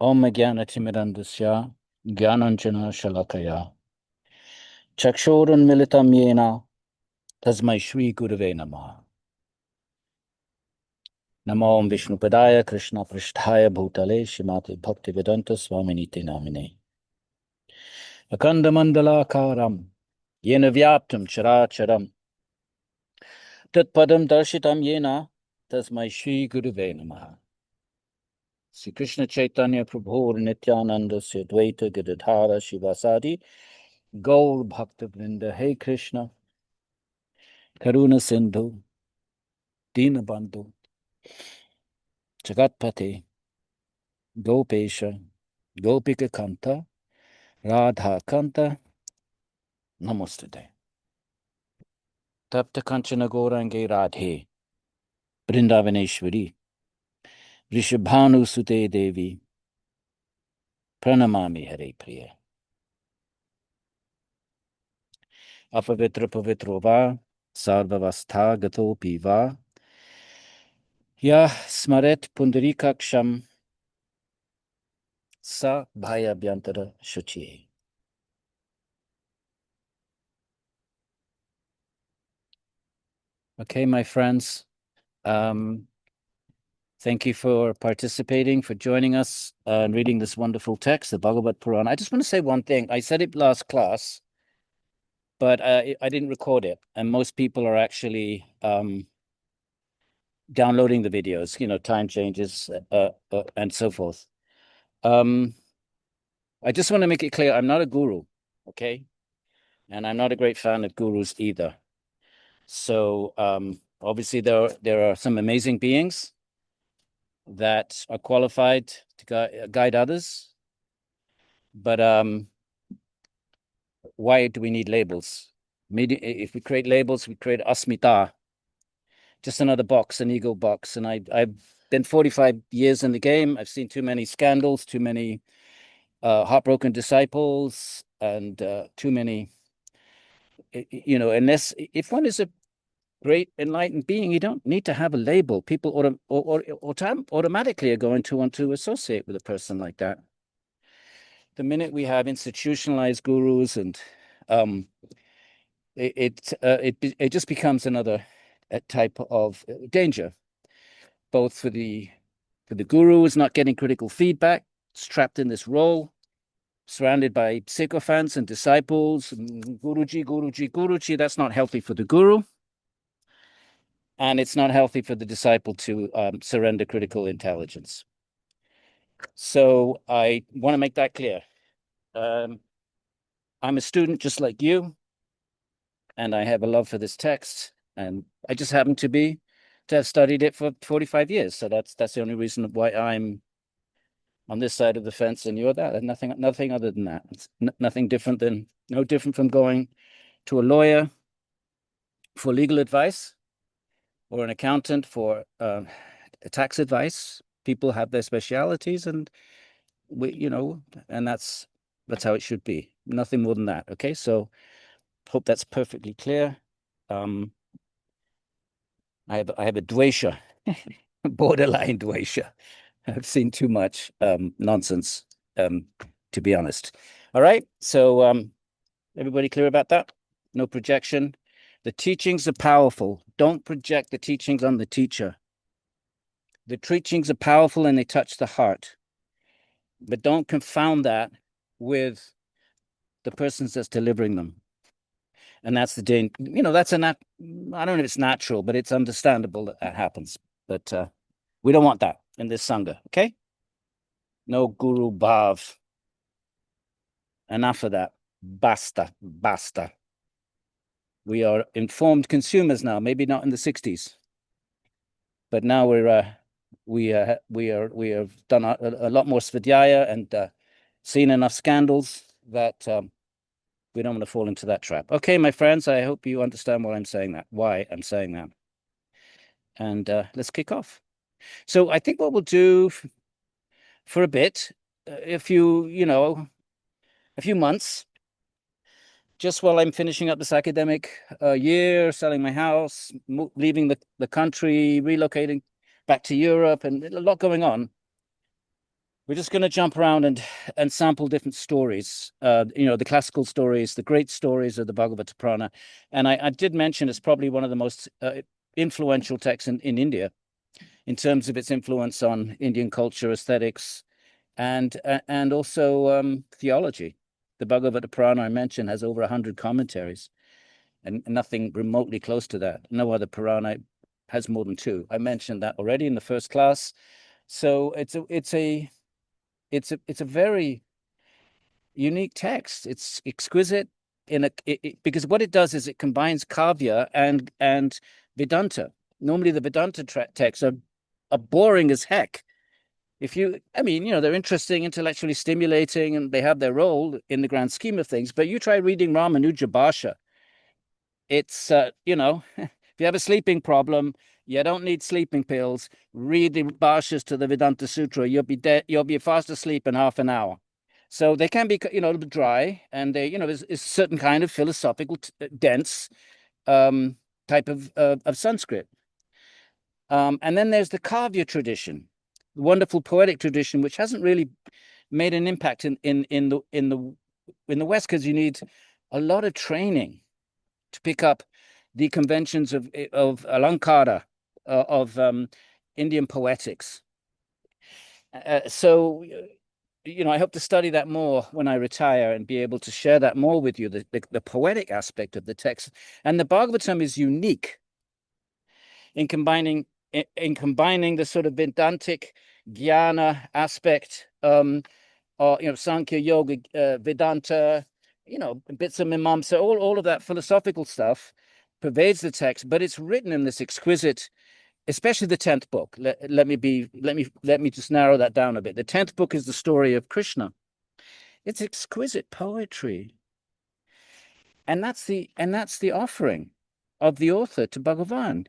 Om Jnana-timirandasya Jnananjana Shalakaya Chakshurunmilitam Yena Tasmai Shri Gurave Namaha. Namo Om Vishnupadaya Krishna Pristhaya Bhutale Shrimati Bhakti Vedanta Swaminiti Namine Akandamandalakaram Yena Vyaptam Characharam Tatpadam Darshitam Yena Tasmai Shri Gurave Namaha. Sri Krishna Chaitanya Prabhu Nityananda Sri Advaita Gadadhara Shivasadi Gaur Bhakta Vrinda. Hey Krishna Karuna Sindhu Dinabandhu Jagatpate Gopesha Gopika Kanta Radha Kanta Namostate. Tapta Kanchana Gaurange Radhe Vrindavaneshwari Rishabhanu Sute Devi Pranamami Hare Priya. Apavitra Pavitro Va Sarvavastha Gato Piva Ya Smaret Pundarikaksham Sa Bhaya Bhyantara Shuchi. Okay, my friends, thank you for participating, for joining us and reading this wonderful text, the Bhāgavata Purāṇa. I just want to say one thing. I said it last class, but I didn't record it. And most people are actually downloading the videos, time changes and so forth. I just want to make it clear, I'm not a guru, okay? And I'm not a great fan of gurus either. So obviously there are some amazing beings that are qualified to guide others. But why do we need labels? If we create labels, we create asmita, just another box, an ego box. And I've been 45 years in the game. I've seen too many scandals, too many heartbroken disciples, and too many, unless if one is a great enlightened being, you don't need to have a label. People automatically are going to want to associate with a person like that. The minute we have institutionalized gurus, and it just becomes another type of danger, both for the guru who's not getting critical feedback, it's trapped in this role, surrounded by sycophants and disciples, Guruji. That's not healthy for the guru. And it's not healthy for the disciple to surrender critical intelligence. So I want to make that clear. I'm a student just like you, and I have a love for this text, and I just happen to have studied it for 45 years. So that's the only reason why I'm on this side of the fence and you're that, and nothing other than that. It's no different from going to a lawyer for legal advice or an accountant for tax advice. People have their specialities, and and that's how it should be. Nothing more than that. Okay, so hope that's perfectly clear. I have a dvesha, borderline dvesha. I've seen too much nonsense, to be honest. All right, so everybody clear about that? No projection. The teachings are powerful. Don't project the teachings on the teacher. The teachings are powerful and they touch the heart. But don't confound that with the persons that's delivering them. And that's the danger. That's I don't know if it's natural, but it's understandable that happens. But we don't want that in this Sangha, okay? No guru bhav. Enough of that. Basta. We are informed consumers now, maybe not in the 60s. But now we have done a lot more svadhyaya and seen enough scandals that we don't want to fall into that trap. Okay, my friends, I hope you understand why I'm saying that. And let's kick off. So I think what we'll do for a bit, a few months, just while I'm finishing up this academic year, selling my house, leaving the country, relocating back to Europe, and a lot going on. We're just going to jump around and sample different stories, the classical stories, the great stories of the Bhagavata Purāṇa. And I did mention it's probably one of the most influential texts in India in terms of its influence on Indian culture, aesthetics, and also theology. The Bhagavata Purāṇa I mentioned has over 100 commentaries, and nothing remotely close to that. No other Purāṇa has more than 2. I mentioned that already in the first class. So it's a very unique text. It's exquisite because what it does is it combines kavya and Vedanta. Normally the Vedanta texts are boring as heck. They're interesting, intellectually stimulating, and they have their role in the grand scheme of things. But you try reading Ramanuja Bhasha. It's, if you have a sleeping problem, you don't need sleeping pills. Read the Bhashas to the Vedanta Sutra. You'll be fast asleep in half an hour. So they can be, a little bit dry, and there's a certain kind of philosophical, dense type of Sanskrit. And then there's the Kavya tradition, the wonderful poetic tradition, which hasn't really made an impact in the West, because you need a lot of training to pick up the conventions of alankara, of Indian poetics. So I hope to study that more when I retire and be able to share that more with you, the poetic aspect of the text. And the Bhagavatam is unique in combining the sort of Vedantic jnana aspect, Sankhya, Yoga, Vedanta, bits of Mimamsa, all of that philosophical stuff pervades the text, but it's written in this exquisite, especially the 10th book. Let me just narrow that down a bit. The 10th book is the story of Krishna. It's exquisite poetry. And that's the offering of the author to Bhagavan.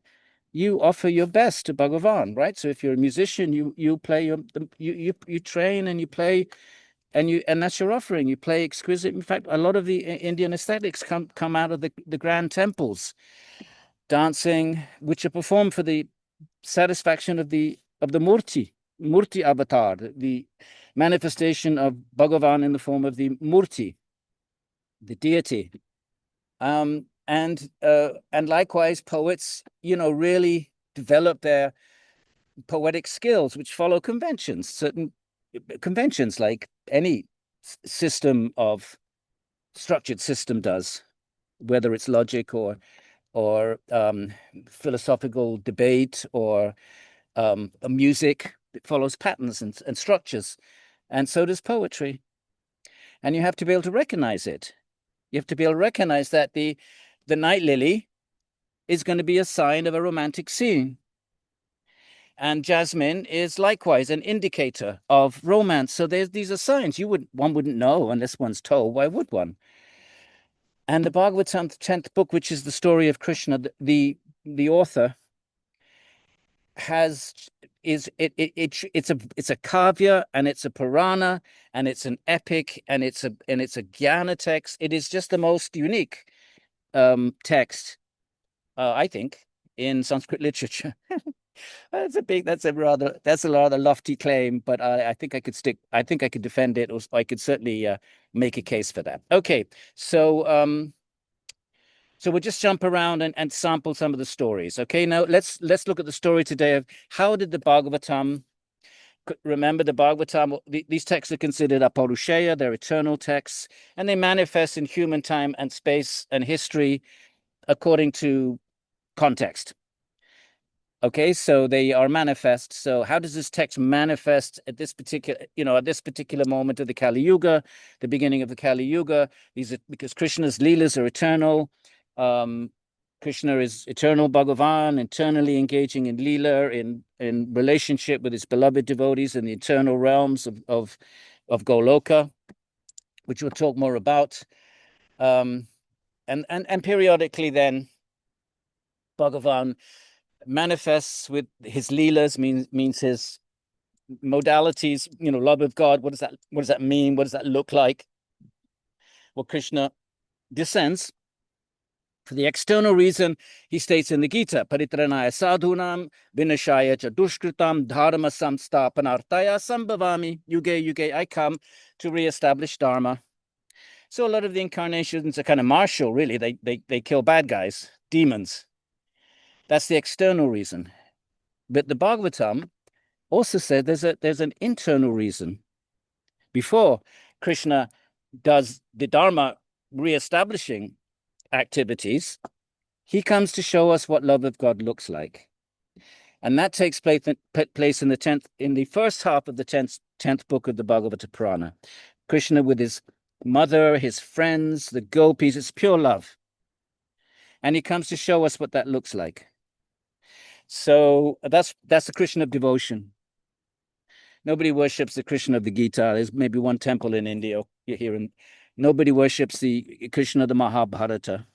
You offer your best to Bhagavan, right? So if you're a musician, you play you train and you play, and that's your offering. You play exquisite. In fact, a lot of the Indian aesthetics come out of the grand temples, dancing, which are performed for the satisfaction of the murti avatar, the manifestation of Bhagavan in the form of the murti, the deity. And likewise, poets, really develop their poetic skills, which follow conventions, certain conventions, like any structured system does, whether it's logic or philosophical debate or music. It follows patterns and structures, and so does poetry. And you have to be able to recognize it. You have to be able to recognize that the night lily is going to be a sign of a romantic scene. And jasmine is likewise an indicator of romance. So these are signs one wouldn't know unless one's told. Why would one? And the Bhagavatam, 10th book, which is the story of Krishna, the author it's a kavya, and it's a Purana, and it's an epic, and it's a jnana text. It is just the most unique text, I think, in Sanskrit literature. That's a rather lofty claim, but I think I could defend it, or I could certainly make a case for that. Okay, so we'll just jump around and sample some of the stories. Okay, now let's look at the story today of how did the Bhagavatam. Remember, the Bhagavatam, these texts are considered aparushaya, they're eternal texts, and they manifest in human time and space and history according to context. Okay, so they are manifest. So how does this text manifest at this particular moment of the Kali Yuga, the beginning of the Kali Yuga? These are because Krishna's leelas are eternal. Krishna is eternal Bhagavan, eternally engaging in leela, in relationship with his beloved devotees in the eternal realms of Goloka, which we'll talk more about. And periodically then Bhagavan manifests with his leelas, means his modalities, love of God. What does that mean? What does that look like? Well, Krishna descends For the external reason, he states in the Gita, Paritranaya sadhunam vinashaya cha dushkritam dharma samstapanartaya sambhavami yuge yuge. I come to reestablish dharma. So a lot of the incarnations are kind of martial, really. They kill bad guys, demons. That's the external reason. But the Bhagavatam also said there's an internal reason. Before Krishna does the dharma reestablishing activities, he comes to show us what love of God looks like. And that takes place in the first half of the 10th book of the Bhāgavata Purāṇa. Krishna with his mother, his friends, the gopis, it's pure love. And he comes to show us what that looks like. So that's the Krishna of devotion. Nobody worships the Krishna of the Gita. There's maybe one temple in India here, and nobody worships the Krishna of the Mahabharata.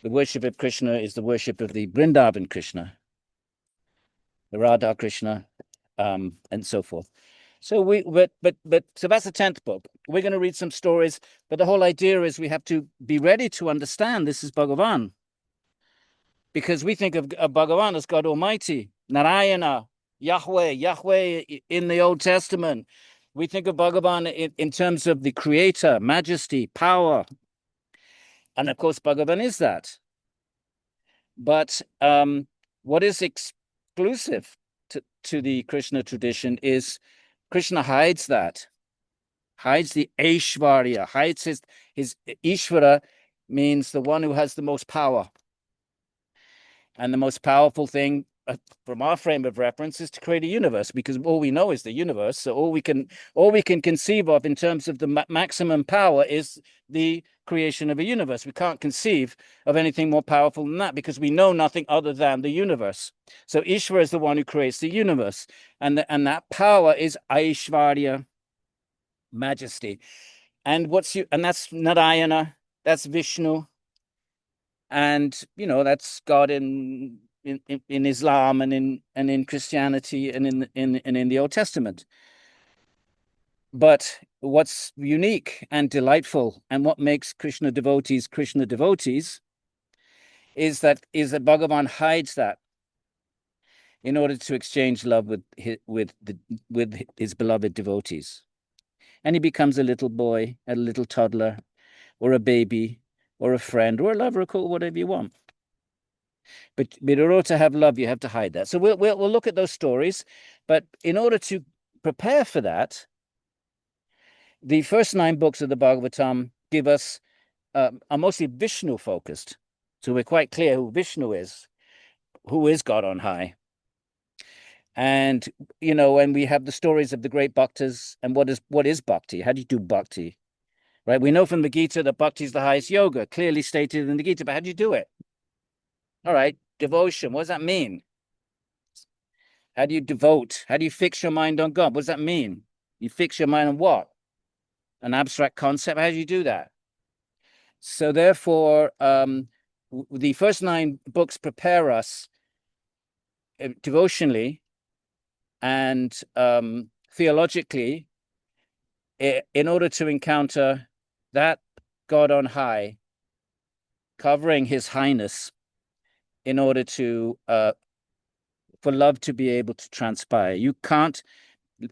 The worship of Krishna is the worship of the Vrindavan Krishna, the Radha Krishna, and so forth. So so that's the 10th book. We're going to read some stories, but the whole idea is we have to be ready to understand this is Bhagavan. Because we think of Bhagavan as God Almighty, Narayana, Yahweh in the Old Testament. We think of Bhagavan in terms of the creator, majesty, power. And of course, Bhagavan is that. But what is exclusive to the Krishna tradition is Krishna hides that, hides the Aishvarya, hides his Ishvara means the one who has the most power. And the most powerful thing from our frame of reference is to create a universe, because all we know is the universe. So all we can conceive of in terms of the maximum power is the creation of a universe. We can't conceive of anything more powerful than that, because we know nothing other than the universe. So Ishvara is the one who creates the universe, and that power is Aishvarya, majesty. And that's Narayana, that's Vishnu. And that's God in Islam and in Christianity and in the Old Testament. But what's unique and delightful, and what makes Krishna devotees is that Bhagavan hides that in order to exchange love with his beloved devotees. And he becomes a little boy, a little toddler, or a baby, or a friend, or a lover, or whatever you want. But in order to have love, you have to hide that. So we'll look at those stories. But in order to prepare for that, the first 9 books of the Bhagavatam give us are mostly Vishnu focused. So we're quite clear who Vishnu is, who is God on high. And and we have the stories of the great bhaktas. And what is bhakti? How do you do bhakti? Right? We know from the Gita that bhakti is the highest yoga, clearly stated in the Gita. But how do you do it? All right, devotion. What does that mean? How do you devote? How do you fix your mind on God? What does that mean? You fix your mind on what? An abstract concept? How do you do that? So therefore, the first 9 books prepare us devotionally and theologically in order to encounter that God on high, covering his highness, in order to for love to be able to transpire. You can't,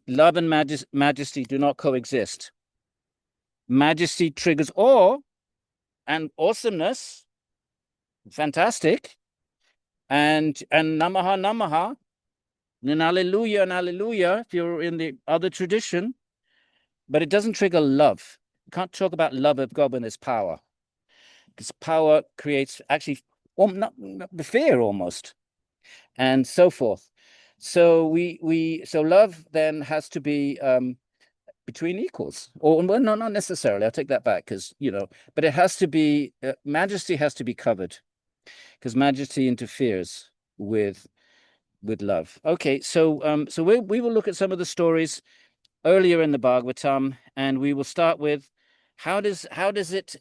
love and majesty do not coexist. Majesty triggers awe and awesomeness, fantastic, and namaha, and hallelujah, if you're in the other tradition, but it doesn't trigger love. You can't talk about love of God when there's power, because power creates actually the fear almost, and so forth. So so love then has to be between equals, or well, no, not necessarily. I'll take that back, because but it has to be majesty has to be covered, because majesty interferes with love. Okay, so so we will look at some of the stories earlier in the Bhagavatam, and we will start with how does it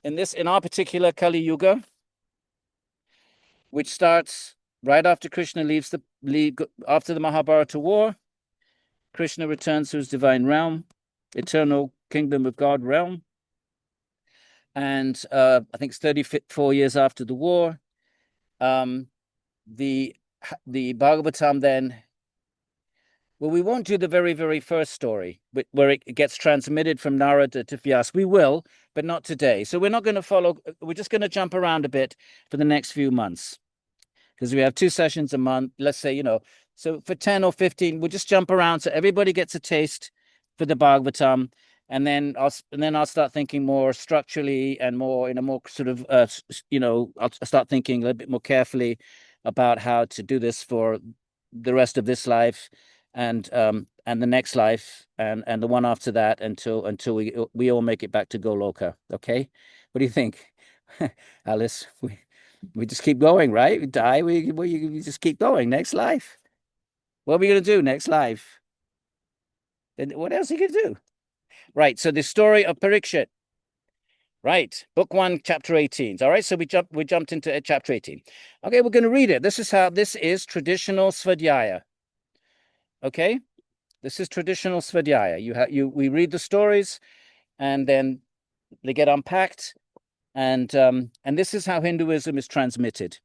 in our particular Kali Yuga, which starts right after Krishna after the Mahabharata war. Krishna returns to his divine realm, eternal kingdom of God realm. And I think it's 34 years after the war. The Bhagavatam then, well, we won't do the very, very first story, where it gets transmitted from Narada to Vyas. We will, but not today. So we're not going to follow, we're just going to jump around a bit for the next few months, because we have 2 sessions a month, let's say, so for 10 or 15, we'll just jump around so everybody gets a taste for the Bhagavatam. And then I'll start thinking more structurally and more in a more sort of, I'll start thinking a little bit more carefully about how to do this for the rest of this life and the next life and the one after that until we all make it back to Goloka. Okay, what do you think, Alice? We just keep going, right? We die, we just keep going. Next life. What are we going to do next life? Then what else are you going to do? Right. So the story of Parikshit. Right. Book 1, chapter 18. All right. So we jumped into chapter 18. Okay, we're going to read it. This is traditional Svadhyaya. Okay. This is traditional Svadhyaya. We read the stories and then they get unpacked. And this is how Hinduism is transmitted.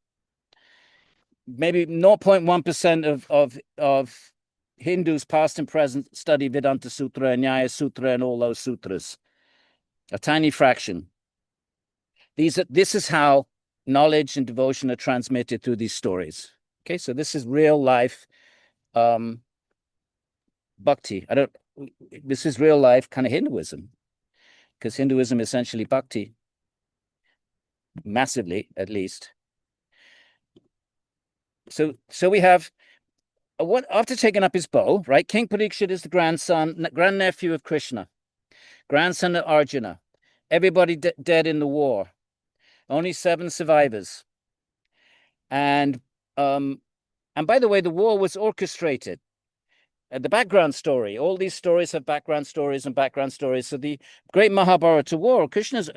Maybe 0.1% of Hindus, past and present, study Vedanta Sutra and Nyaya Sutra and all those sutras. A tiny fraction. This is how knowledge and devotion are transmitted through these stories. Okay, so this is real life bhakti. This is real life kind of Hinduism, because Hinduism is essentially bhakti, massively at least. So we have after taking up his bow, right? King Parikshit is the grandnephew of Krishna, grandson of Arjuna. Everybody dead in the war. Only 7 survivors. And by the way, the war was orchestrated. The background story, all these stories have background stories and background stories. So the great Mahabharata war, Krishna's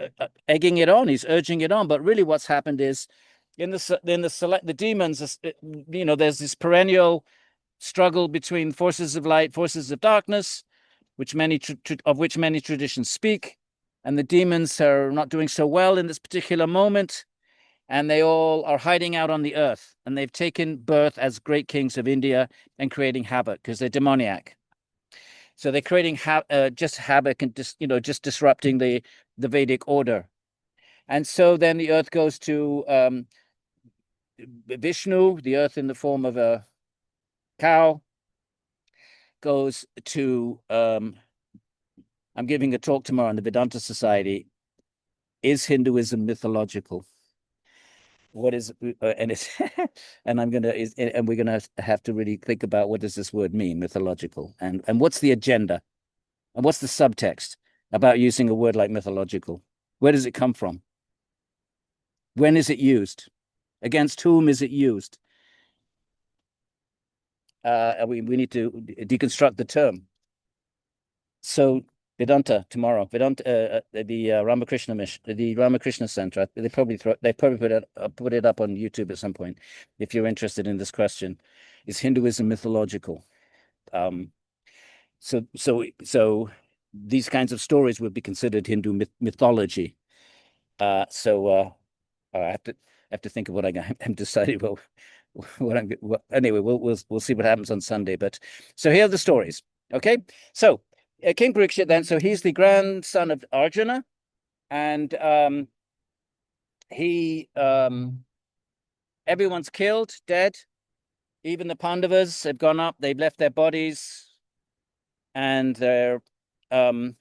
egging it on, he's urging it on. But really what's happened is the demons, there's this perennial struggle between forces of light, forces of darkness, which many traditions speak. And the demons are not doing so well in this particular moment. And they all are hiding out on the earth. And they've taken birth as great kings of India and creating havoc because they're demoniac. So they're creating just havoc and just disrupting the Vedic order. And so then the earth goes to Vishnu, the earth in the form of a cow, goes to I'm giving a talk tomorrow in the Vedanta Society. Is Hinduism mythological? What is and it's and we're gonna have to really think about what does this word mean, mythological, and what's the agenda, and what's the subtext about using a word like mythological? Where does it come from? When is it used? Against whom is it used? We need to deconstruct the term. So Vedanta tomorrow. Vedanta, the Ramakrishna mission, the Ramakrishna Center. They probably put it up on YouTube at some point. If you're interested in this question, is Hinduism mythological? So these kinds of stories would be considered Hindu mythology. I have to think of what I'm deciding. Well, anyway, we'll see what happens on Sunday. But so here are the stories. Okay, so. King Parikshit then, so he's the grandson of Arjuna, and everyone's killed, dead. Even the Pandavas have gone up, they've left their bodies, and they're and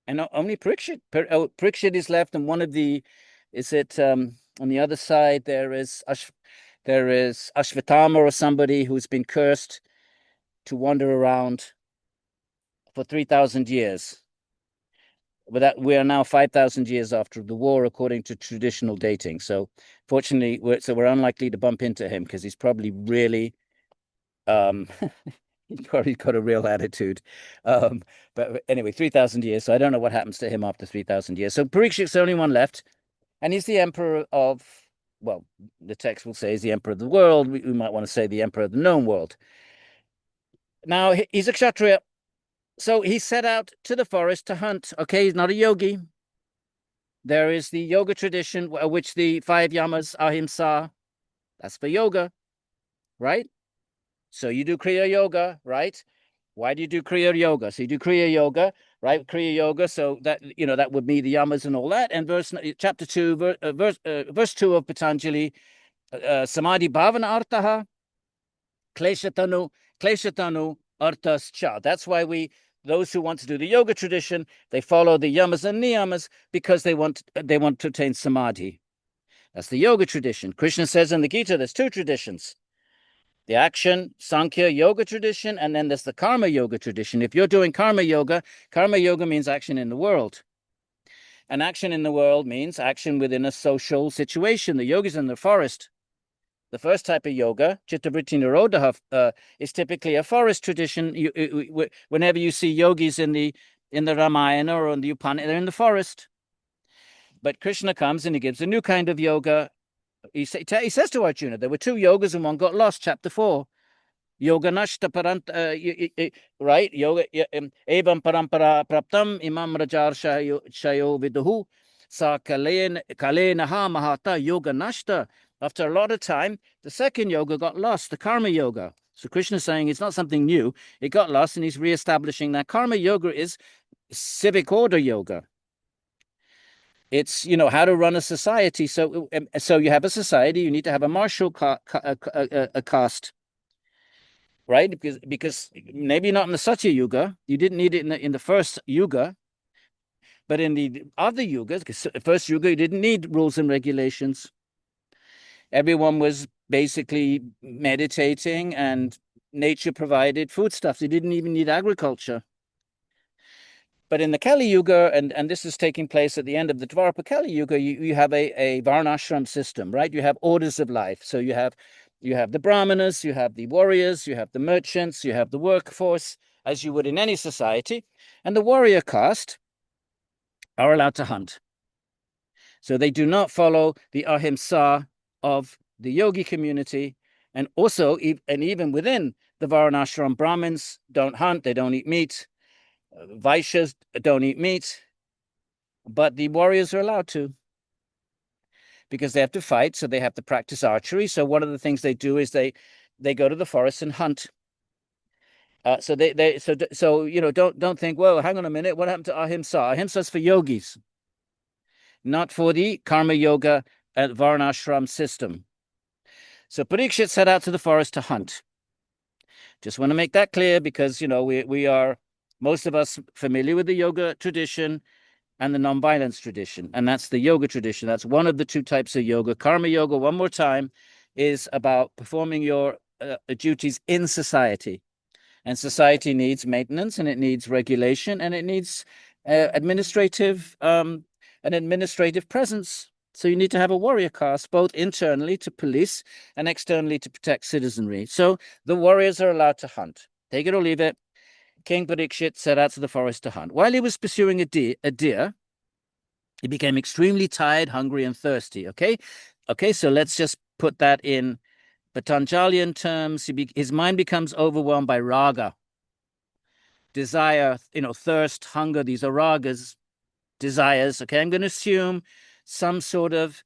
only Parikshit is left, and on the other side there is Ashvatthama or somebody who's been cursed to wander around for 3,000 years. But we are now 5,000 years after the war, according to traditional dating. So fortunately, we're unlikely to bump into him because he's probably really, he's probably got a real attitude. But anyway, 3,000 years. So I don't know what happens to him after 3,000 years. So Parikshit's the only one left. And he's the emperor of, well, the text will say he's the emperor of the world. We might want to say the emperor of the known world. Now, he's a Kshatriya. So he set out to the forest to hunt. Okay, he's not a yogi. There is the yoga tradition, which the 5 yamas, ahimsa, that's for yoga, right? So you do Kriya Yoga, right? Why do you do Kriya Yoga? So you do Kriya Yoga, right? Kriya Yoga, so that, that would be the yamas and all that. And chapter 2, verse 2 of Patanjali, Samadhi Bhavana Artaha, Kleshatanu Artas Cha. That's why those who want to do the yoga tradition, they follow the yamas and niyamas because they want to attain samadhi. That's the yoga tradition. Krishna says in the Gita, there's 2 traditions. The action, Sankhya yoga tradition, and then there's the karma yoga tradition. If you're doing karma yoga means action in the world. And action in the world means action within a social situation. The yogis in the forest. The first type of yoga, Chittavritti Nirodha, is typically a forest tradition. Whenever you see yogis in the Ramayana or in the Upanishad, they're in the forest. But Krishna comes and he gives a new kind of yoga. He says to Arjuna, there were 2 yogas and one got lost, chapter 4. Yoga nashta parant, right? Yoga evam parampara praptam imam rajar shayo viduhu sa kalena mahata yoga nashta. After a lot of time, the second yoga got lost, the karma yoga. So Krishna is saying it's not something new. It got lost and he's reestablishing that. Karma yoga is civic order yoga. It's, how to run a society. So you have a society, you need to have a martial caste, right? Because maybe not in the Satya Yuga, you didn't need it in the first Yuga, but in the other Yugas, because the first Yuga, you didn't need rules and regulations. Everyone was basically meditating and nature provided foodstuffs. They didn't even need agriculture. But in the Kali Yuga, and this is taking place at the end of the Dvapara Kali Yuga, you have a varnashram system, right? You have orders of life. So you have the brahmanas, you have the warriors, you have the merchants, you have the workforce, as you would in any society. And the warrior caste are allowed to hunt. So they do not follow the ahimsa of the yogi community. And also, even within the varnashram, Brahmins don't hunt, they don't eat meat. Vaishyas don't eat meat, but the warriors are allowed to because they have to fight, so they have to practice archery. So one of the things they do is they go to the forest and hunt. So don't think, well, hang on a minute, what happened to ahimsa? Ahimsa is for yogis, not for the karma yoga at varnashram system. So Parikshit set out to the forest to hunt. Just want to make that clear because we are, most of us, familiar with the yoga tradition and the non-violence tradition. And that's the yoga tradition. That's one of the 2 types of yoga. Karma yoga, one more time, is about performing your duties in society. And society needs maintenance, and it needs regulation, and it needs an administrative presence. So you need to have a warrior caste, both internally to police and externally to protect citizenry. So the warriors are allowed to hunt. Take it or leave it. King Parikshit set out to the forest to hunt. While he was pursuing a deer, he became extremely tired, hungry, and thirsty. Okay, so let's just put that in Patanjalian terms. His mind becomes overwhelmed by raga, desire, thirst, hunger. These are ragas, desires. Okay, I'm going to assume some sort of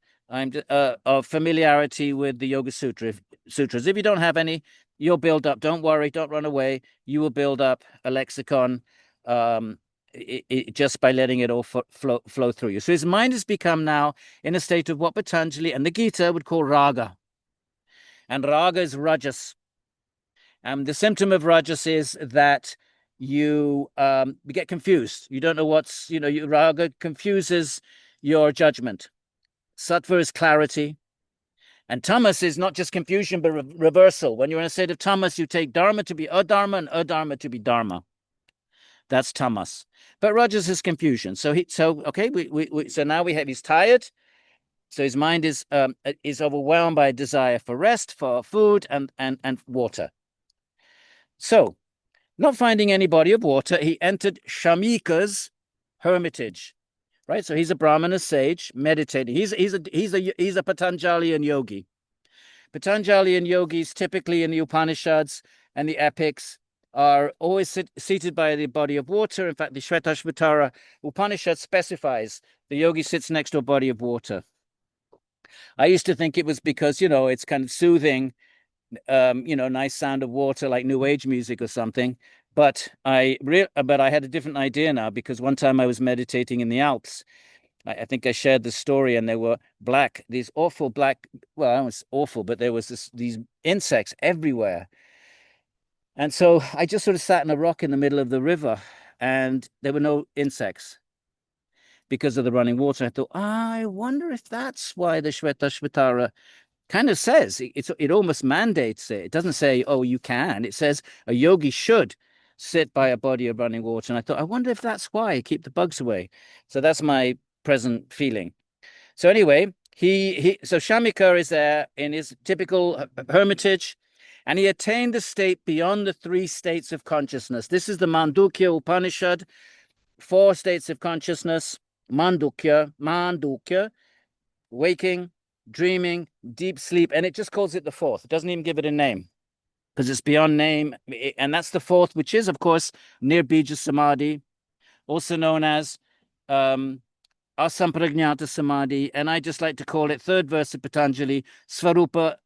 familiarity with the Yoga Sutras. If you don't have any, you'll build up. Don't worry, don't run away. You will build up a lexicon just by letting it all flow through you. So his mind has become now in a state of what Patanjali and the Gita would call raga. And raga is rajas. The symptom of rajas is that you get confused. You don't know what's, raga confuses your judgment. Sattva is clarity. And tamas is not just confusion, but reversal. When you're in a state of tamas, you take dharma to be adharma and adharma to be dharma. That's tamas. But rajas is confusion. So now we have, he's tired. So his mind is overwhelmed by a desire for rest, for food, and water. So, not finding any body of water, he entered Shamika's hermitage. Right, so he's a Brahmana sage meditating. He's a Patanjalian yogi. Patanjalian yogis, typically in the Upanishads and the epics, are always seated by the body of water. In fact, the Shvetashvatara Upanishad specifies the yogi sits next to a body of water. I used to think it was because, it's kind of soothing, nice sound of water, like New Age music or something. But I had a different idea now, because one time I was meditating in the Alps. I think I shared the story, and there were these awful black, well, it was awful, but there was these insects everywhere. And so I just sort of sat on a rock in the middle of the river, and there were no insects because of the running water. I thought, I wonder if that's why the Shvetashvatara kind of says, it almost mandates it. It doesn't say, oh, you can. It says a yogi should sit by a body of running water. And I thought, I wonder if that's why, keep the bugs away. So that's my present feeling. So anyway, so Shamika is there in his typical hermitage, and he attained the state beyond the 3 states of consciousness. This is the Mandukya Upanishad, 4 states of consciousness. Mandukya, waking, dreaming, deep sleep, and it just calls it the 4th. It doesn't even give it a name, because it's beyond name. And that's the 4th, which is, of course, Nirbija Samadhi, also known as Asampragnata Samadhi, and I just like to call it, 3rd verse of Patanjali, Svarupa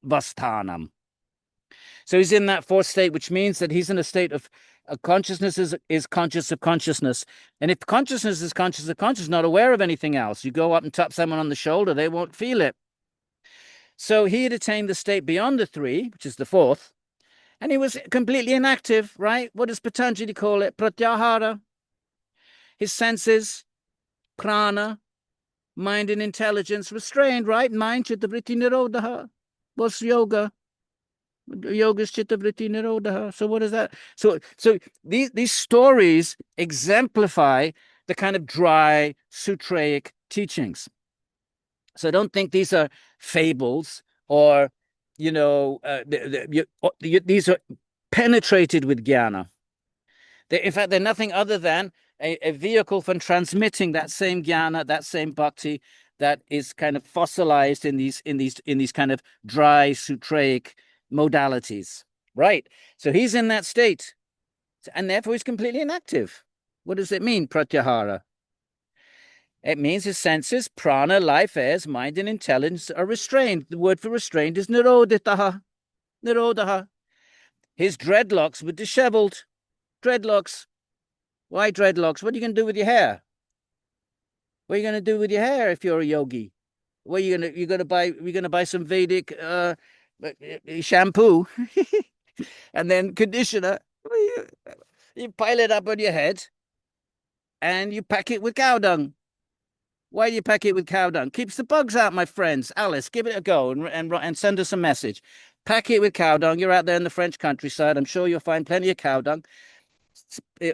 Vasthanam. So he's in that 4th state, which means that he's in a state of consciousness is conscious of consciousness. And if consciousness is conscious of consciousness, not aware of anything else, you go up and tap someone on the shoulder, they won't feel it. So he had attained the state beyond the 3, which is the 4th, and he was completely inactive, right? What does Patanjali call it? Pratyahara. His senses, prana, mind and intelligence, restrained, right? Mind, chitta vritti nirodha. What's yoga? Yoga is chitta vritti nirodha. So what is that? So these stories exemplify the kind of dry sutraic teachings. So don't think these are fables, or these are penetrated with jnana. In fact, they're nothing other than a vehicle for transmitting that same jnana, that same bhakti, that is kind of fossilized in these kind of dry sutraic modalities, right? So he's in that state, and therefore he's completely inactive. What does it mean, pratyahara? It means his senses, prana, life airs, mind, and intelligence are restrained. The word for restrained is niroditaha. Nirodha. His dreadlocks were disheveled. Dreadlocks. Why dreadlocks? What are you going to do with your hair? What are you going to do with your hair if you're a yogi? What are you're going to buy some Vedic shampoo and then conditioner. You pile it up on your head and you pack it with cow dung. Why do you pack it with cow dung? Keeps the bugs out, my friends. Alice, give it a go and send us a message. Pack it with cow dung. You're out there in the French countryside. I'm sure you'll find plenty of cow dung.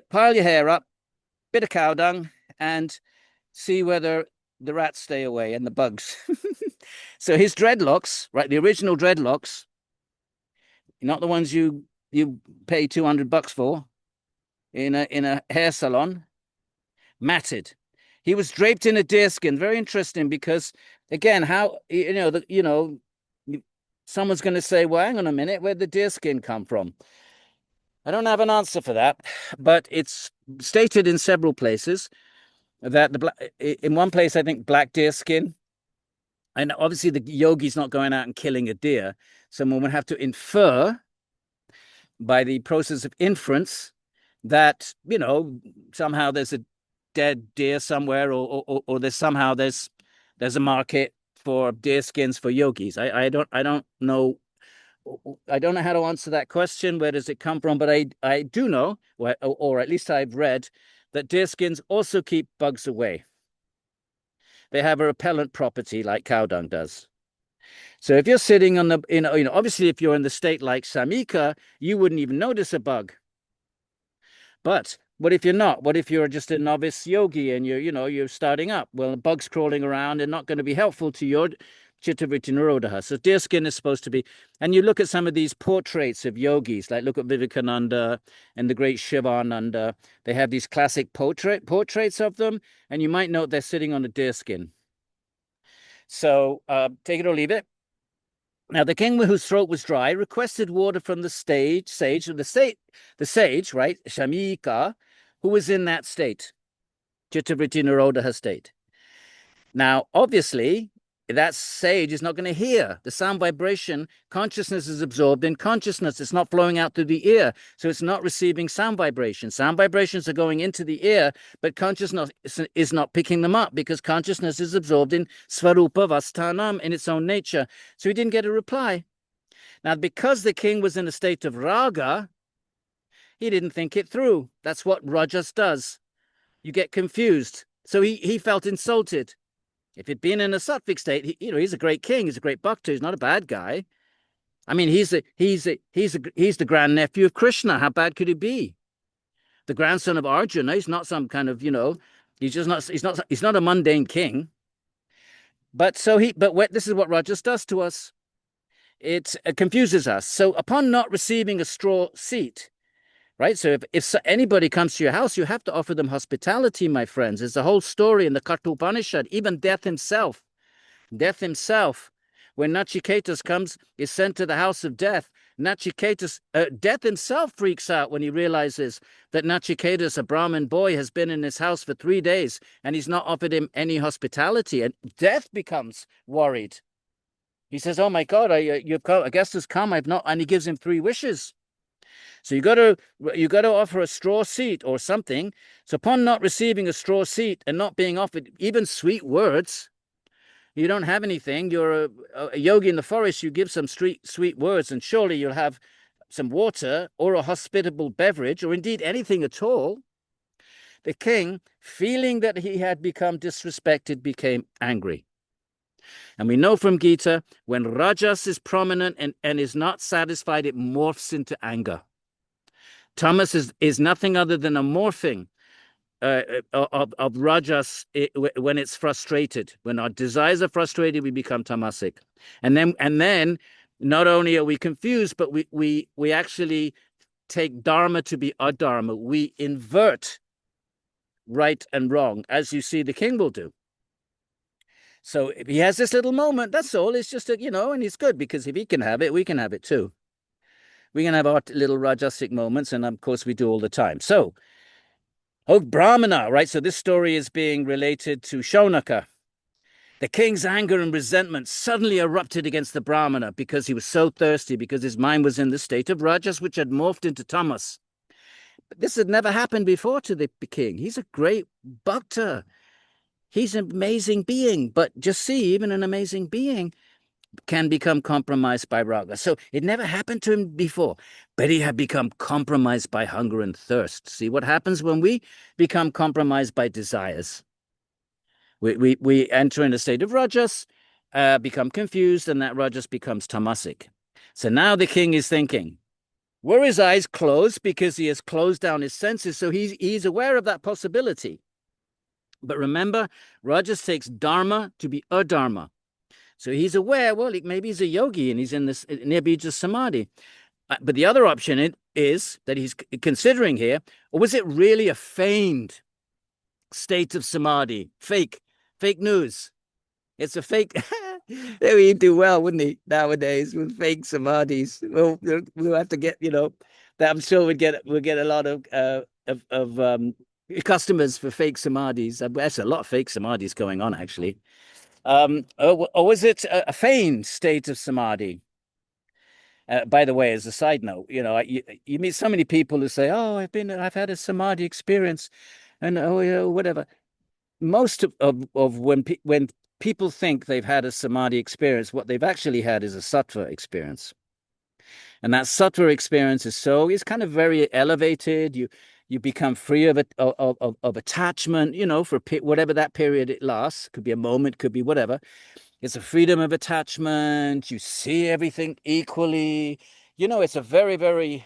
Pile your hair up, bit of cow dung, and see whether the rats stay away and the bugs. So his dreadlocks, right, the original dreadlocks, not the ones you pay $200 for in a hair salon, matted. He was draped in a deerskin. Very interesting, because again, how someone's going to say, well, hang on a minute, where'd the deerskin come from? I don't have an answer for that, but it's stated in several places that in one place, I think, black deer skin. And obviously the yogi's not going out and killing a deer. Someone would have to infer by the process of inference that, somehow there's a dead deer somewhere, or there's a market for deer skins for yogis. I don't know. I don't know how to answer that question. Where does it come from? But I do know, or at least I've read, that deer skins also keep bugs away. They have a repellent property like cow dung does. So if you're sitting on obviously if you're in the state like Samika, you wouldn't even notice a bug. But what if you're not? What if you're just a novice yogi and you're starting up? Well, the bugs crawling around are not going to be helpful to your chitta vritti nirodha. So deerskin is supposed to be, and you look at some of these portraits of yogis, like look at Vivekananda and the great Shivananda. They have these classic portraits of them, and you might note they're sitting on a deerskin. So take it or leave it. Now, the king whose throat was dry requested water from the sage, the sage, right, Shamika, who was in that state, Chittavritti Nirodha state. Now, obviously, that sage is not going to hear the sound vibration. Consciousness is absorbed in consciousness. It's not flowing out through the ear, so it's not receiving sound vibrations. Sound vibrations are going into the ear, but consciousness is not picking them up because consciousness is absorbed in Svarupa Vastanam, in its own nature. So he didn't get a reply. Now, because the king was in a state of raga, he didn't think it through. That's what Rajas does. You get confused. So he felt insulted. If he'd been in a sattvic state, he's a great king. He's a great bhakta. He's not a bad guy. I mean, he's the grandnephew of Krishna. How bad could he be? The grandson of Arjuna. He's not some kind of, he's just not. He's not a mundane king. But this is what Rajas does to us. It confuses us. So upon not receiving a straw seat, right? So if anybody comes to your house, you have to offer them hospitality, my friends. There's a whole story in the Kathopanishad. Even death himself, when Nachiketas comes, is sent to the house of death. Nachiketas, death himself freaks out when he realizes that Nachiketas, a Brahmin boy, has been in his house for 3 days and he's not offered him any hospitality. And death becomes worried. He says, "Oh my God, a guest has come. I've not," and he gives him 3 wishes. So you got to offer a straw seat or something. So upon not receiving a straw seat and not being offered even sweet words, you don't have anything. You're a yogi in the forest. You give some sweet words, and surely you'll have some water or a hospitable beverage, or indeed anything at all. The king, feeling that he had become disrespected, became angry. And we know from Gita, when rajas is prominent and is not satisfied, it morphs into anger. Tamas is nothing other than a morphing of rajas when it's frustrated. When our desires are frustrated, we become tamasic. And then not only are we confused, but we actually take dharma to be adharma. We invert right and wrong, as you see the king will do. So if he has this little moment, that's all. It's just and it's good because if he can have it, we can have it too. We can have our little rajasic moments, and of course we do all the time. So, Brahmana, right? So this story is being related to Shaunaka. The king's anger and resentment suddenly erupted against the Brahmana because he was so thirsty, because his mind was in the state of rajas, which had morphed into tamas. But this had never happened before to the king. He's a great bhakta. He's an amazing being, but just see, even an amazing being can become compromised by raga. So it never happened to him before, but he had become compromised by hunger and thirst. See what happens when we become compromised by desires? We enter in a state of rajas, become confused, and that rajas becomes tamasic. So now the king is thinking, were his eyes closed because he has closed down his senses? So he's aware of that possibility. But remember, rajas takes dharma to be adharma. So he's aware, well, maybe he's a yogi and he's in this near bija samadhi. But the other option is that he's considering here, or was it really a feigned state of samadhi? Fake news. It's a fake. He'd do well, wouldn't he, nowadays with fake samadhis? Well, we'll have to get, that I'm sure we'll get a lot of customers for fake samadhis. There's a lot of fake samadhis going on, actually. Or was it a feigned state of samadhi? By the way, as a side note, you meet so many people who say, "Oh, I've had a samadhi experience," and whatever. Most of when people think they've had a samadhi experience, what they've actually had is a sattva experience, and that sattva experience is kind of very elevated. You become free of attachment, for whatever that period it lasts. Could be a moment, could be whatever. It's a freedom of attachment. You see everything equally. It's a very, very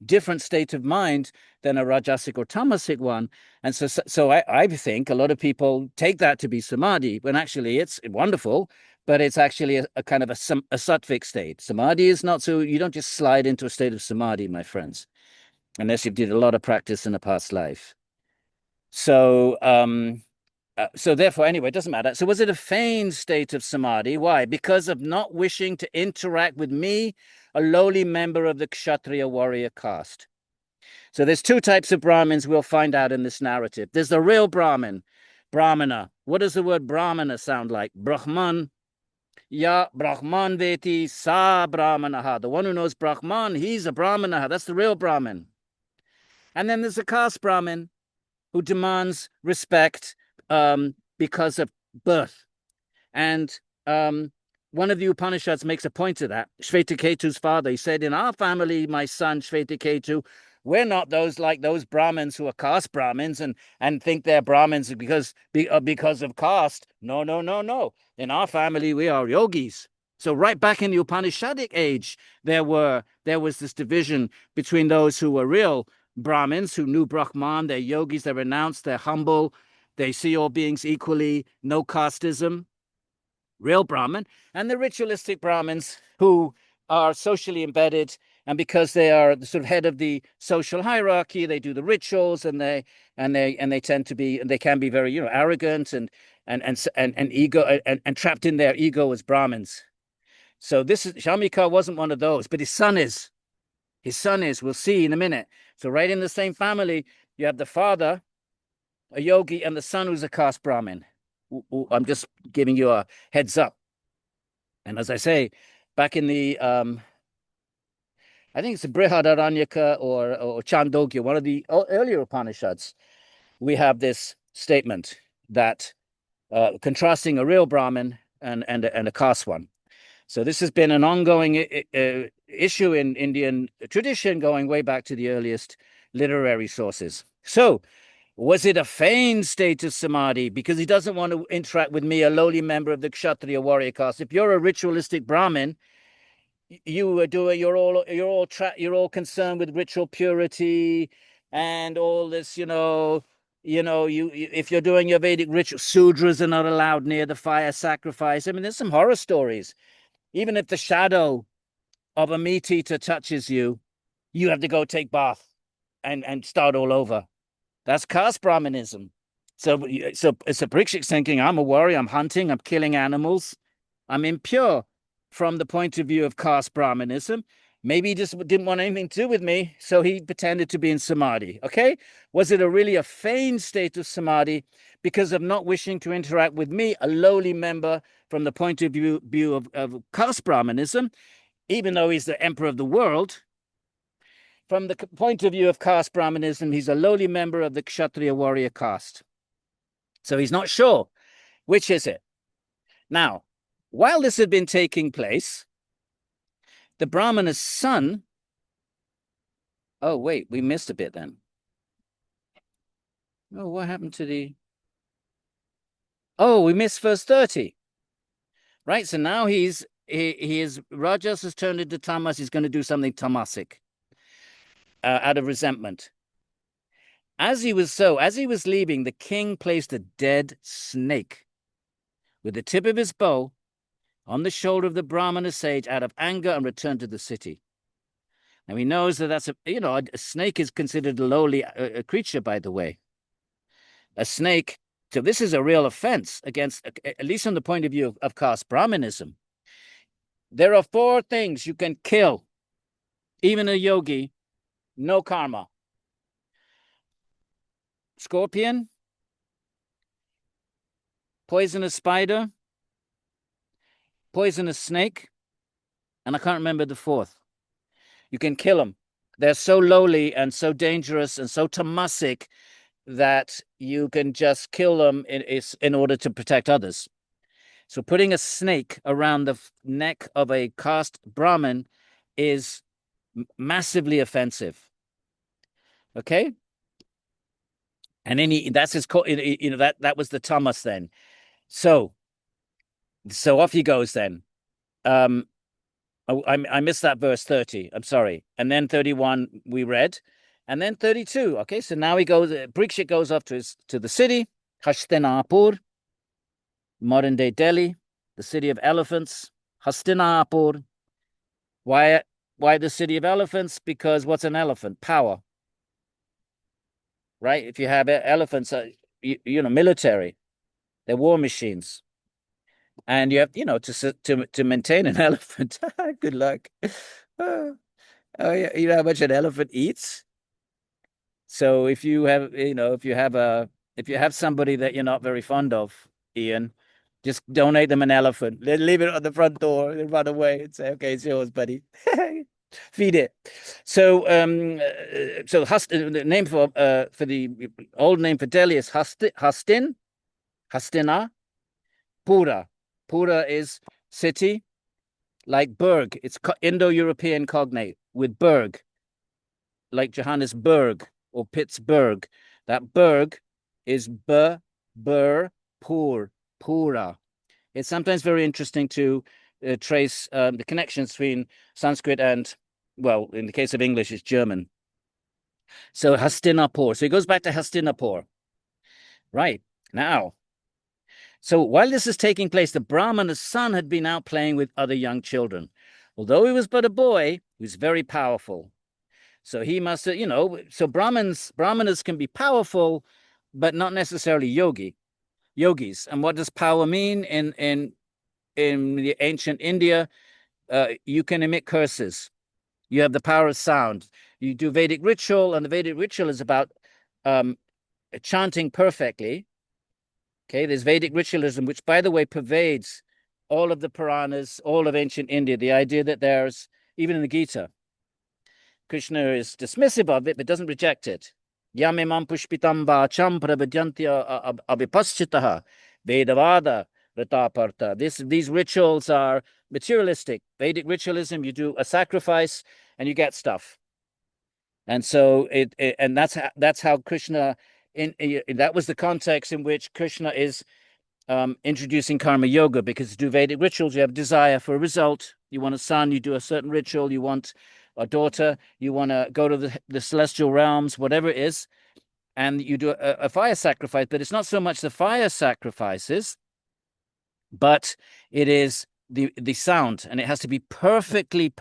different state of mind than a rajasic or tamasic one. And so I think a lot of people take that to be samadhi, when actually it's wonderful, but it's actually a kind of a sattvic state. Samadhi is not so, you don't just slide into a state of samadhi, my friends, unless you did a lot of practice in a past life. So So therefore, anyway, it doesn't matter. So was it a feigned state of samadhi? Why? Because of not wishing to interact with me, a lowly member of the Kshatriya warrior caste. So there's two types of Brahmins we'll find out in this narrative. There's the real Brahmin, Brahmana. What does the word Brahmana sound like? Brahman. Ya Brahman veti sa Brahmanaha. The one who knows Brahman, he's a Brahmana. That's the real Brahmin. And then there's a caste Brahmin who demands respect because of birth. And one of the Upanishads makes a point of that. Shvetaketu's father, he said, in our family, my son Shvetaketu, we're not like those Brahmins who are caste Brahmins and think they're Brahmins because of caste. No, no, no, no. In our family, we are yogis. So right back in the Upanishadic age, there was this division between those who were real Brahmins, who knew Brahman, they're yogis, they're renounced, they're humble, they see all beings equally, no casteism, real Brahman, and the ritualistic Brahmins who are socially embedded, and because they are the sort of head of the social hierarchy, they do the rituals, and they tend to be, and they can be very arrogant and ego and trapped in their ego as Brahmins. So Shamika wasn't one of those, but his son is. His son is. We'll see in a minute. So right in the same family, you have the father, a yogi, and the son who's a caste Brahmin. I'm just giving you a heads up. And as I say, back in the, I think it's the Brihadaranyaka or Chandogya, one of the earlier Upanishads, we have this statement that contrasting a real Brahmin and a caste one. So this has been an ongoing issue in Indian tradition going way back to the earliest literary sources. So was it a feigned state of samadhi because he doesn't want to interact with me, a lowly member of the Kshatriya warrior caste? If you're a ritualistic Brahmin, you're all concerned with ritual purity and all this, if you're doing your Vedic ritual, Sudras are not allowed near the fire sacrifice. I mean, there's some horror stories. Even if the shadow of a meat eater touches you, you have to go take bath and start all over. That's caste Brahmanism. So Parikṣit thinking, I'm a warrior, I'm hunting, I'm killing animals, I'm impure from the point of view of caste Brahmanism. Maybe he just didn't want anything to do with me, so he pretended to be in samadhi. Okay? Was it really a feigned state of samadhi because of not wishing to interact with me, a lowly member from the point of view of caste Brahmanism, even though he's the emperor of the world? From the point of view of caste Brahmanism, he's a lowly member of the Kshatriya warrior caste. So he's not sure. Which is it? Now, while this had been taking place, the Brahmana's son... Oh, wait, we missed a bit then. Oh, what happened to the... Oh, we missed verse 30. Right, so now he is Rajas has turned into tamas. He's going to do something tamasic out of resentment. As he was leaving, the king placed a dead snake with the tip of his bow on the shoulder of the Brahmana sage out of anger and returned to the city. Now he knows that that's a snake is considered a lowly creature, by the way. A snake. So this is a real offense against, at least from the point of view of caste Brahmanism. There are 4 things you can kill, even a yogi, no karma. Scorpion, poisonous spider, poisonous snake, and I can't remember the 4th. You can kill them. They're so lowly and so dangerous and so tamasic that you can just kill them in order to protect others. So putting a snake around the neck of a caste Brahmin is massively offensive. Okay? And that's his, that was the tamas then. So off he goes then. I missed that verse 30. I'm sorry. And then 31 we read. And then 32. Okay, so now Parikshit goes off to the city, Hastinapur, modern day Delhi, the city of elephants. Hastinapur. Why the city of elephants? Because what's an elephant? Power. Right? If you have elephants, military. They're war machines. And you have, to maintain an elephant. Good luck. Oh, yeah, you know how much an elephant eats? So if you have, if you have somebody that you're not very fond of, Ian, just donate them an elephant. Leave it on the front door and run away and say, okay, it's yours, buddy. Feed it. So the name for the old name for Delhi is Hastina, Pura. Pura is city, like Berg. It's Indo-European cognate with Berg, like Johannesburg or Pittsburgh. That Berg is Pura. It's sometimes very interesting to trace the connections between Sanskrit and, well, in the case of English, it's German. So Hastinapur. So he goes back to Hastinapur. Right. Now, so while this is taking place, the Brahmana's son had been out playing with other young children. Although he was but a boy, he was very powerful. So he must have, so Brahmanas can be powerful, but not necessarily yogis. And what does power mean in the ancient India? You can emit curses. You have the power of sound. You do Vedic ritual, and the Vedic ritual is about chanting perfectly. Okay, there's Vedic ritualism, which, by the way, pervades all of the Puranas, all of ancient India. The idea that there's, even in the Gita, Krishna is dismissive of it, but doesn't reject it. Yamimam pushpitam vacham pravidyantya abhipaschitaha vedavada rataparta. These rituals are materialistic. Vedic ritualism, you do a sacrifice and you get stuff. And so and that's how Krishna, that was the context in which Krishna is introducing karma yoga, because to do Vedic rituals, you have desire for a result. You want a son, you do a certain ritual. You want a daughter, you want to go to the celestial realms, whatever it is, and you do a fire sacrifice. But it's not so much the fire sacrifices, but it is the sound, and it has to be perfectly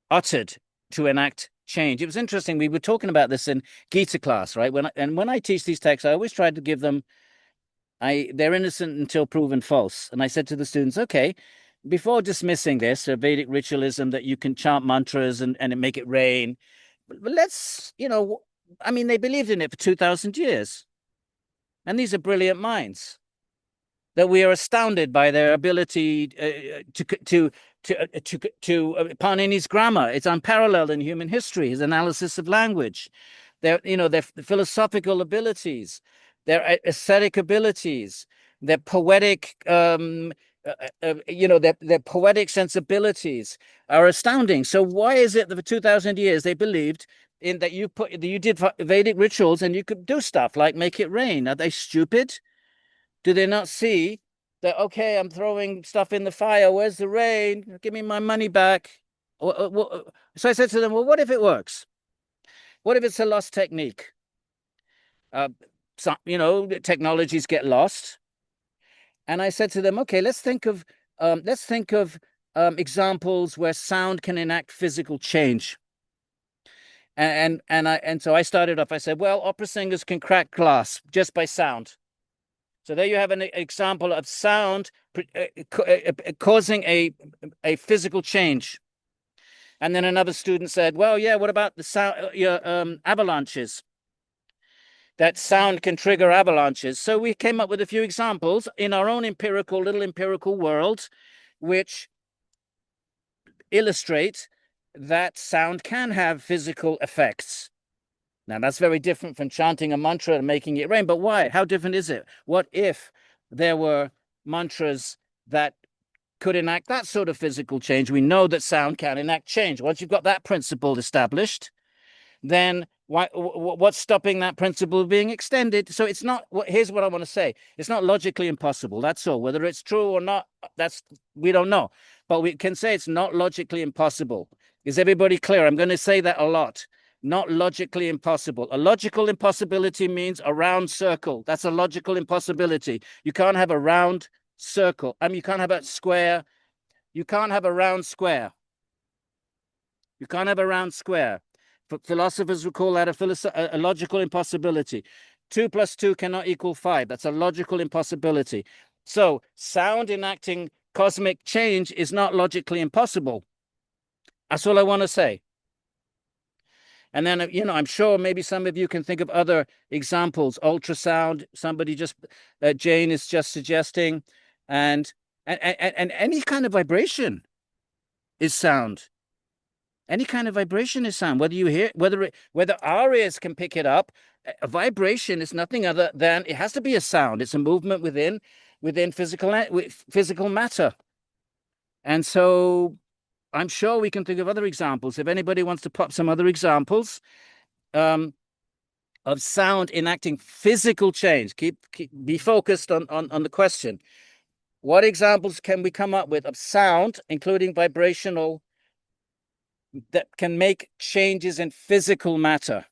uttered to enact change. It was interesting. We were talking about this in Gita class, right? When I teach these texts, I always try to give them, they're innocent until proven false. And I said to the students, okay, before dismissing this Vedic ritualism that you can chant mantras and make it rain, but let's, they believed in it for 2,000 years. And these are brilliant minds that we are astounded by their ability to Panini's grammar. It's unparalleled in human history, his analysis of language, their philosophical abilities, their aesthetic abilities, their poetic, their poetic sensibilities are astounding. So why is it that for 2,000 years they believed in that you did Vedic rituals and you could do stuff like make it rain? Are they stupid? Do they not see that, okay, I'm throwing stuff in the fire, where's the rain? Give me my money back. So I said to them, well, what if it works? What if it's a lost technique? Technologies get lost. And I said to them, okay, let's think of examples where sound can enact physical change. And so I started off, I said, well, opera singers can crack glass just by sound. So there you have an example of sound causing a physical change. And then another student said, well, yeah, what about the sound, avalanches? That sound can trigger avalanches. So we came up with a few examples in our own little empirical world, which illustrate that sound can have physical effects. Now, that's very different from chanting a mantra and making it rain. But why? How different is it? What if there were mantras that could enact that sort of physical change? We know that sound can enact change. Once you've got that principle established, then what's stopping that principle being extended? So it's not, here's what I want to say. It's not logically impossible. That's all. Whether it's true or not, we don't know. But we can say it's not logically impossible. Is everybody clear? I'm going to say that a lot. Not logically impossible. A logical impossibility means a round circle. That's a logical impossibility. You can't have a round circle. You can't have a square. You can't have a round square. You can't have a round square. Philosophers would call that a logical impossibility. 2 plus 2 cannot equal 5. That's a logical impossibility. So sound enacting cosmic change is not logically impossible. That's all I want to say. And then, I'm sure maybe some of you can think of other examples. Ultrasound, Jane is just suggesting, and any kind of vibration is sound. Any kind of vibration is sound. Whether you hear, whether our ears can pick it up, a vibration is nothing other than, it has to be a sound. It's a movement within physical matter. And so I'm sure we can think of other examples. If anybody wants to pop some other examples of sound enacting physical change, be focused on the question. What examples can we come up with of sound, including vibrational, that can make changes in physical matter?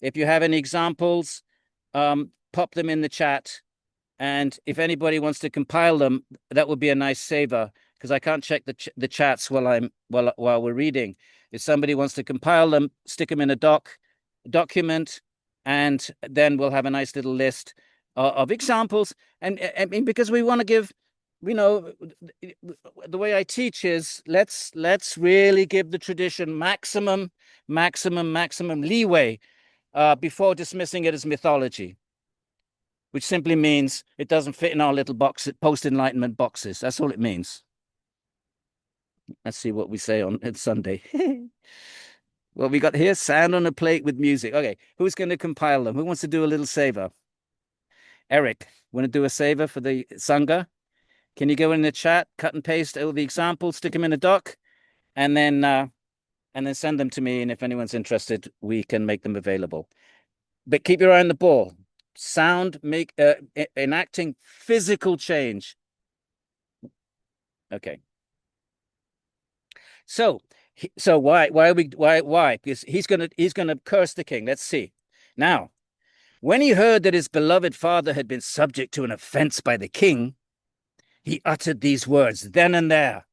If you have any examples, pop them in the chat. And if anybody wants to compile them, that would be a nice saver, because I can't check the chats while we're reading. If somebody wants to compile them, stick them in a document, and then we'll have a nice little list of examples. And I mean, because we want to give, the way I teach is let's really give the tradition maximum leeway before dismissing it as mythology, which simply means it doesn't fit in our little post-enlightenment boxes. That's all it means. Let's see what we say on Sunday. Well, we got here, sound on a plate with music. Okay, who's going to compile them? Who wants to do a little saver? Eric, want to do a saver for the Sangha? Can you go in the chat, cut and paste all the examples, stick them in a doc, and then send them to me. And if anyone's interested, we can make them available. But keep your eye on the ball. Sound enacting physical change. Okay. So why? Because he's gonna curse the king. Let's see. Now, when he heard that his beloved father had been subject to an offense by the king, he uttered these words then and there.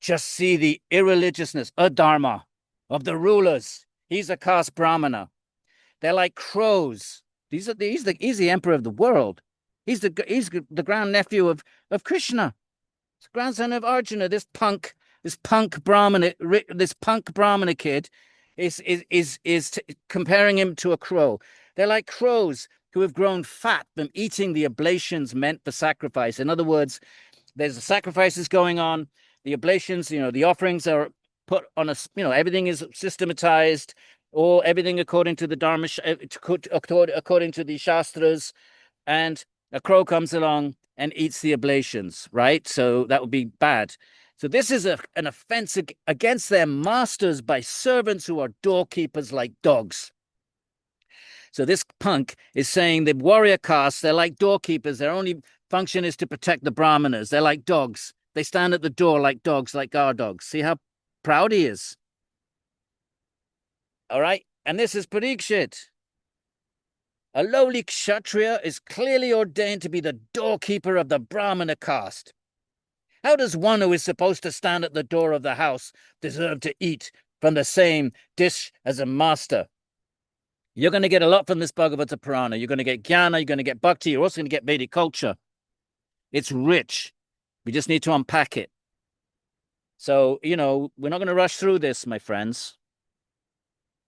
Just see the irreligiousness, dharma, of the rulers. He's a caste Brahmana. They're like crows. He's the emperor of the world. He's the grandnephew of Krishna. He's the grandson of Arjuna. This punk Brahmana kid is comparing him to a crow. They're like crows who have grown fat from eating the oblations meant for sacrifice. In other words, there's the sacrifices going on, the oblations, the offerings are put on everything is systematized, or everything according to the dharma, according to the shastras, and a crow comes along and eats the oblations, right? So that would be bad. So this is an offense against their masters by servants who are doorkeepers like dogs. So this punk is saying the warrior castes, they're like doorkeepers. Their only function is to protect the brahmanas. They're like dogs. They stand at the door like dogs, like guard dogs. See how proud he is? All right. And this is Parīkṣit. A lowly kshatriya is clearly ordained to be the doorkeeper of the brahmana caste. How does one who is supposed to stand at the door of the house deserve to eat from the same dish as a master? You're going to get a lot from this Bhāgavata Purāṇa. You're going to get jnana, you're going to get bhakti, you're also going to get Vedic culture. It's rich. We just need to unpack it. So, we're not going to rush through this, my friends.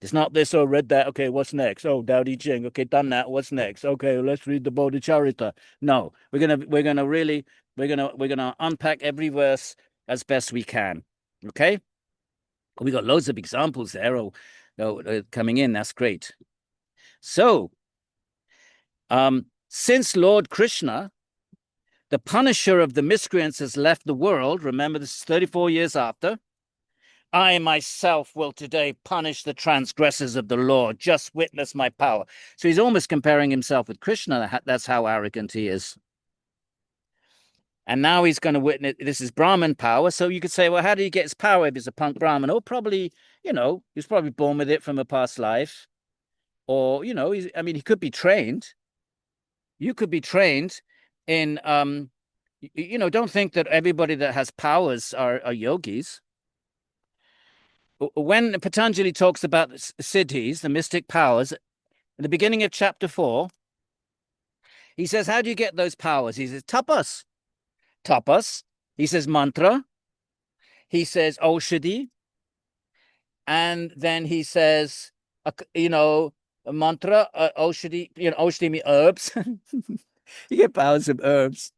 It's not this, read that, okay, what's next? Oh, Dowdy Jing, okay, done that, what's next? Okay, let's read the Bodhicharita. No, we're gonna unpack every verse as best we can. Okay? We got loads of examples there coming in, that's great. So, since Lord Krishna, the punisher of the miscreants, has left the world, remember this is 34 years after, I myself will today punish the transgressors of the law. Just witness my power. So he's almost comparing himself with Krishna. That's how arrogant he is. And now he's going to witness, this is Brahman power. So you could say, well, how did he get his power if he's a punk Brahman? Oh, probably, he was probably born with it from a past life. Or, he could be trained. You could be trained in, don't think that everybody that has powers are yogis. When Patanjali talks about siddhis, the mystic powers, in the beginning of chapter 4, he says, how do you get those powers? He says, tapas. Tapas. He says, mantra. He says, aushadhi. And then he says, you know, a mantra, aushadhi, you know, aushadhi means herbs. You get powers from herbs.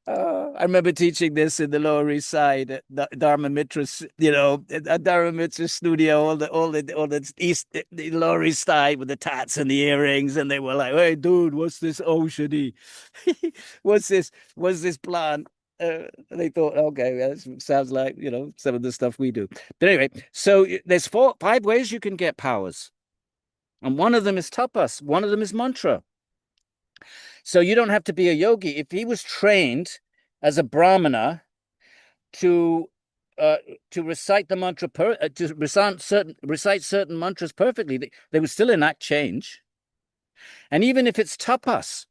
I remember teaching this in the Lower East Side at Dharma Mitra's, you know, at Dharma Mitra's studio, all the East, the Lower East Side with the tats and the earrings, and they were like, "Hey, dude, what's this oshadi? What's this plant?" They thought, okay, that sounds like, you know, some of the stuff we do. But anyway, so there's 5 ways you can get powers, and one of them is tapas, one of them is mantra. So you don't have to be a yogi. If he was trained as a brahmana to recite the mantra, to recite certain mantras perfectly, they would still enact change. And even if it's tapas,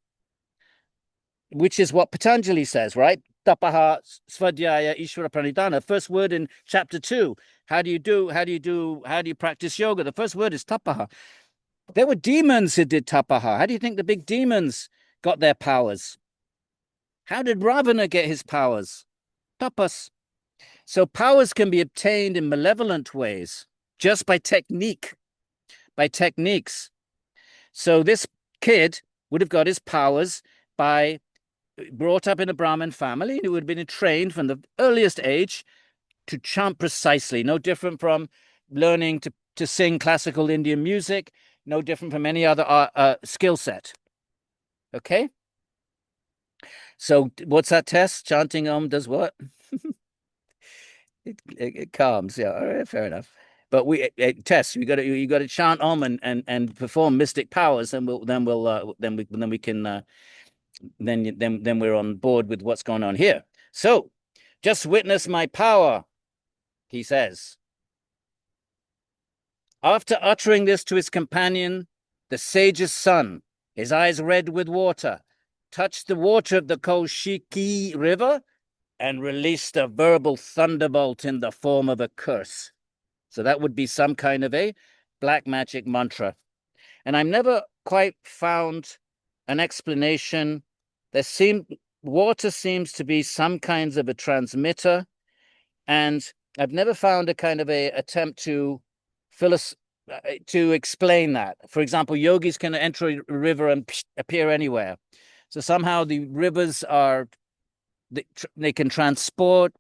which is what Patanjali says, right? Tapaha svadhyaya ishvara pranidhana. First word in chapter 2. How do you practice yoga? The first word is tapaha. There were demons who did tapaha. How do you think the big demons got their powers? How did Ravana get his powers? Tapas. So powers can be obtained in malevolent ways, just by techniques. So this kid would have got his powers by brought up in a Brahmin family, and he would have been trained from the earliest age to chant precisely, no different from learning to sing classical Indian music, no different from any other skill set. Okay? So what's that test? Chanting does what? It calms. Yeah, all right, fair enough. But test. You got to chant and perform mystic powers, and then we're on board with what's going on here. So, just witness my power, he says. After uttering this to his companion, the sage's son, his eyes red with water, touched the water of the Kaushiki river and released a verbal thunderbolt in the form of a curse. So that would be some kind of a black magic mantra. And I've never quite found an explanation. Water seems to be some kinds of a transmitter, and I've never found a kind of a attempt to explain that. For example, yogis can enter a river and appear anywhere. So somehow the rivers they can transport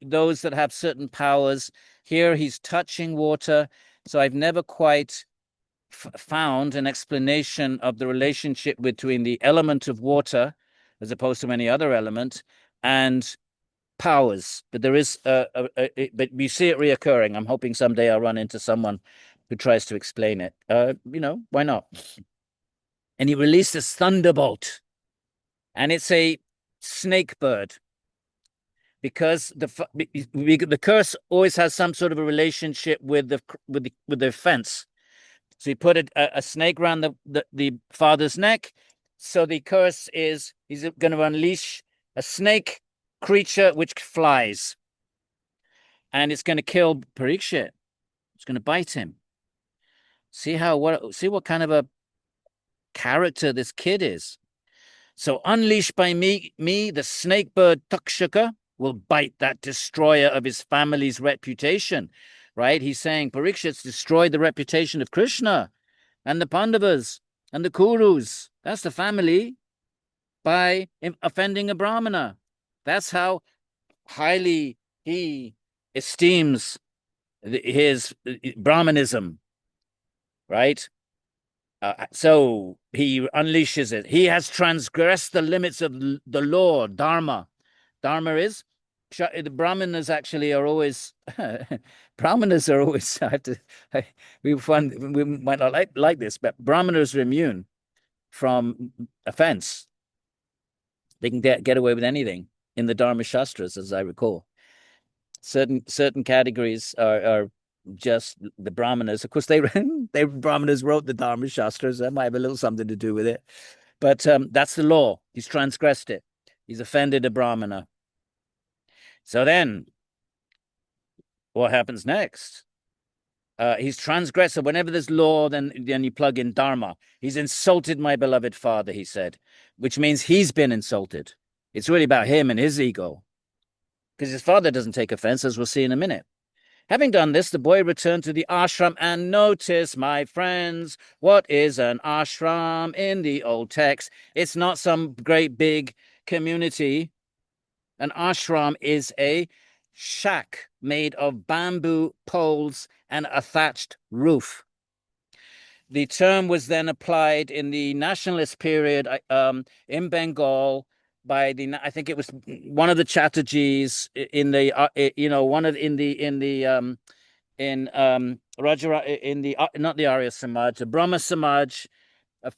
those that have certain powers. Here he's touching water. So I've never quite found an explanation of the relationship between the element of water, as opposed to any other element, and powers. But there is, but we see it reoccurring. I'm hoping someday I'll run into someone who tries to explain it. You know, why not? And he released this thunderbolt, and it's a snake bird, because the curse always has some sort of a relationship with the offense. So he put a snake around the father's neck. So the curse is he's going to unleash a snake creature which flies, and it's going to kill Parikshit. It's going to bite him. See what kind of a character this kid is. So unleashed by me, the snake bird Takshaka will bite that destroyer of his family's reputation. Right? He's saying Parikshit's destroyed the reputation of Krishna and the Pandavas and the Kurus. That's the family, by offending a Brahmana. That's how highly he esteems his Brahmanism, right? So he unleashes it. He has transgressed the limits of the law, dharma. Dharma is, the Brahmanas actually are always, Brahmanas are always, we might not like this, but Brahmanas are immune from offense. They can get away with anything in the Dharma Shastras, as I recall. Certain categories are just the Brahmanas. Of course, they Brahmanas wrote the Dharma Shastras. That might have a little something to do with it. But that's the law. He's transgressed it. He's offended a Brahmana. So then, what happens next? He's transgressed. So whenever there's law, then you plug in dharma. He's insulted my beloved father, he said, which means he's been insulted. It's really about him and his ego, because his father doesn't take offense, as we'll see in a minute. Having done this, the boy returned to the ashram, and notice, my friends, what is an ashram in the old text? It's not some great big community. An ashram is a shack made of bamboo poles and a thatched roof. The term was then applied in the nationalist period in Bengal by I think it was one of the Chatterjees in the not the Arya Samaj, the Brahma Samaj, a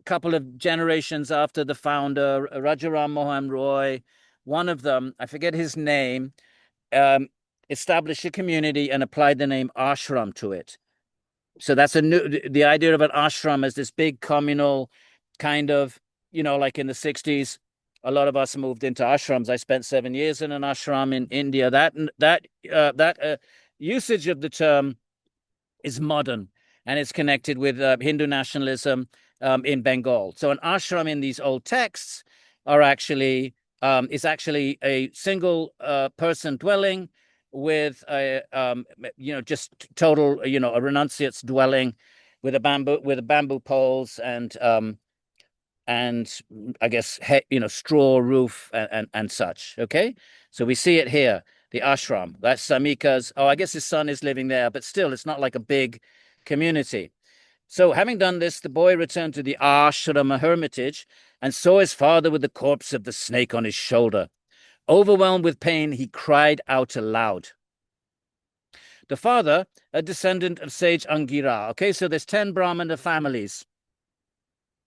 couple of generations after the founder, Rajaram Mohan Roy. One of them, I forget his name, established a community and applied the name ashram to it. So that's the idea of an ashram as this big communal kind of, like in the 60s, a lot of us moved into ashrams. I spent 7 years in an ashram in India. That usage of the term is modern, and it's connected with Hindu nationalism in Bengal. So an ashram in these old texts is actually a single person dwelling with a just total a renunciate's dwelling with bamboo poles and I guess straw roof and such. Okay, so we see it here, the ashram. That's Samika's. Oh, I guess his son is living there, but still, it's not like a big community. So having done this, the boy returned to the ashram hermitage and saw his father with the corpse of the snake on his shoulder. Overwhelmed with pain, he cried out aloud. The father, a descendant of sage Angira. Okay, so there's 10 Brahmana families.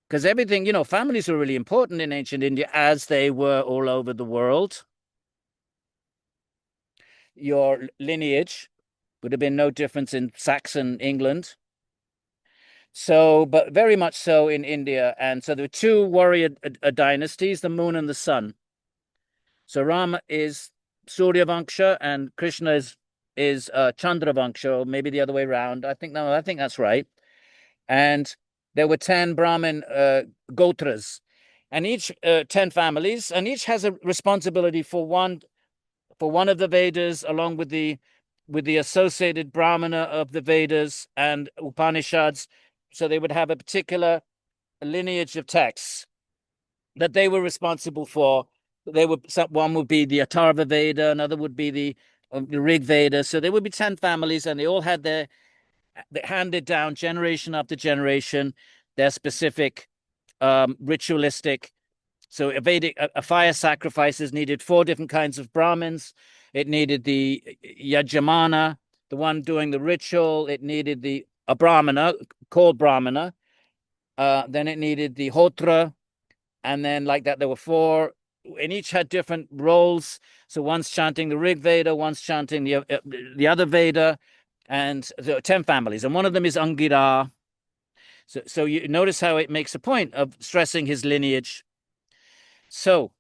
Because everything, families were really important in ancient India, as they were all over the world. Your lineage would have been no difference in Saxon England. So, but very much so in India. And so there were two warrior dynasties, the moon and the sun. So Rama is Surya Vangsha and Krishna is Chandra Vangsha, or maybe the other way around. I think that's right. And there were 10 Brahmin gotras, and each 10 families, and each has a responsibility for one of the Vedas, along with the associated Brahmana of the Vedas and Upanishads. So they would have a particular lineage of texts that they were responsible for. One would be the Atharva Veda, another would be the Rig Veda. So there would be 10 families, and they all had they handed down generation after generation their specific ritualistic. So a fire sacrifices needed 4 different kinds of Brahmins. It needed the Yajamana, the one doing the ritual. It needed a Brahmana, called Brahmana. Then it needed the Hotra. And then like that, there were 4, and each had different roles. So one's chanting the Rig Veda, one's chanting the other Veda, and there are 10 families. And one of them is Angira. So you notice how it makes a point of stressing his lineage. So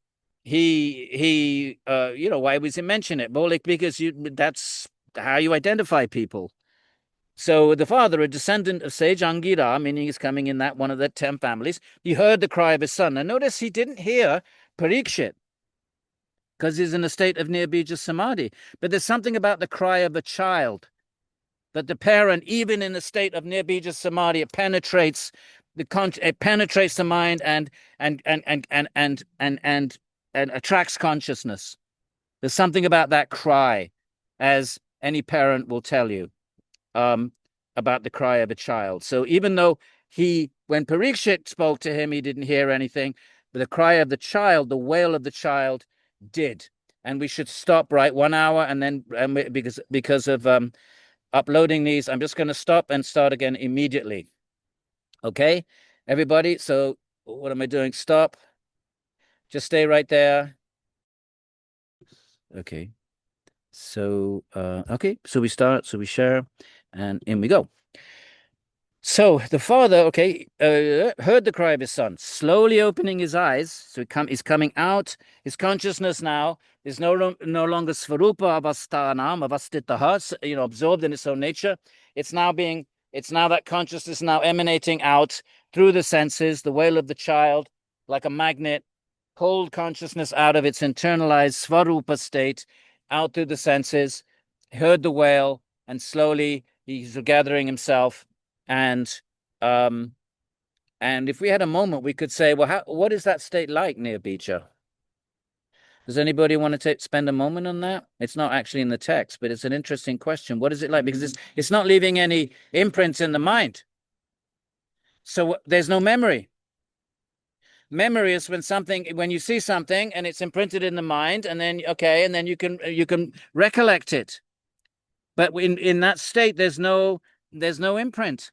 he why was he mention it? Well, because that's how you identify people. So the father, a descendant of sage Angira, meaning he's coming in that one of the 10 families, he heard the cry of his son. And notice he didn't hear Parikshit, because he's in a state of nirbija samadhi. But there's something about the cry of a child, that the parent, even in a state of nirbija samadhi, it penetrates the mind and attracts consciousness. There's something about that cry, as any parent will tell you, about the cry of a child. So even though when Parikshit spoke to him, he didn't hear anything, but the cry of the child, the wail of the child, did. And we should stop right 1 hour, and then because of uploading these, I'm just going to stop and start again immediately. Okay, everybody. So what am I doing? Stop. Just stay right there. Okay. So, okay. So we start, so we share, and in we go. So the father, okay, heard the cry of his son, slowly opening his eyes. So he's coming out. His consciousness now is no longer svarupa avasthanam avastitaha, absorbed in its own nature. It's now that consciousness now emanating out through the senses, the wail of the child, like a magnet, pulled consciousness out of its internalized svarupa state, out through the senses, heard the wail, and slowly he's gathering himself. And if we had a moment, we could say, well, what is that state like near Beecher? Does anybody want to spend a moment on that? It's not actually in the text, but it's an interesting question. What is it like? Because it's not leaving any imprints in the mind. So there's no memory. Memory is when you see something and it's imprinted in the mind, and then you can recollect it. But in that state, there's no imprint.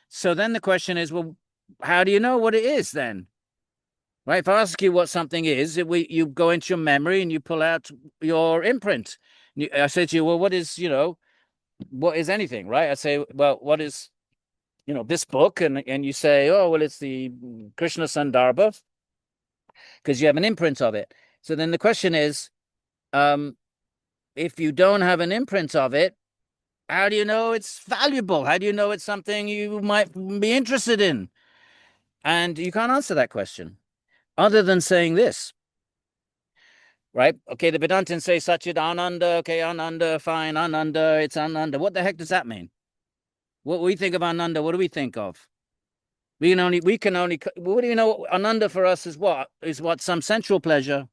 So then the question is, well, how do you know what it is then? Right? If I ask you what something is, you go into your memory and you pull out your imprint. I say to you, well, what is anything, right? I say, well, what is, this book? And you say, oh, well, it's the Krishna Sandarbha, because you have an imprint of it. So then the question is, if you don't have an imprint of it, how do you know it's valuable? How do you know it's something you might be interested in? And you can't answer that question other than saying this, right? Okay, the Vedantins say Satchid Ananda, okay, Ananda, fine, Ananda, it's Ananda. What the heck does that mean? What we think of Ananda, what do we think of? What do you know? Ananda for us is what? Some sensual pleasure.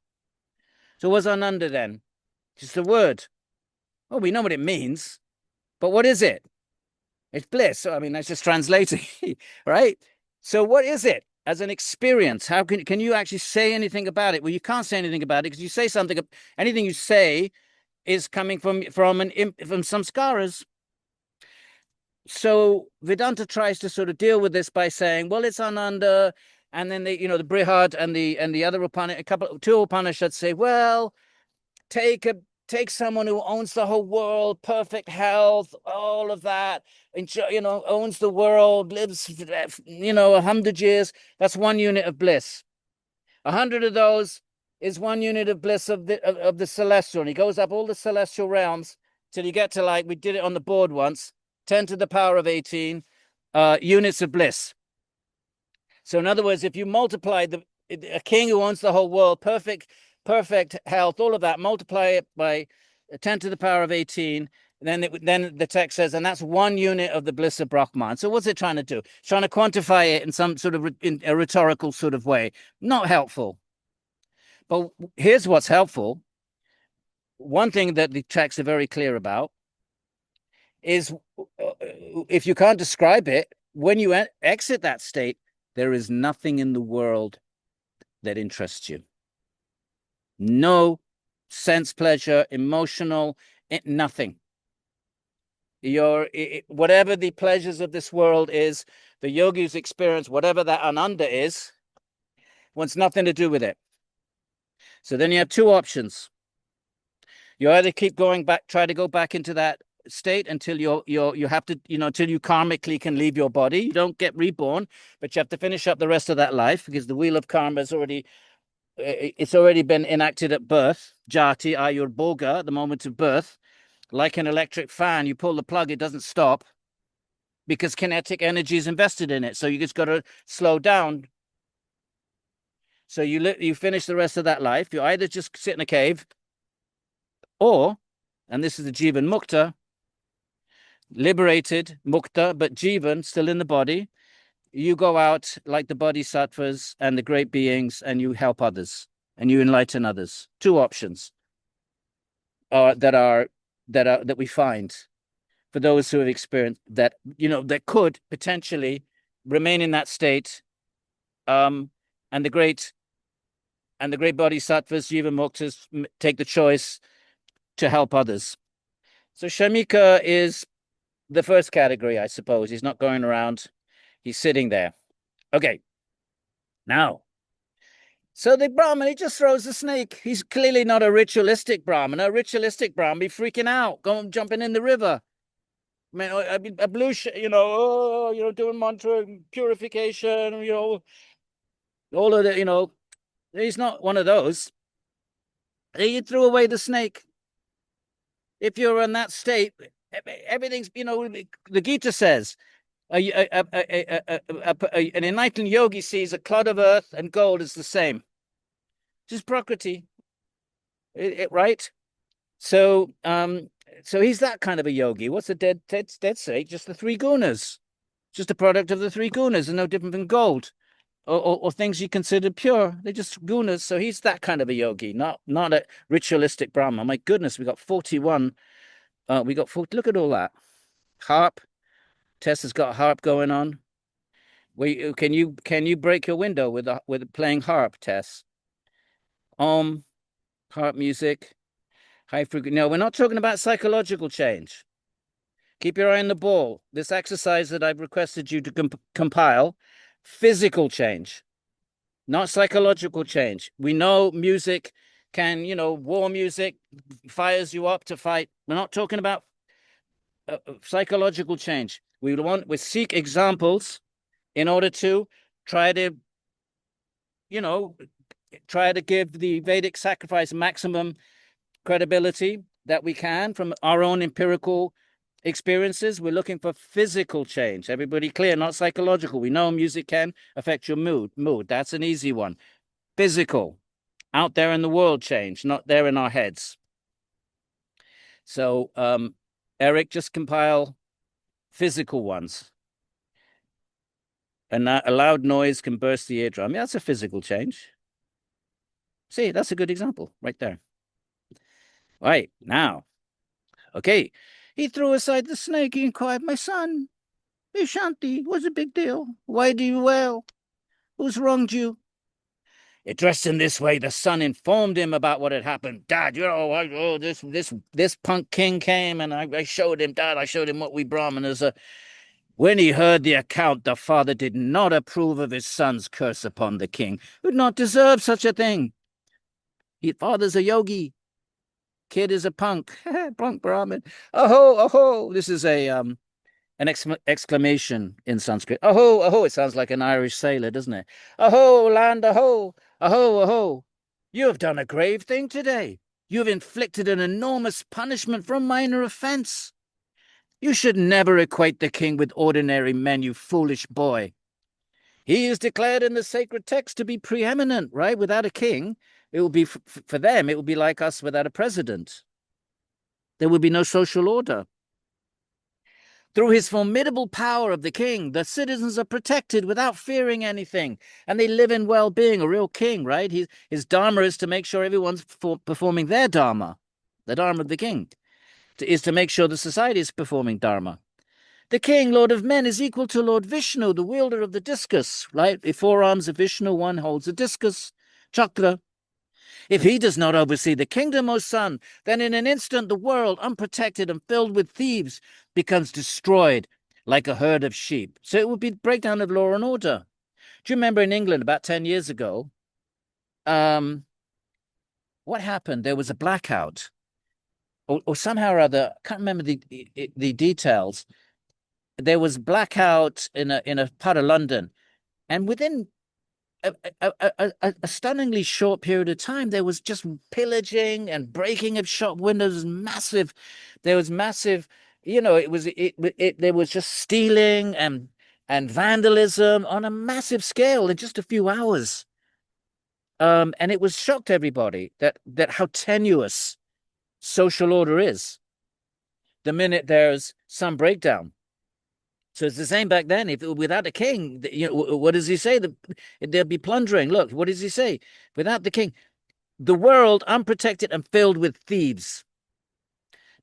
So what's Ananda then? Just a word. Well, we know what it means, but what is it? It's bliss. So, I mean, that's just translating, right? So what is it as an experience? How can you actually say anything about it? Well, you can't say anything about it because you say something. Anything you say is coming from samskaras. So Vedanta tries to sort of deal with this by saying, well, it's Ananda, and then the Brihad and the other two Upanishads say, well, take someone who owns the whole world, perfect health, all of that, owns the world, lives 100 years. That's 1 unit of bliss. 100 of those is 1 unit of bliss of the celestial. And he goes up all the celestial realms till you get to, like, we did it on the board once, 10 to the power of 18 units of bliss. So in other words, if you multiply a king who owns the whole world, perfect health, all of that, multiply it by 10 to the power of 18, then the text says, and that's 1 unit of the bliss of Brahman. So what's it trying to do? It's trying to quantify it in some sort of in a rhetorical sort of way. Not helpful. But here's what's helpful. One thing that the texts are very clear about is if you can't describe it, when you exit that state, there is nothing in the world that interests you. No sense pleasure, emotional, nothing. Whatever the pleasures of this world is, the yogi's experience, whatever that ananda is, wants nothing to do with it. So then you have two options. You either keep going back, try to go back into that state until you have to, until you karmically can leave your body. You don't get reborn, but you have to finish up the rest of that life because the wheel of karma is already been enacted at birth. Jati, ayur, bhoga, the moment of birth. Like an electric fan, you pull the plug, it doesn't stop because kinetic energy is invested in it. So you just got to slow down. So you finish the rest of that life. You either just sit in a cave or, and this is the jivan mukta, liberated mukta, but jivan still in the body. You go out like the bodhisattvas and the great beings and you help others and you enlighten others. Two options that we find for those who have experienced that, that could potentially remain in that state. And the great bodhisattvas, jiva muktas, take the choice to help others. So Shamika is the first category, I suppose. He's not going around. He's sitting there. Okay. Now, so the Brahman, he just throws the snake. He's clearly not a ritualistic Brahman. A ritualistic Brahman be freaking out, going jumping in the river. man, I mean, ablution, oh, doing mantra, purification, all of the, he's not one of those. He threw away the snake. If you're in that state, everything's, the Gita says, an enlightened yogi sees a clod of earth and gold is the same. Just Prakriti, right? So he's that kind of a yogi. What's a dead state? Just the three gunas, just a product of the three gunas, and no different than gold or things you consider pure. They're just gunas. So he's that kind of a yogi, not a ritualistic Brahma. My goodness, we got 41. We got 40. Look at all that harp. Tessa's got a harp going on. Can you break your window with playing harp, Tess? Harp music, high frequency. No, we're not talking about psychological change. Keep your eye on the ball. This exercise that I've requested you to compile, physical change, not psychological change. We know music can, war music fires you up to fight. We're not talking about psychological change. We seek examples in order to try to give the Vedic sacrifice maximum credibility that we can from our own empirical experiences. We're looking for physical change. Everybody clear? Not psychological. We know music can affect your mood. That's an easy one. Physical, out there in the world change, not there in our heads. So, Eric, just compile physical ones. And a loud noise can burst the eardrum. Yeah, that's a physical change. See, that's a good example right there. Right, now. Okay. He threw aside the snake. He inquired, "My son, Vishanti, what's the big deal? Why do you wail? Who's wronged you?" Addressed in this way, the son informed him about what had happened. "Dad, this punk king came and I showed him, Dad, I showed him what we Brahmanas are." When he heard the account, the father did not approve of his son's curse upon the king, who did not deserve such a thing. Father's a yogi. Kid is a punk. Punk Brahmin. Aho, aho. This is an exclamation in Sanskrit. Aho, aho. It sounds like an Irish sailor, doesn't it? Aho, land, aho. Aho, aho. You have done a grave thing today. You have inflicted an enormous punishment for a minor offense. You should never equate the king with ordinary men, you foolish boy. He is declared in the sacred text to be preeminent, right? Without a king, it will be, for them, it will be like us without a president. There will be no social order. Through his formidable power of the king, the citizens are protected without fearing anything, and they live in well-being. A real king, right? His dharma is to make sure everyone's performing their dharma. The dharma of the king is to make sure the society is performing dharma. The king, Lord of men, is equal to Lord Vishnu, the wielder of the discus, right? The four arms of Vishnu, one holds a discus, chakra. If he does not oversee the kingdom, O son, then in an instant the world, unprotected and filled with thieves, becomes destroyed like a herd of sheep. So it would be breakdown of law and order. Do you remember in England about 10 years ago, what happened? There was a blackout. Or somehow or other, I can't remember the details. There was blackout in a part of London, and within a stunningly short period of time, there was just pillaging and breaking of shop windows. Massive, there was massive. There was just stealing and vandalism on a massive scale in just a few hours. And it was shocked everybody that how tenuous social order is the minute there's some breakdown. So it's the same back then. If without the king, what does he say? There'll be plundering. Look, what does he say? Without the king, the world, unprotected and filled with thieves,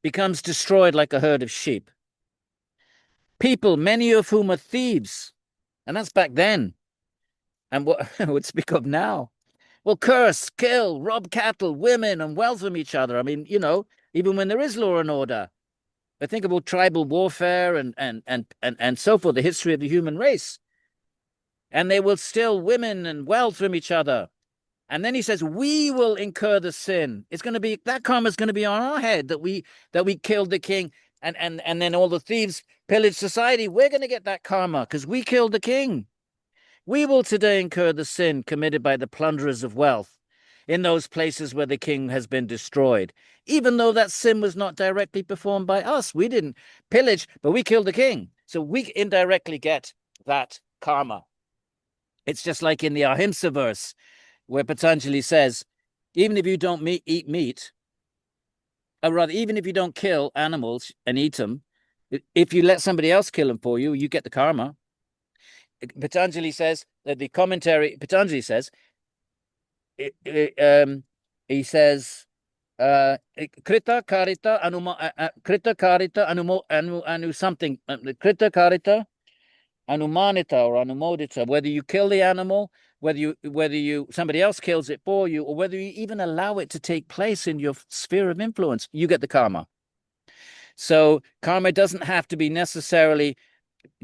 becomes destroyed like a herd of sheep. People, many of whom are thieves, and that's back then. And what would speak of now? Well, curse, kill, rob cattle, women, and wealth from each other. I mean, even when there is law and order. But think about tribal warfare and so forth, the history of the human race. And they will steal women and wealth from each other. And then he says, we will incur the sin. It's going to be, that karma is going to be on our head that we killed the king. and then all the thieves pillage society. We're going to get that karma because we killed the king. We will today incur the sin committed by the plunderers of wealth in those places where the king has been destroyed, even though that sin was not directly performed by us. We didn't pillage, but we killed the king. So we indirectly get that karma. It's just like in the Ahimsa verse, where Patanjali says, even if you don't eat meat, or rather, even if you don't kill animals and eat them, if you let somebody else kill them for you, you get the karma. Patanjali says that the commentary, Patanjali says, he says, krita karita anu something, krita karita anumanita or anumodita, whether you kill the animal, whether you somebody else kills it for you, or whether you even allow it to take place in your sphere of influence, you get the karma. So karma doesn't have to be necessarily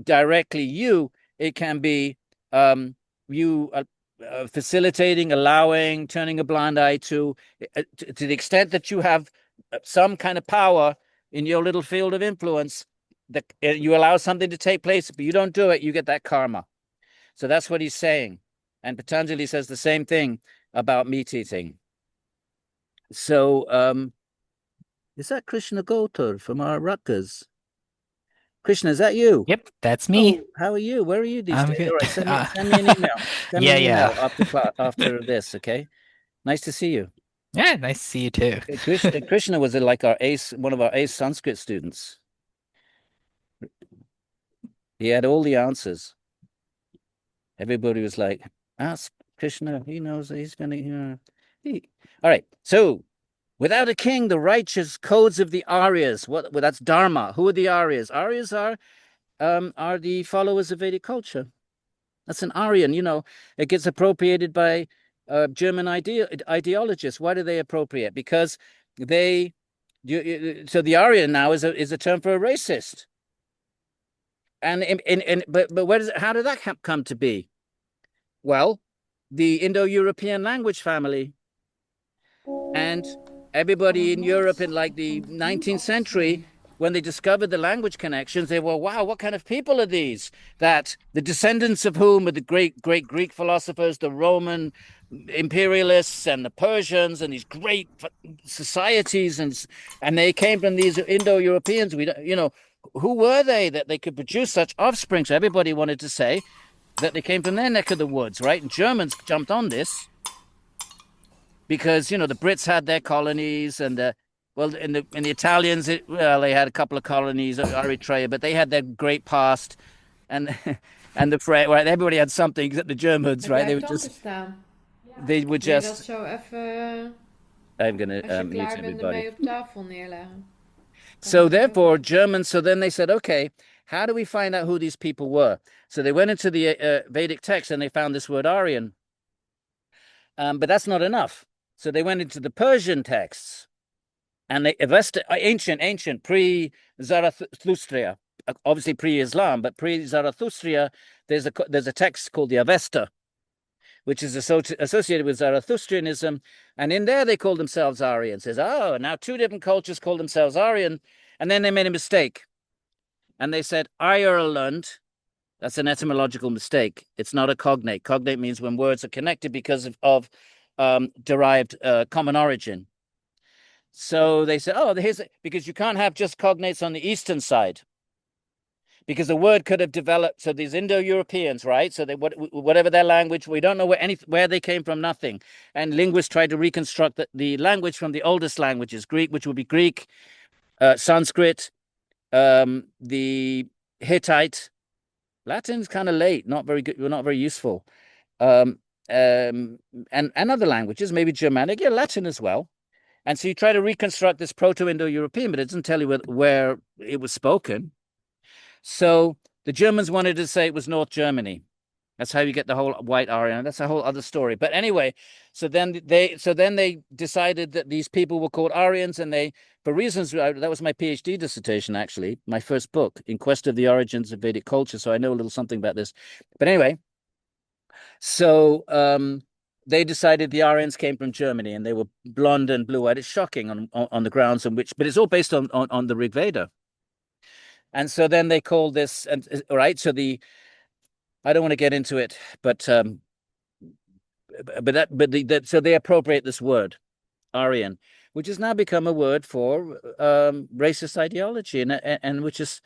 directly you. It can be you facilitating, allowing, turning a blind eye to the extent that you have some kind of power in your little field of influence, that you allow something to take place, but you don't do it, you get that karma. So that's what he's saying. And Patanjali says the same thing about meat eating. So is that Krishna Gotur from our Rutgers? Krishna, is that you? Yep, that's me. Oh, how are you? Where are you these I'm days? good. All right, send me an email. Send me Yeah, an email yeah. after this, okay? Nice to see you. Yeah, nice to see you too. Krishna was like one of our ace Sanskrit students. He had all the answers. Everybody was like, ask Krishna. He knows he's going to. All right. So, without a king, the righteous codes of the Aryas. Well, that's dharma. Who are the Aryas? Aryas are the followers of Vedic culture. That's an Aryan. It gets appropriated by German ideologists. Why do they appropriate? Because they. So the Aryan now is a term for a racist. But how did that come to be? Well, the Indo-European language family, and everybody in Europe in like the 19th century, when they discovered the language connections, they were, wow, what kind of people are these? That the descendants of whom are the great Greek philosophers, the Roman imperialists, and the Persians, and these great societies, and they came from these Indo-Europeans. Who were they that they could produce such offspring? So everybody wanted to say that they came from their neck of the woods, right? And Germans jumped on this because the Brits had their colonies, and the Italians, they had a couple of colonies, Eritrea, but they had their great past, and and right, everybody had something except the Germans, right? They were just. I'm gonna mute everybody. So therefore, Germans. So then they said, okay, how do we find out who these people were? So they went into the Vedic text and they found this word Aryan. But that's not enough. So they went into the Persian texts, and they ancient pre-Zarathustra, obviously pre-Islam, but pre-Zarathustra. There's a text called the Avesta, which is associated with Zarathustrianism, and in there they call themselves Aryan. Says, oh, now two different cultures call themselves Aryan, and then they made a mistake, and they said Ireland. That's an etymological mistake. It's not a cognate. Cognate means when words are connected because of derived common origin. So they said, oh, because you can't have just cognates on the eastern side, because the word could have developed. So these Indo-Europeans, right? So whatever their language, we don't know where they came from, nothing. And linguists tried to reconstruct the language from the oldest languages, Greek, which would be Greek, Sanskrit, the Hittite. Latin's kind of late, not very good, not very useful. And other languages, maybe Germanic, Latin as well. And so you try to reconstruct this Proto-Indo-European, but it doesn't tell you where it was spoken. So the Germans wanted to say it was North Germany. That's how you get the whole white Aryan. That's a whole other story. But anyway, so then they decided that these people were called Aryans, and for reasons, that was my PhD dissertation, actually, my first book, In Quest of the Origins of Vedic Culture. So I know a little something about this. But anyway, so they decided the Aryans came from Germany, and they were blonde and blue-eyed. It's shocking on the grounds on which, but it's all based on the Rig Veda. And so then they call this, and all right, so I don't want to get into it, but so they appropriate this word, Aryan, which has now become a word for racist ideology, and which is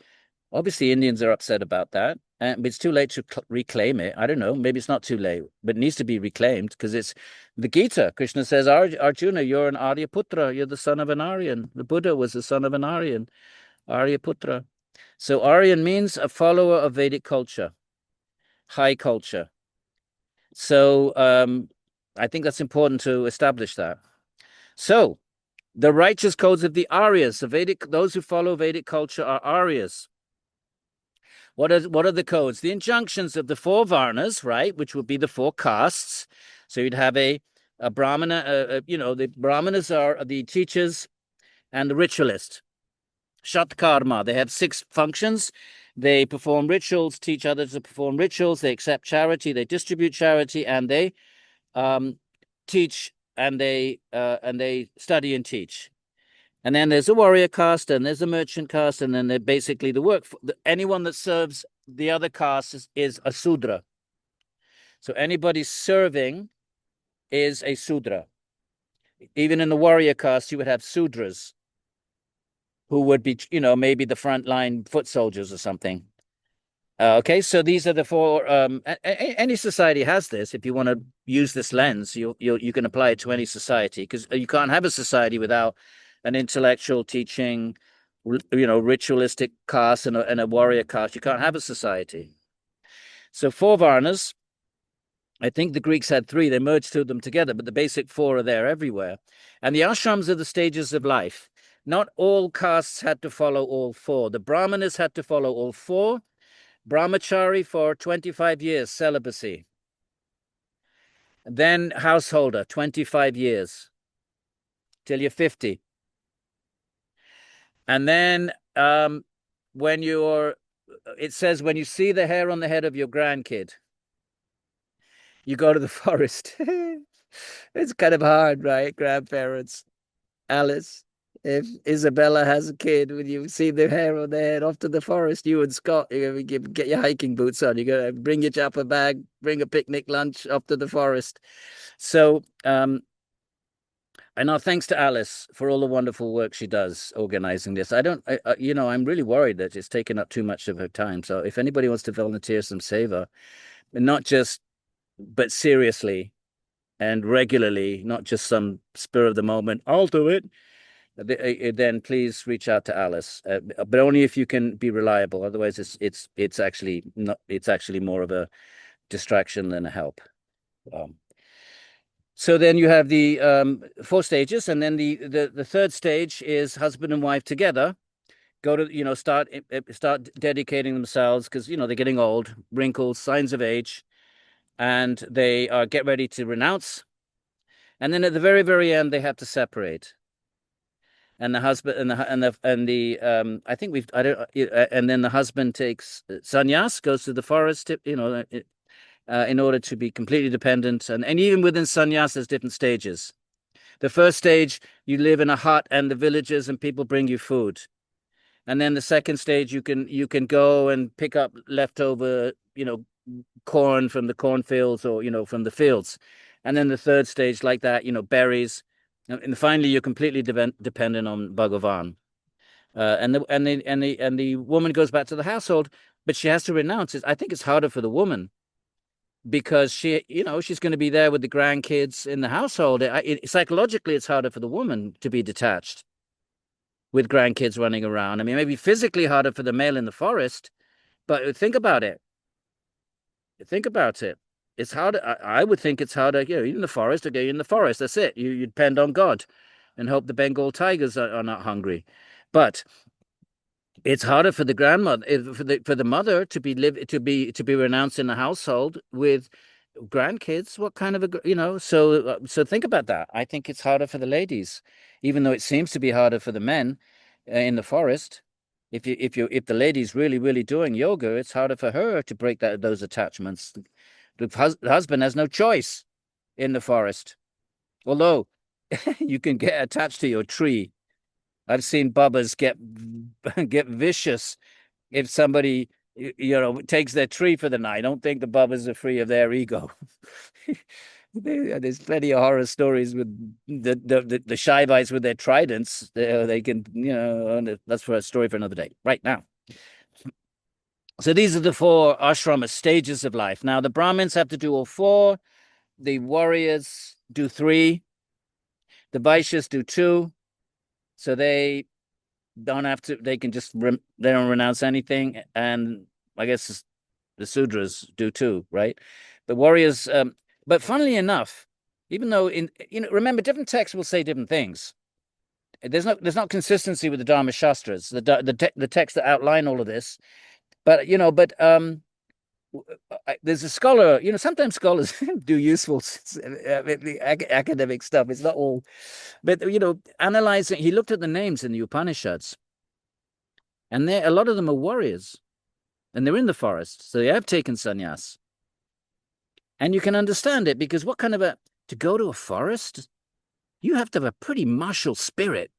obviously Indians are upset about that, but it's too late to reclaim it. I don't know, maybe it's not too late, but it needs to be reclaimed because it's the Gita. Krishna says, Arjuna, you're an Aryaputra, you're the son of an Aryan. The Buddha was the son of an Aryan, Aryaputra. So Aryan means a follower of Vedic culture, high culture. So I think that's important to establish that. So the righteous codes of the Aryas, those who follow Vedic culture are Aryas. What are the codes? The injunctions of the four varnas, right, which would be the four castes. So you'd have a brahmana, the brahmanas are the teachers and the ritualists. Shatkarma, they have 6 functions. They perform rituals, teach others to perform rituals. They accept charity, they distribute charity, and they teach and they study and teach. And then there's a warrior caste, and there's a merchant caste, and then they're basically the work. Anyone that serves the other caste is a Sudra. So anybody serving is a Sudra. Even in the warrior caste, you would have Sudras who would be, maybe the frontline foot soldiers or something. Okay, so these are the 4. Any society has this. If you want to use this lens, you can apply it to any society, because you can't have a society without an intellectual teaching, ritualistic caste and a warrior caste. You can't have a society. So 4 varnas. I think the Greeks had 3. They merged 2 of them together, but the basic 4 are there everywhere. And the ashrams are the stages of life. Not all castes had to follow all 4. The brahmanas had to follow all 4. Brahmachari for 25 years, celibacy. Then householder, 25 years, till you're 50. And then it says when you see the hair on the head of your grandkid, you go to the forest. It's kind of hard, right, grandparents? Alice, if Isabella has a kid, when you see the hair on their head, off to the forest, you and Scott, you get your hiking boots on. You got to bring your chopper bag, bring a picnic lunch up to the forest. So, and now thanks to Alice for all the wonderful work she does organizing this. I'm really worried that it's taken up too much of her time. So if anybody wants to volunteer some seva, but seriously and regularly, not just some spur of the moment, I'll do it, then please reach out to Alice, but only if you can be reliable. Otherwise, it's actually more of a distraction than a help. So then you have the 4 stages, and then the 3rd stage is husband and wife together go to start dedicating themselves, because they're getting old, wrinkles, signs of age, and they get ready to renounce. And then at the very, very end, they have to separate. And the husband and then the husband takes sannyas, goes to the forest, in order to be completely dependent. And even within sannyas, there's different stages. The first stage, you live in a hut and the villagers and people bring you food. And then the second stage, you can go and pick up leftover, corn from the cornfields or, from the fields. And then the third stage, like that, berries. And finally, you're completely dependent on Bhagavan. And the woman goes back to the household, but she has to renounce it. I think it's harder for the woman, because she's going to be there with the grandkids in the household. Psychologically, it's harder for the woman to be detached with grandkids running around. I mean, maybe physically harder for the male in the forest, but think about it. It's harder. I would think it's harder. You're in the forest. Okay, you're in the forest. That's it. You depend on God, and hope the Bengal tigers are not hungry. But it's harder for the grandmother, for the mother to be renounced in the household with grandkids. What kind of so think about that. I think it's harder for the ladies, even though it seems to be harder for the men in the forest. If the lady's really doing yoga, it's harder for her to break those attachments. The husband has no choice in the forest, although you can get attached to your tree. I've seen bubbas get vicious if somebody, takes their tree for the night, I don't think the Bubbas are free of their ego. There's plenty of horror stories with the Shivites with their tridents. They can, that's for a story for another day. Right now. So these are the 4 ashrama stages of life. Now, the Brahmins have to do all 4. The warriors do 3. The Vaishyas do 2. So they don't have to, they can just, they don't renounce anything. And I guess the Sudras do 2, right? The warriors, but funnily enough, even though remember, different texts will say different things. There's not consistency with the Dharma Shastras, the texts that outline all of this. But there's a scholar, sometimes scholars do useful academic stuff. It's not all, but analyzing, he looked at the names in the Upanishads, and a lot of them are warriors, and they're in the forest, so they have taken sannyas. And you can understand it, because what kind of to go to a forest, you have to have a pretty martial spirit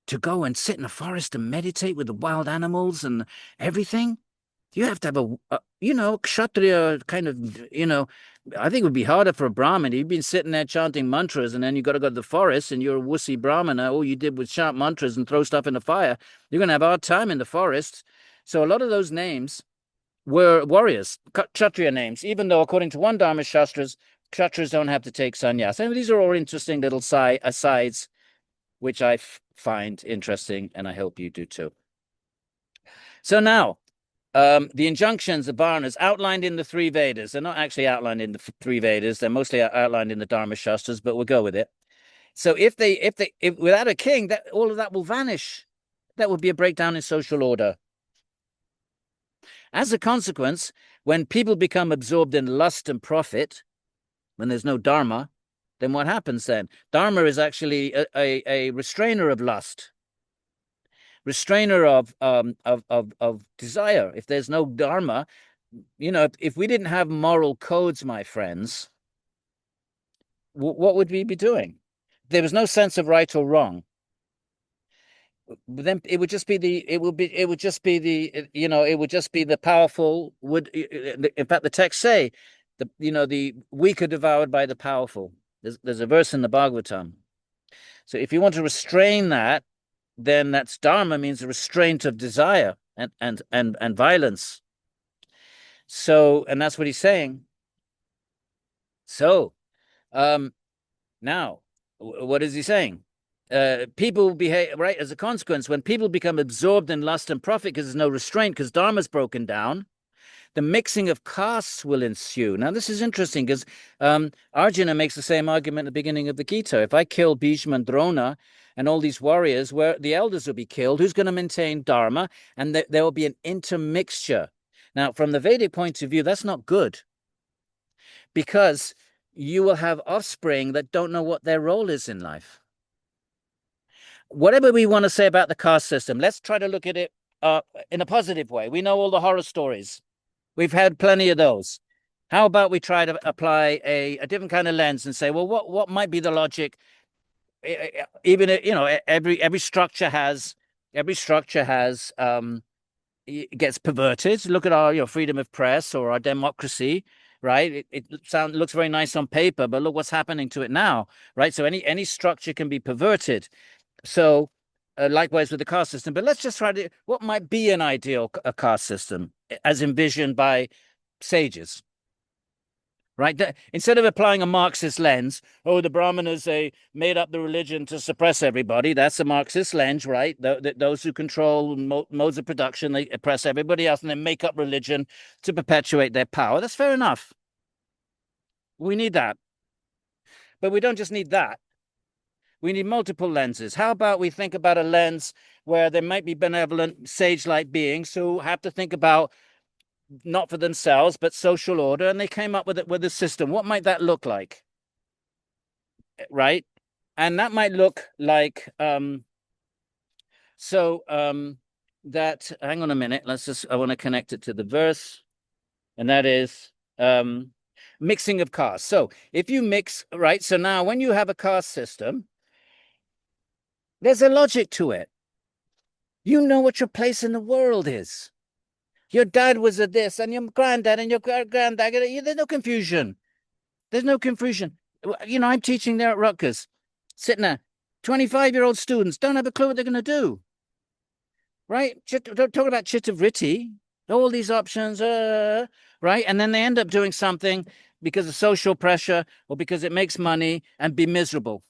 to go and sit in a forest and meditate with the wild animals and everything. You have to have a kshatriya kind of, I think it would be harder for a Brahmin. You've been sitting there chanting mantras, and then you got to go to the forest, and you're a wussy Brahmana. All you did was chant mantras and throw stuff in the fire. You're going to have a hard time in the forest. So a lot of those names were warriors, kshatriya names, even though according to one Dharma Shastras, kshatras don't have to take sannyas. And these are all interesting little asides, which I find interesting, and I hope you do too. So now, the injunctions, the varnas, outlined in the 3 Vedas. They're not actually outlined in the 3 Vedas. They're mostly outlined in the Dharma Shastras, but we'll go with it. So if without a king, that all of that will vanish. That would be a breakdown in social order. As a consequence, when people become absorbed in lust and profit, when there's no dharma, then what happens then? Dharma is actually a restrainer of lust, restrainer of desire. If there's no dharma, if we didn't have moral codes, my friends, what would we be doing? There was no sense of right or wrong. Then it would just be the powerful would, in fact, the texts say the weak are devoured by the powerful. There's a verse in the Bhagavatam. So if you want to restrain that, then that's dharma, means a restraint of desire and violence. So, and that's what he's saying. So, now, what is he saying? People behave, right, as a consequence, when people become absorbed in lust and profit because there's no restraint, because dharma's broken down, the mixing of castes will ensue. Now, this is interesting because Arjuna makes the same argument at the beginning of the Gita. If I kill Bhishma and Drona and all these warriors, where the elders will be killed, who's going to maintain dharma? And there will be an intermixture. Now, from the Vedic point of view, that's not good, because you will have offspring that don't know what their role is in life. Whatever we want to say about the caste system, let's try to look at it in a positive way. We know all the horror stories. We've had plenty of those. How about we try to apply a different kind of lens and say, well, what might be the logic? Even every structure gets perverted. Look at our freedom of press or our democracy, right? It looks very nice on paper, but look what's happening to it now, right? So any structure can be perverted. So likewise with the caste system. But let's just try to, what might be an ideal caste system as envisioned by sages, right? Instead of applying a Marxist lens, the Brahmanas, they made up the religion to suppress everybody. That's a Marxist lens, right? Those who control modes of production, they oppress everybody else and then make up religion to perpetuate their power. That's fair enough. We need that. But we don't just need that. We need multiple lenses. How about we think about a lens where there might be benevolent, sage-like beings who have to think about not for themselves, but social order, and they came up with a system. What might that look like? Right? And that might look like, hang on a minute, I want to connect it to the verse, and that is, mixing of castes. So if you mix, right, so now when you have a caste system, there's a logic to it. You know what your place in the world is. Your dad was a this, and your granddad and your granddad. There's no confusion. There's no confusion. You know, I'm teaching there at Rutgers, sitting there. 25-year-old students don't have a clue what they're going to do. Right? Talk about chitta vritti, all these options, right? And then they end up doing something because of social pressure or because it makes money and be miserable.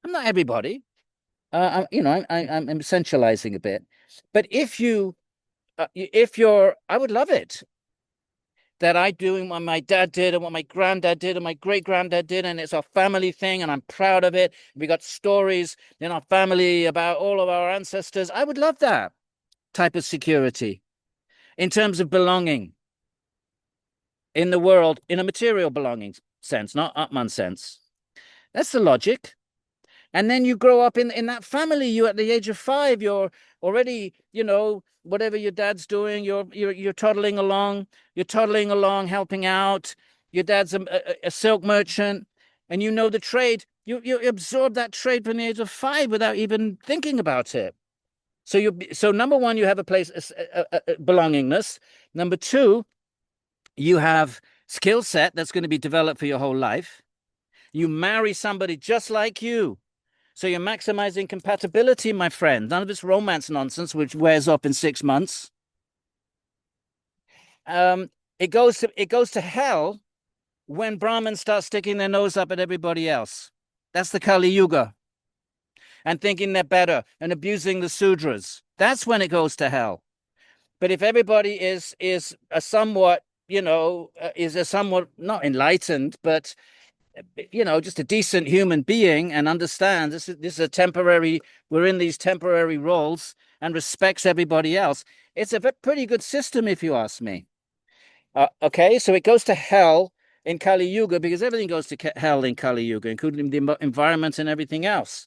I'm not everybody. You know, I'm essentializing a bit. But if you're, I would love it that I doing what my dad did and what my granddad did and my great granddad did, and it's our family thing, and I'm proud of it. We got stories in our family about all of our ancestors. I would love that type of security in terms of belonging in the world, in a material belonging sense, not Atman sense. That's the logic. And then you grow up in that family. You at the age of 5, you're already, you know, whatever your dad's doing, you're toddling along, helping out. Your dad's a silk merchant, and you know the trade. You absorb that trade from the age of 5 without even thinking about it. So number one, you have a place, belongingness. Number two, you have skill set that's going to be developed for your whole life. You marry somebody just like you. So you're maximizing compatibility, my friend. None of this romance nonsense, which wears off in 6 months. It goes to hell when Brahmins start sticking their nose up at everybody else. That's the Kali Yuga. And thinking they're better and abusing the Sudras. That's when it goes to hell. But if everybody is a somewhat, you know, is a somewhat not enlightened, but you know, just a decent human being and understands this is a temporary, we're in these temporary roles, and respects everybody else, it's a pretty good system, if you ask me. Okay, so it goes to hell in Kali Yuga because everything goes to hell in Kali Yuga, including the environment and everything else.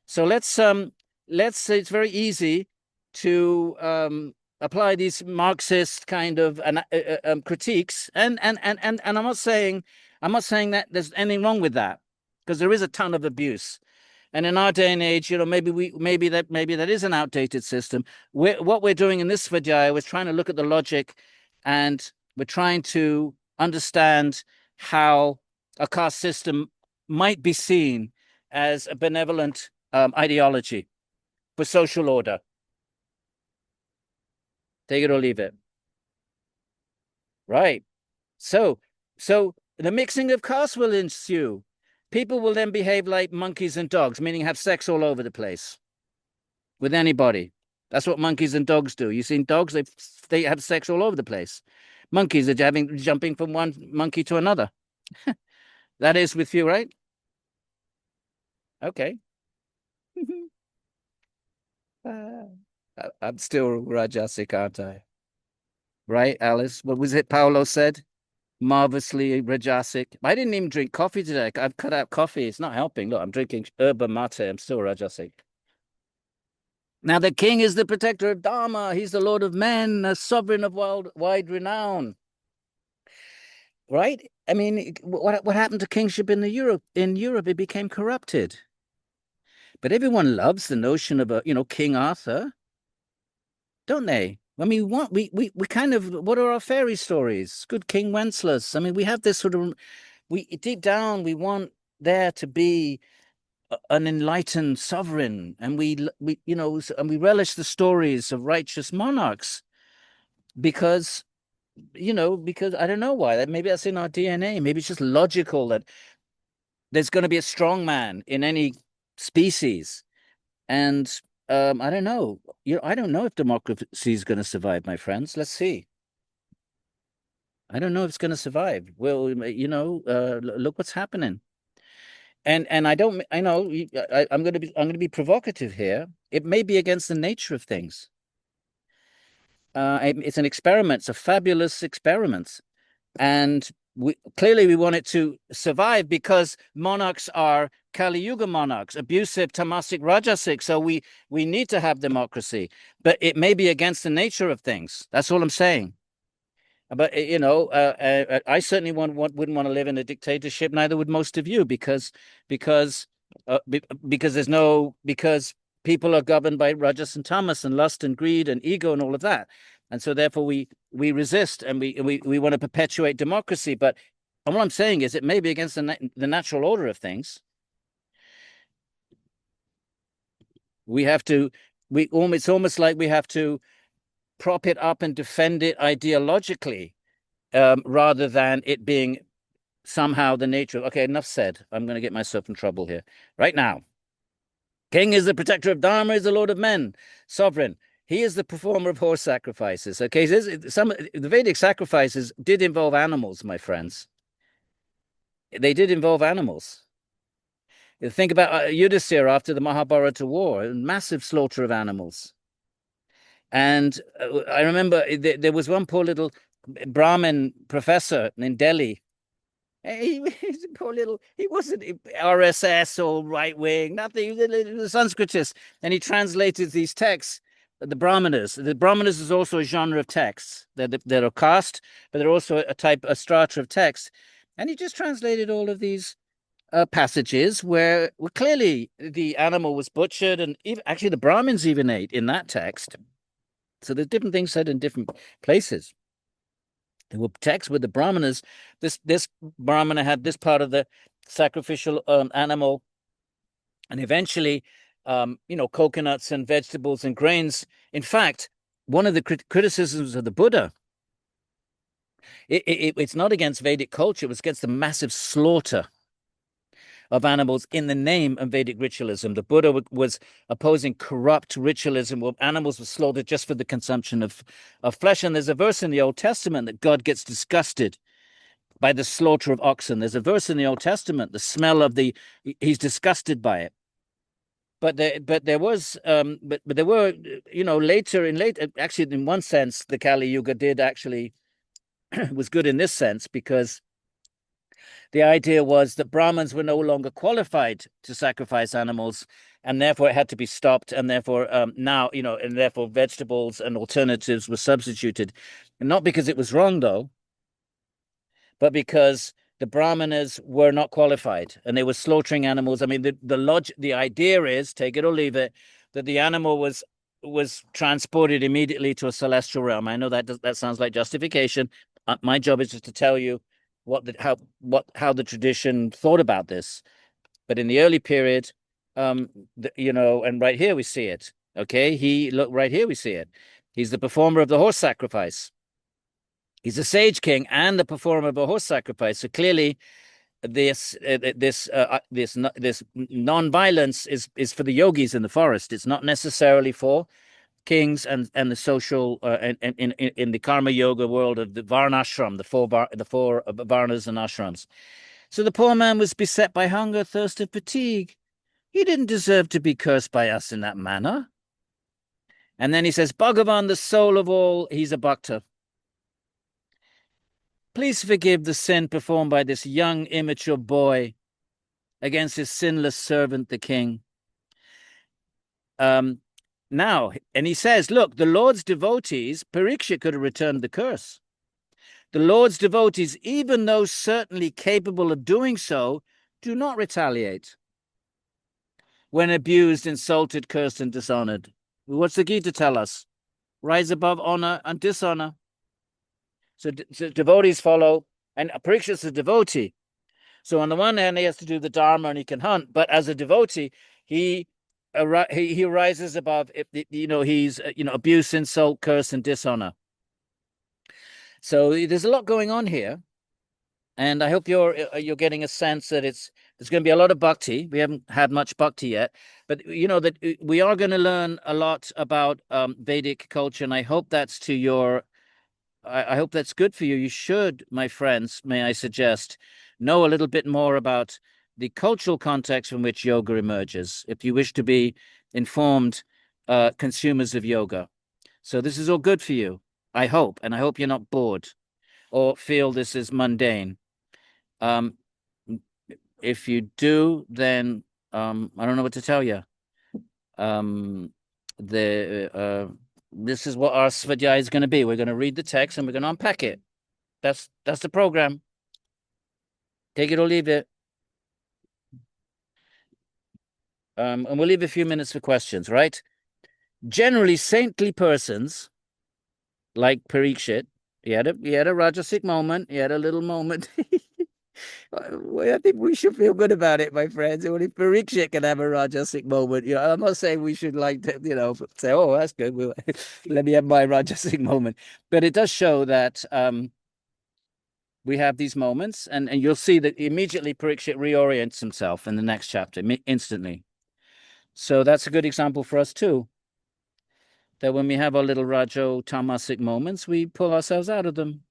So let's say it's very easy to apply these Marxist kind of critiques, and I'm not saying that there's anything wrong with that, because there is a ton of abuse. And in our day and age, you know, maybe that is an outdated system. What we're doing in this Svadhyaya is trying to look at the logic, and we're trying to understand how a caste system might be seen as a benevolent ideology for social order. Take it or leave it. Right. So the mixing of castes will ensue. People will then behave like monkeys and dogs, meaning have sex all over the place with anybody. That's what monkeys and dogs do. You've seen dogs, they have sex all over the place. Monkeys are jumping from one monkey to another. That is with you, right? Okay. I'm still Rajasic, aren't I? Right, Alice? What was it Paolo said? Marvelously Rajasic. I didn't even drink coffee today. I've cut out coffee. It's not helping. Look, I'm drinking yerba mate. I'm still Rajasic. Now, the king is the protector of Dharma. He's the lord of men, a sovereign of wide renown. Right? I mean, what happened to kingship in Europe? In Europe, it became corrupted. But everyone loves the notion of King Arthur, don't they? I mean, we kind of, what are our fairy stories? Good King Wenceslas. I mean, we have this sort of, we deep down we want there to be an enlightened sovereign, and we and we relish the stories of righteous monarchs because because I don't know why. Maybe that's in our DNA. Maybe it's just logical that there's going to be a strong man in any species, and I don't know. I don't know if democracy is going to survive, my friends. Let's see. I don't know if it's going to survive. Well, look what's happening. And I don't. I know. I'm going to be provocative here. It may be against the nature of things. It's an experiment. It's a fabulous experiment, and clearly we want it to survive because monarchs are Kali Yuga monarchs, abusive, tamasic, rajasic. So we need to have democracy, but it may be against the nature of things. That's all I'm saying. But I certainly wouldn't want to live in a dictatorship. Neither would most of you, because people are governed by rajas and tamas and lust and greed and ego and all of that. And so therefore we resist and we want to perpetuate democracy. But what I'm saying is it may be against the natural order of things. We have to, it's almost like we have to prop it up and defend it ideologically, rather than it being somehow the nature of, okay, enough said. I'm going to get myself in trouble here right now. King is the protector of dharma, is the lord of men, sovereign. He is the performer of horse sacrifices. Okay, the Vedic sacrifices did involve animals, my friends. They did involve animals. Think about Yudhisthira after the Mahabharata war, a massive slaughter of animals. And I remember there was one poor little Brahmin professor in Delhi. He's a poor little, he wasn't RSS or right wing, nothing. He was a Sanskritist. And he translated these texts, the Brahmanas. The Brahmanas is also a genre of texts. They're a caste, but they're also a strata of text. And he just translated all of these passages where clearly the animal was butchered, and actually the Brahmins even ate in that text. So there's different things said in different places. There were texts with the Brahmanas. This Brahmana had this part of the sacrificial animal, and eventually, coconuts and vegetables and grains. In fact, one of the criticisms of the Buddha, it's not against Vedic culture, it was against the massive slaughter of animals in the name of Vedic ritualism. The Buddha was opposing corrupt ritualism where animals were slaughtered just for the consumption of flesh. And there's a verse in the Old Testament that God gets disgusted by the slaughter of oxen. There's a verse in the Old Testament, the smell of he's disgusted by it. But there were, actually, in one sense, the Kali Yuga did actually was good in this sense, because the idea was that Brahmins were no longer qualified to sacrifice animals, and therefore it had to be stopped. And therefore and therefore vegetables and alternatives were substituted, and not because it was wrong though, but because the Brahmanas were not qualified and they were slaughtering animals. I mean, the idea is, take it or leave it, that the animal was transported immediately to a celestial realm. I know that sounds like justification. My job is just to tell you how the tradition thought about this. But in the early period, and right here we see it. Okay, right here we see it. He's the performer of the horse sacrifice. He's a sage king and the performer of a horse sacrifice. So clearly, this non-violence is for the yogis in the forest. It's not necessarily for kings and the social in the karma yoga world of the varnashram, the four varnas and ashrams. So the poor man was beset by hunger, thirst, and fatigue. He didn't deserve to be cursed by us in that manner. And then he says, Bhagavan, the soul of all, he's a bhakta. Please forgive the sin performed by this young, immature boy against his sinless servant, the king. Now, and he says, look, the Lord's devotees, Parīkṣit could have returned the curse. The Lord's devotees, even though certainly capable of doing so, do not retaliate when abused, insulted, cursed, and dishonored. What's the Gita tell us? Rise above honor and dishonor. So devotees follow, and Parikshit's a devotee. So on the one hand, he has to do the dharma and he can hunt, but as a devotee, he rises above. He's abuse, insult, curse, and dishonor. So there's a lot going on here, and I hope you're getting a sense that there's going to be a lot of bhakti. We haven't had much bhakti yet, but that we are going to learn a lot about Vedic culture, and I hope that's I hope that's good for you. You should, my friends, may I suggest, know a little bit more about the cultural context from which yoga emerges, if you wish to be informed consumers of yoga. So this is all good for you, I hope, and I hope you're not bored or feel this is mundane. If you do, then I don't know what to tell you. This is what our svadhyaya is going to be. We're going to read the text and we're going to unpack it. That's the program. Take it or leave it. and we'll leave a few minutes for questions, right? Generally, saintly persons like Parīkṣit, he had a Rajasic moment. He had a little moment. Well, I think we should feel good about it, my friends. Only Parikshit can have a Rajasic moment. I'm not saying we should say, oh, that's good. Let me have my Rajasic moment. But it does show that we have these moments, and you'll see that immediately Parikshit reorients himself in the next chapter, instantly. So that's a good example for us too. That when we have our little Rajo Tamasic moments, we pull ourselves out of them.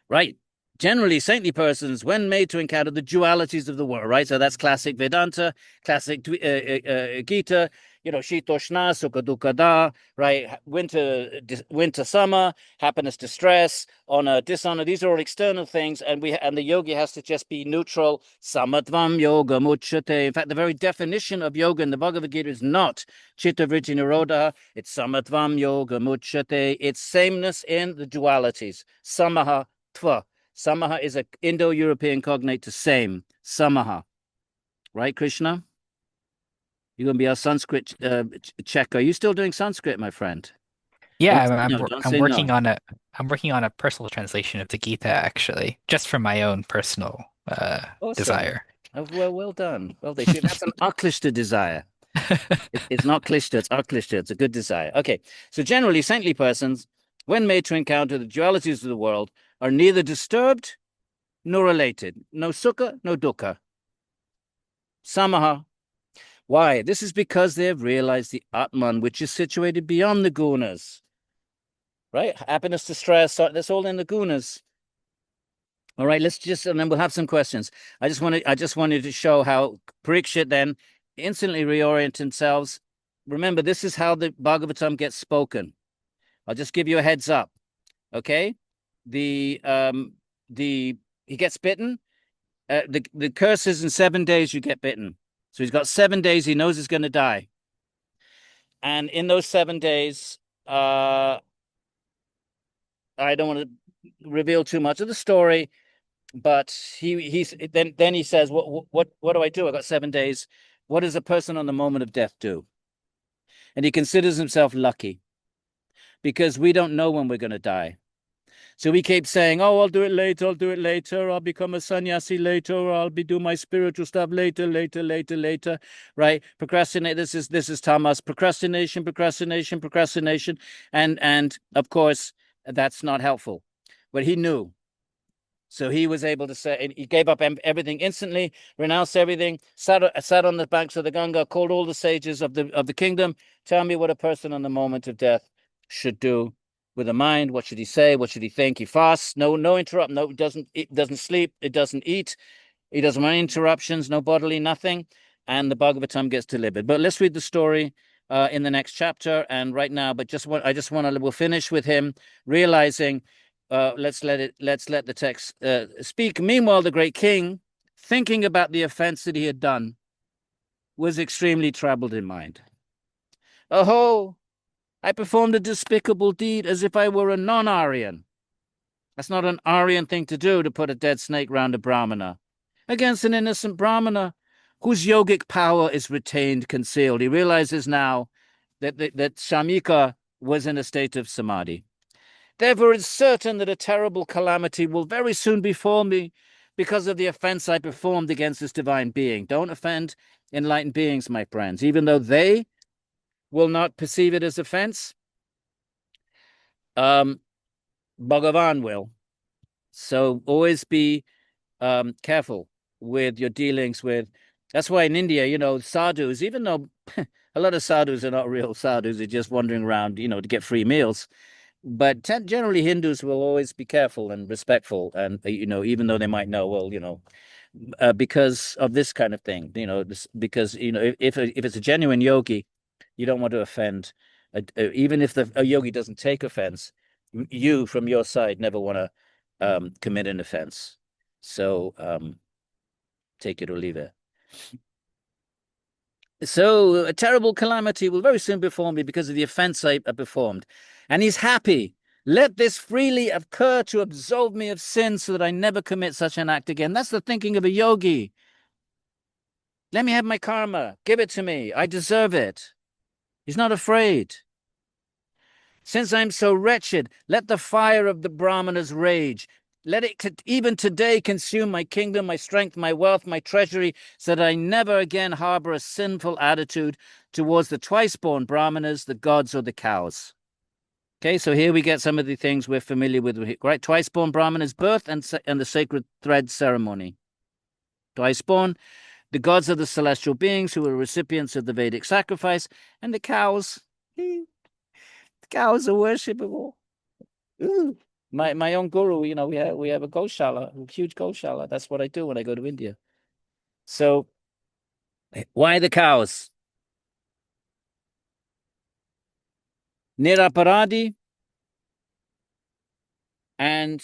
Right. Generally, saintly persons, when made to encounter the dualities of the world, right? So that's classic Vedanta, classic Gita, Shitoshna, Sukha Dukkha Da, right? Winter, summer, happiness, distress, honor, dishonor. These are all external things, and the yogi has to just be neutral. Samatvam yoga muchyate. In fact, the very definition of yoga in the Bhagavad Gita is not chitta vritti nirodha. It's samatvam yoga muchyate. It's sameness in the dualities. Samaha tva. Samaha is an Indo-European cognate to same. Samaha. Right, Krishna? You're going to be our Sanskrit checker. Are you still doing Sanskrit, my friend? Yeah, I'm working on a personal translation of the Gita actually, just for my own personal Awesome. desire. Oh, well done. Well done. See, that's an aklishta desire. It's not klishta, it's aklishta. It's a good desire. Okay, so generally, saintly persons, when made to encounter the dualities of the world, are neither disturbed nor related. No sukha, no dukkha. Samaha. Why? This is because they have realized the Atman, which is situated beyond the gunas. Right? Happiness, distress, that's all in the gunas. All right, and then we'll have some questions. I just wanted to show how Parikshit then instantly reorient themselves. Remember, this is how the Bhagavatam gets spoken. I'll just give you a heads up. Okay? He gets bitten. The curse is in 7 days you get bitten. So he's got 7 days, he knows he's going to die. And in those 7 days, I don't want to reveal too much of the story, but then he says, what do I do? I got 7 days. What does a person on the moment of death do? And he considers himself lucky because we don't know when we're going to die. So we keep saying, oh, I'll do it later. I'll become a sannyasi later. Or I'll do my spiritual stuff later, right? Procrastinate. This is tamas. Procrastination. And of course, that's not helpful. But he knew. So he was able to say, and he gave up everything instantly, renounced everything, sat on the banks of the Ganga, called all the sages of the kingdom. Tell me what a person on the moment of death should do with the mind. What should he say? What should he think? He fasts. No interrupt. No, it doesn't sleep. It doesn't eat. He doesn't want interruptions. No bodily, nothing. And the Bhagavatam gets delivered. But let's read the story in the next chapter. And right now, we'll finish with him realizing. Let's let the text speak. Meanwhile, the great king, thinking about the offense that he had done, was extremely troubled in mind. Oh, I performed a despicable deed as if I were a non-Aryan. That's not an Aryan thing to do, to put a dead snake round a Brahmana. Against an innocent Brahmana whose yogic power is retained, concealed. He realizes now that Shamika was in a state of Samadhi. Therefore, it's certain that a terrible calamity will very soon befall me because of the offense I performed against this divine being. Don't offend enlightened beings, my friends, even though they will not perceive it as offense. Bhagavan will. So always be careful with your dealings with. That's why in India, sadhus, even though a lot of sadhus are not real sadhus, they're just wandering around, to get free meals. But generally, Hindus will always be careful and respectful, and even though they might know, well, because of this kind of thing, because if it's a genuine yogi, you don't want to offend, even if a yogi doesn't take offense, you from your side never want to commit an offense. So take it or leave it. So a terrible calamity will very soon befall me because of the offense I performed. And he's happy Let this freely occur to absolve me of sin so that I never commit such an act again. That's the thinking of a yogi. Let me have my karma. Give it to me. I deserve it. He's not afraid. Since I'm so wretched, let the fire of the Brahmanas rage. Let it even today consume my kingdom, my strength, my wealth, my treasury, so that I never again harbor a sinful attitude towards the twice-born Brahmanas, the gods, or the cows. Okay, so here we get some of the things we're familiar with, right? Twice-born Brahmanas, birth and the sacred thread ceremony. Twice-born, the gods are the celestial beings who are recipients of the Vedic sacrifice, and the cows, the cows are worshipable. Ooh. My own guru, you know, we have a goshala, a huge goshala. That's what I do when I go to India. So why the cows? Niraparadi and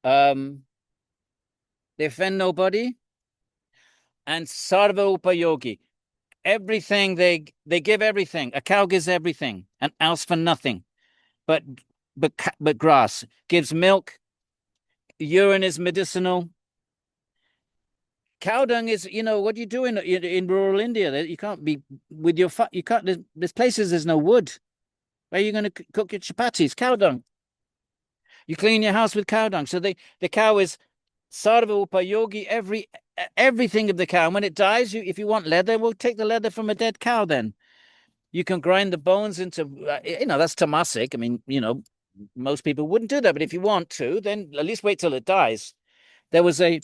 they offend nobody, and sarva upayogi. Everything they give everything. A cow gives everything and asks for nothing. But grass gives milk. Urine is medicinal. Cow dung is, you know, what do you do in rural India? You can't be with your you can't. There's places there's no wood. Where are you going to cook your chapatis? Cow dung. You clean your house with cow dung. So the cow is sarva upayogi. Everything of the cow. And when it dies, if you want leather, we'll take the leather from a dead cow. Then you can grind the bones into, that's tamasic. I mean, most people wouldn't do that, but if you want to, then at least wait till it dies. There was a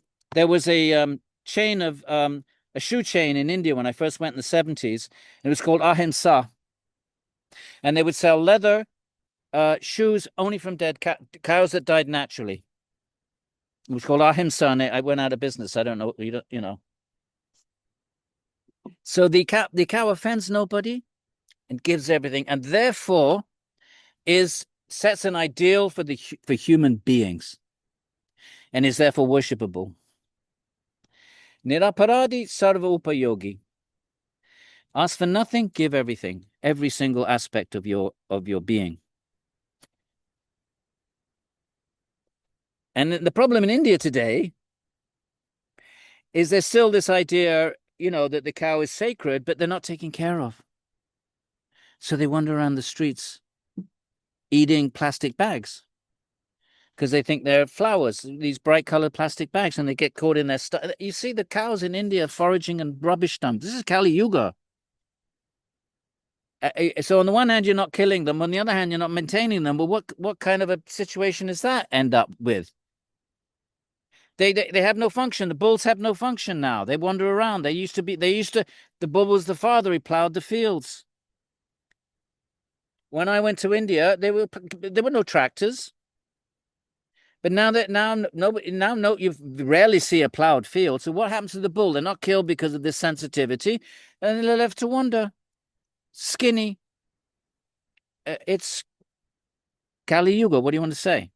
chain of a shoe chain in India when I first went in the 70s. It was called Ahimsa, and they would sell leather shoes only from dead cows that died naturally. It was called Ahimsa, and I went out of business. I don't know, you know. So the cow offends nobody and gives everything, and therefore sets an ideal for human beings, and is therefore worshipable. Niraparadi sarva upayogi. Ask for nothing, give everything, every single aspect of your being. And the problem in India today is there's still this idea, that the cow is sacred, but they're not taken care of. So they wander around the streets eating plastic bags because they think they're flowers, these bright colored plastic bags, and they get caught in their stuff. You see the cows in India foraging and rubbish dumps. This is Kali Yuga. So on the one hand, you're not killing them. On the other hand, you're not maintaining them. Well, what kind of a situation does that end up with? They have no function. The bulls have no function now. They wander around. The bull was the father. He plowed the fields. When I went to India, there were no tractors. But you rarely see a plowed field. So what happens to the bull? They're not killed because of this sensitivity, and they're left to wander, skinny. It's Kali Yuga. What do you want to say?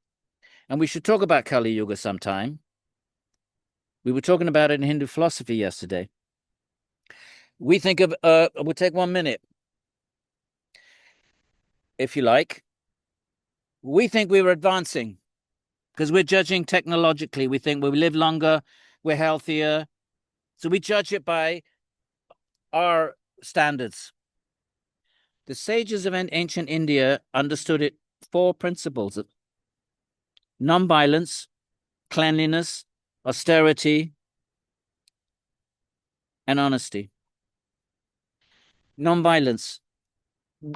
And we should talk about Kali Yuga sometime. We were talking about it in Hindu philosophy yesterday. We think of, we'll take 1 minute, if you like. We think we were advancing because we're judging technologically. We think we live longer, we're healthier. So we judge it by our standards. The sages of ancient India understood it 4 principles: non-violence, cleanliness, austerity, and honesty. Non-violence.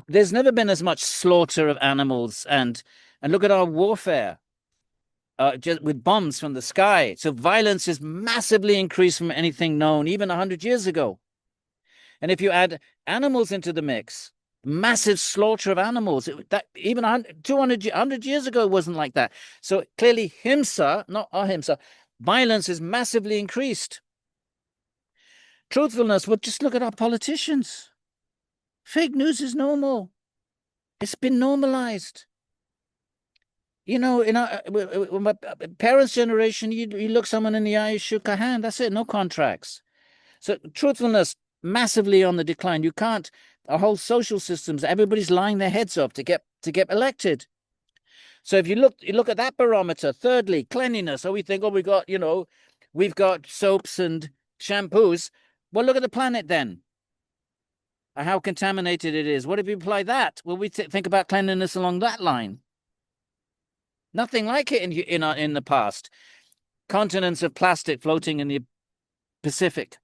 There's never been as much slaughter of animals, and look at our warfare, just with bombs from the sky. So violence is massively increased from anything known even 100 years ago. And if you add animals into the mix, massive slaughter of animals, that even 100 years ago wasn't like that. So clearly himsa, not ahimsa, violence is massively increased. Truthfulness, well, just look at our politicians. Fake news is normal. It's been normalized. In my parents' generation, you look someone in the eye, you shook a hand. That's it. No contracts. So truthfulness massively on the decline. You can't our whole social systems, everybody's lying their heads off to get elected. So if you look at that barometer. Thirdly, cleanliness. So we think, oh, we've got soaps and shampoos. Well, look at the planet then. How contaminated it is. What if you apply that? Well, we think about cleanliness along that line. Nothing like it in the past. Continents of plastic floating in the Pacific.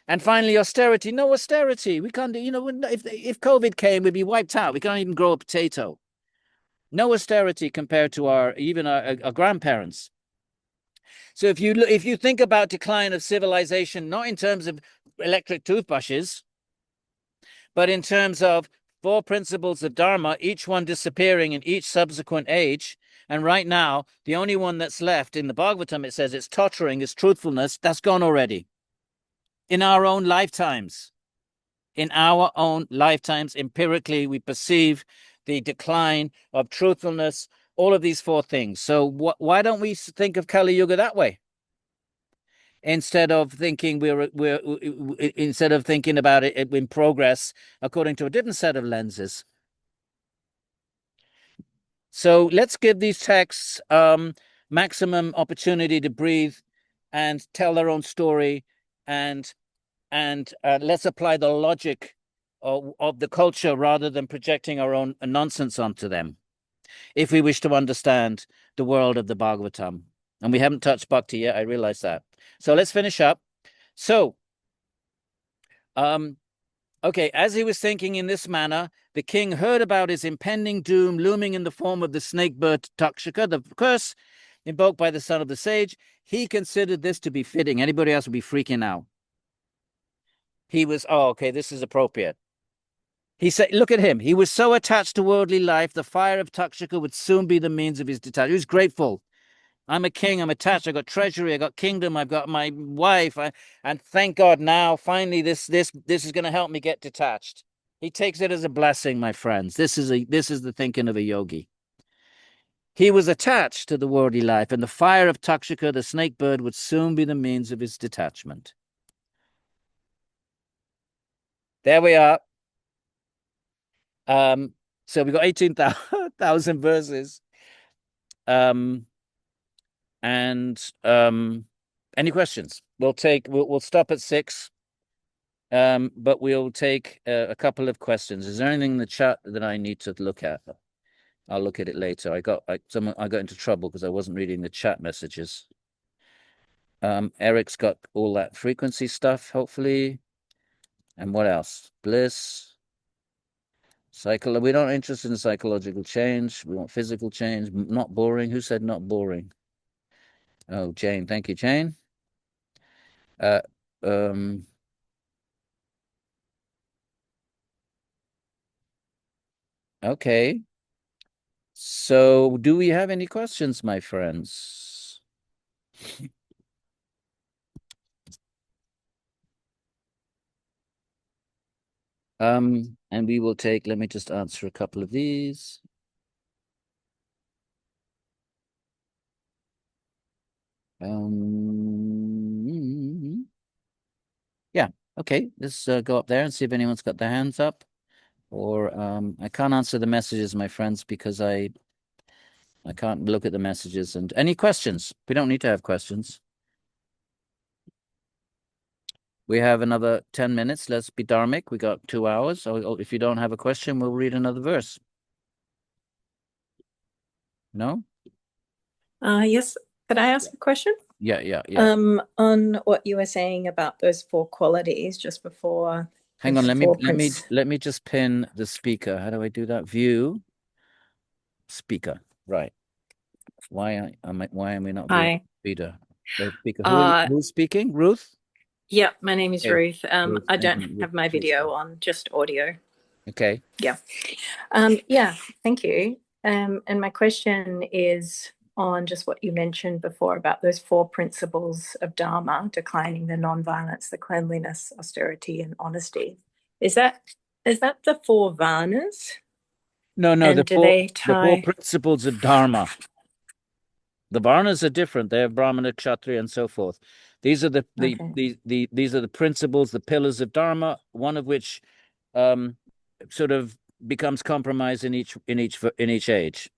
And finally, austerity. No austerity. We can't do, if COVID came, we'd be wiped out. We can't even grow a potato. No austerity compared to our grandparents. So if you think about decline of civilization, not in terms of electric toothbrushes, but in terms of 4 principles of dharma, each one disappearing in each subsequent age, and right now, the only one that's left in the Bhagavatam, it says it's tottering, it's truthfulness, that's gone already. In our own lifetimes. In our own lifetimes, empirically, we perceive the decline of truthfulness, all of these 4 things. So why don't we think of Kali Yuga that way? Instead of thinking instead of thinking about it in progress according to a different set of lenses. So let's give these texts maximum opportunity to breathe and tell their own story, and let's apply the logic of the culture rather than projecting our own nonsense onto them, if we wish to understand the world of the Bhagavatam. And we haven't touched Bhakti yet, I realize that. So let's finish up. So, okay, as he was thinking in this manner, the king heard about his impending doom looming in the form of the snake bird Takshaka, the curse invoked by the son of the sage. He considered this to be fitting. Anybody else would be freaking out. He was, okay, this is appropriate. He said, look at him. He was so attached to worldly life, the fire of Takshaka would soon be the means of his detachment. He was grateful. I'm a king, I'm attached, I got treasury, I got kingdom, I've got my wife, and thank God now, finally, this is going to help me get detached. He takes it as a blessing, my friends. This is the thinking of a yogi. He was attached to the worldly life, and the fire of Takshaka, the snake bird, would soon be the means of his detachment. There we are. So we've got 18,000 verses. Any questions? We'll stop at 6. But we'll take a couple of questions. Is there anything in the chat that I need to look at? I'll look at it later. I got into trouble because I wasn't reading the chat messages. Eric's got all that frequency stuff, hopefully. And what else? Bliss. We're not interested in psychological change. We want physical change. Not boring. Who said not boring? Oh, Jane. Thank you, Jane. Okay. So do we have any questions, my friends? And we will take, let me just answer a couple of these. Yeah, okay, let's go up there and see if anyone's got their hands up. Or I can't answer the messages, my friends, because I can't look at the messages. And any questions? We don't need to have questions. We have another 10 minutes. Let's be dharmic. We got 2 hours. So if you don't have a question, we'll read another verse. No? Yes. Could I ask a question? Yeah. On what you were saying about those 4 qualities just before. Hang on, let me just pin the speaker. How do I do that? View speaker. Right. Why am we not viewing speaker? Who's speaking? Ruth? Yeah, my name is Ruth. Ruth, I don't have my video on, just audio. Okay. Yeah. Yeah, thank you. And my question is on just what you mentioned before about those 4 principles of Dharma, declining the non-violence, the cleanliness, austerity, and honesty. Is that the 4 Varnas? No, the 4 principles of Dharma. The Varnas are different. They're Brahmana, Kshatriya, and so forth. These are these are the principles, the pillars of Dharma, one of which sort of becomes compromised in each age.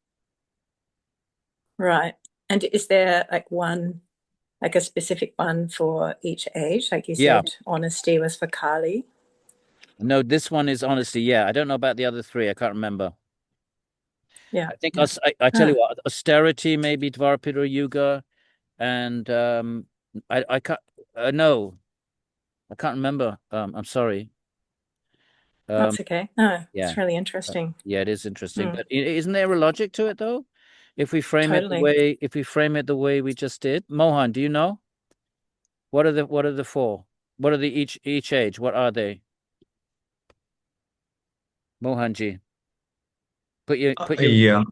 Right. And is there like a specific one for each age? Like you Yeah. said, honesty was for Kali. No, this one is honesty. Yeah, I don't know about the other three. I can't remember. Yeah. I think yeah. I tell you what, austerity maybe Dvarapara Yuga, and I can't no, I can't remember. I'm sorry. That's okay. No, Yeah. it's really interesting. Yeah, it is interesting. But isn't there a logic to it though? If we frame it the way we just did, Mohan, do you know? What are the four? What are the each age? What are they? Mohanji. Put your Yeah,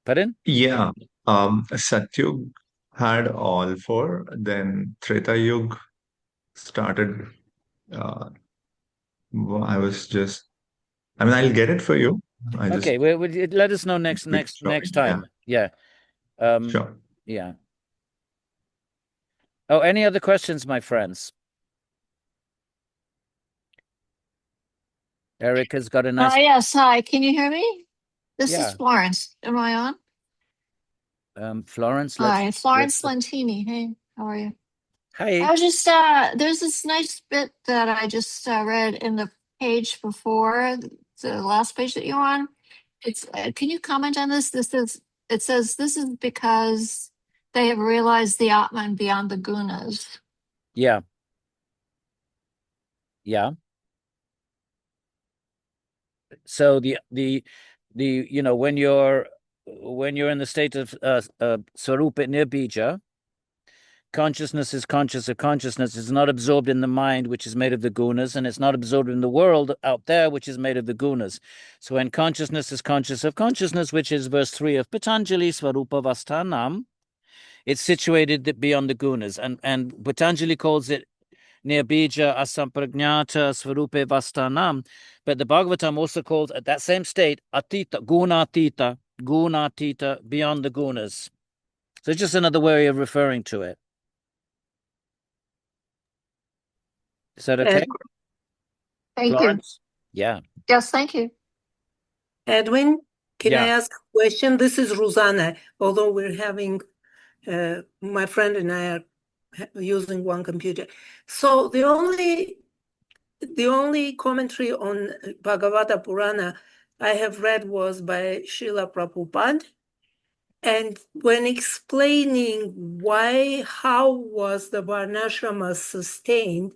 pardon? yeah. Satyug had all four. Then Treta Yug started. I was just. I mean, I'll get it for you. Okay, let us know next time. Yeah. Sure. Yeah. Oh, any other questions, my friends? Erica's got a nice. Yes, hi. Can you hear me? This Yeah. is Florence. Am I on? Florence. Hi, Florence Lentini. Hey, how are you? Hi. I was just there's this nice bit that I just read in the page before the last page that you're on. It's can you comment on this? It says this is because they have realized the Atman beyond the gunas. Yeah. Yeah. So the when you're in the state of Swarupa Nirbija, consciousness is conscious of consciousness. It's not absorbed in the mind, which is made of the gunas, and it's not absorbed in the world out there, which is made of the gunas. So when consciousness is conscious of consciousness, which is verse 3 of Patanjali, Swarupa Vastanam, it's situated beyond the gunas. And Patanjali calls it Nirbija Asampragnata Swarupe Vastanam. But the Bhagavatam also calls at that same state Atita, Gunatita, beyond the gunas. So it's just another way of referring to it. Is that okay? Thank Florence? Yeah. Yes, thank you. Edwin, can I Yeah. ask a question? This is Rosanna, although we're having, my friend and I are using one computer. So the only commentary on Bhāgavata Purāṇa I have read was by Srila Prabhupada. And when explaining how was the Varnashrama sustained,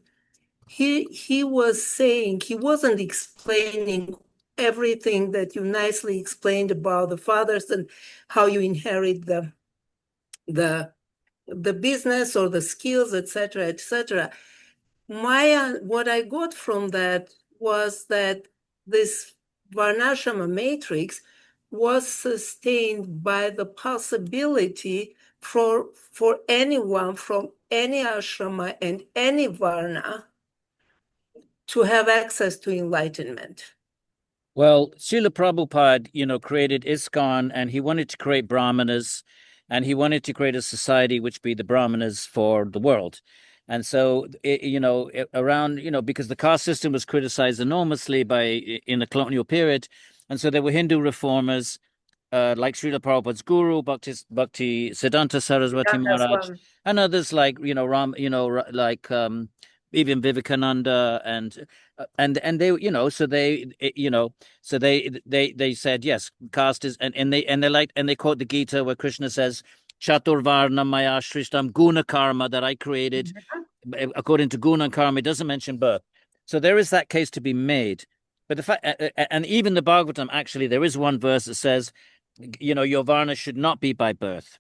he was saying, he wasn't explaining everything that you nicely explained about the fathers and how you inherit the business or the skills, etc., etc. What I got from that was that this Varnashrama matrix was sustained by the possibility for anyone from any ashrama and any varna to have access to enlightenment. Well, Srila Prabhupada, created ISKCON, and he wanted to create Brahmanas, and he wanted to create a society which be the Brahmanas for the world. And so, around, because the caste system was criticized enormously in the colonial period, and so there were Hindu reformers like Srila Prabhupada's guru, Bhakti Siddhanta Saraswati Maharaj, and others like even Vivekananda and they they said yes, caste is and they quote the Gita where Krishna says Chaturvarna Maya Shrishtam Guna Karma, that I created according to Guna Karma. It doesn't mention birth, so there is that case to be made. But the fact, and even the Bhagavatam, actually, there is one verse that says, your varna should not be by birth.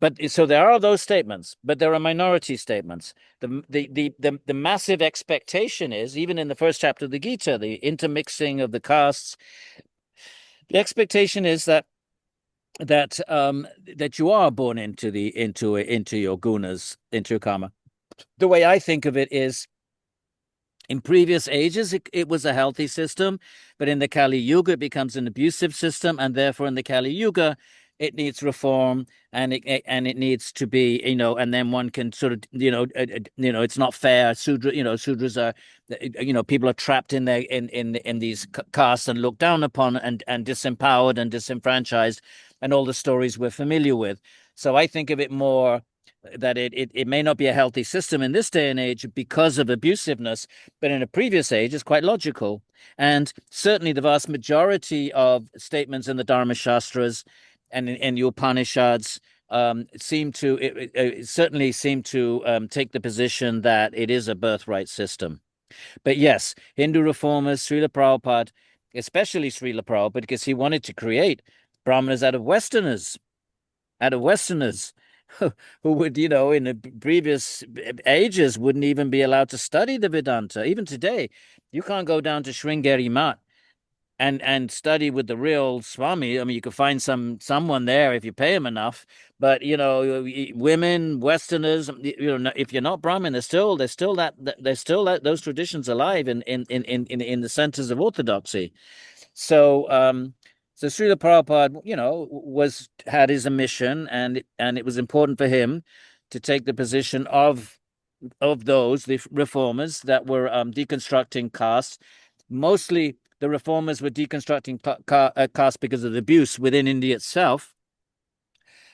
But so there are those statements, but there are minority statements. The massive expectation is, even in the first chapter of the Gita, the intermixing of the castes. The expectation is that you are born into your gunas, into your karma. The way I think of it is, in previous ages, it was a healthy system, but in the Kali Yuga, it becomes an abusive system, and therefore in the Kali Yuga, it needs reform, and it needs to be, and then one can sort of, it's not fair. Sudras are, people are trapped in these castes and looked down upon and disempowered and disenfranchised, and all the stories we're familiar with. So I think of it more that it may not be a healthy system in this day and age because of abusiveness, but in a previous age it's quite logical. And certainly the vast majority of statements in the Dharma Shastras and in the Upanishads certainly seem to take the position that it is a birthright system. But yes, Hindu reformers, Srila Prabhupada, especially Srila Prabhupada, because he wanted to create Brahmanas out of Westerners, who would, in the previous ages, wouldn't even be allowed to study the Vedanta. Even today, you can't go down to Sringeri Math and study with the real Swami. I mean, you could find someone there if you pay him enough. But women, Westerners, if you're not Brahmin, there's still those traditions alive in the centers of orthodoxy. So Srila Prabhupada, had his mission, and it was important for him to take the position of the reformers that were deconstructing castes. Mostly the reformers were deconstructing castes because of the abuse within India itself.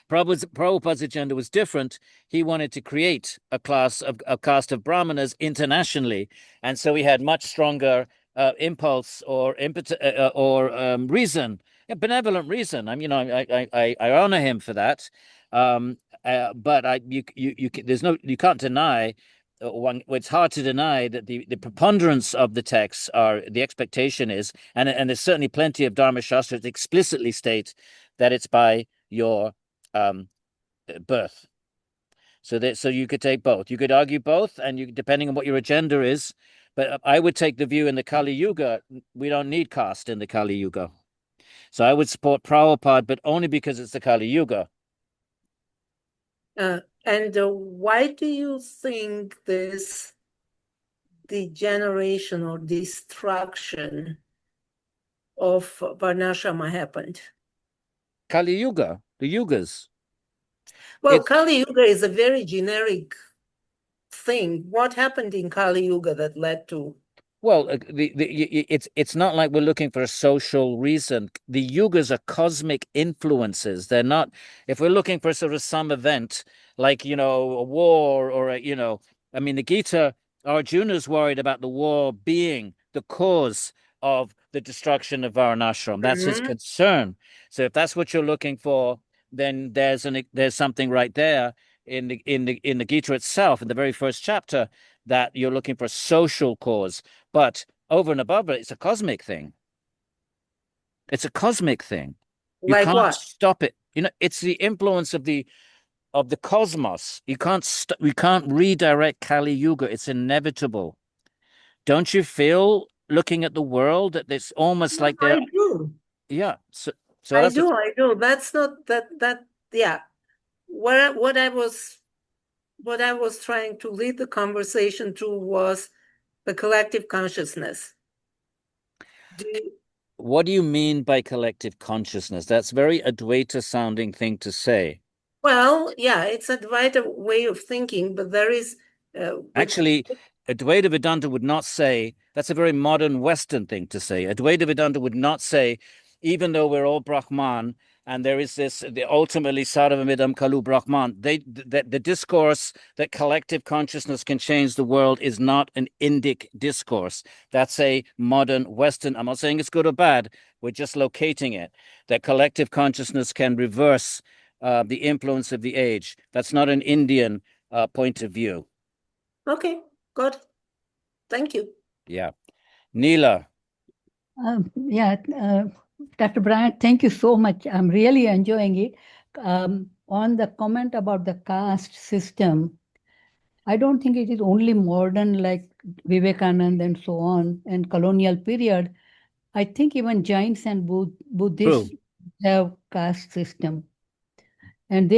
Prabhupada's agenda was different. He wanted to create a caste of Brahmanas internationally, and so he had much stronger impulse or reason, benevolent reason. I mean, I honor him for that. But you can't deny. It's hard to deny that the preponderance of the texts the expectation is, and there's certainly plenty of Dharma Shastras that explicitly state that it's by your birth. So you could take both. You could argue both, and depending on what your agenda is. But I would take the view in the Kali Yuga, we don't need caste in the Kali Yuga. So I would support Prabhupada, but only because it's the Kali Yuga. And why do you think this degeneration or destruction of Varnashrama happened? Kali Yuga, the Yugas. Well, Kali Yuga is a very generic thing. What happened in Kali Yuga that led to? Well, it's not like we're looking for a social reason. The yugas are cosmic influences. They're not. If we're looking for sort of some event like a war or I mean, the Gita, Arjuna's worried about the war being the cause of the destruction of Varnashram. That's his concern. So if that's what you're looking for, then there's something right there in the Gita itself, in the very first chapter, that you're looking for a social cause. But over and above it, it's a cosmic thing. It's a cosmic thing. You Like can't what? stop it. It's the influence of the cosmos. We can't redirect Kali Yuga. It's inevitable. Don't you feel, looking at the world, that it's almost like they're... I do. Yeah. So I do. That's not that. Yeah. What I was trying to lead the conversation to was the collective consciousness. What do you mean by collective consciousness? That's very Advaita sounding thing to say. Well, yeah, it's Advaita way of thinking, but there is... Actually, Advaita Vedanta would not say, that's a very modern Western thing to say. Advaita Vedanta would not say, even though we're all Brahman, and there is ultimately Sarvamidam Kalu Brahman, the discourse that collective consciousness can change the world is not an Indic discourse. That's a modern Western. I'm not saying it's good or bad. We're just locating it. That collective consciousness can reverse the influence of the age. That's not an Indian point of view. Okay, good. Thank you. Yeah. Neela. Dr. Bryant, thank you so much. I'm really enjoying it. On the comment about the caste system, I don't think it is only modern like Vivekananda and so on, and colonial period. I think even Jains and Buddhists have caste system. And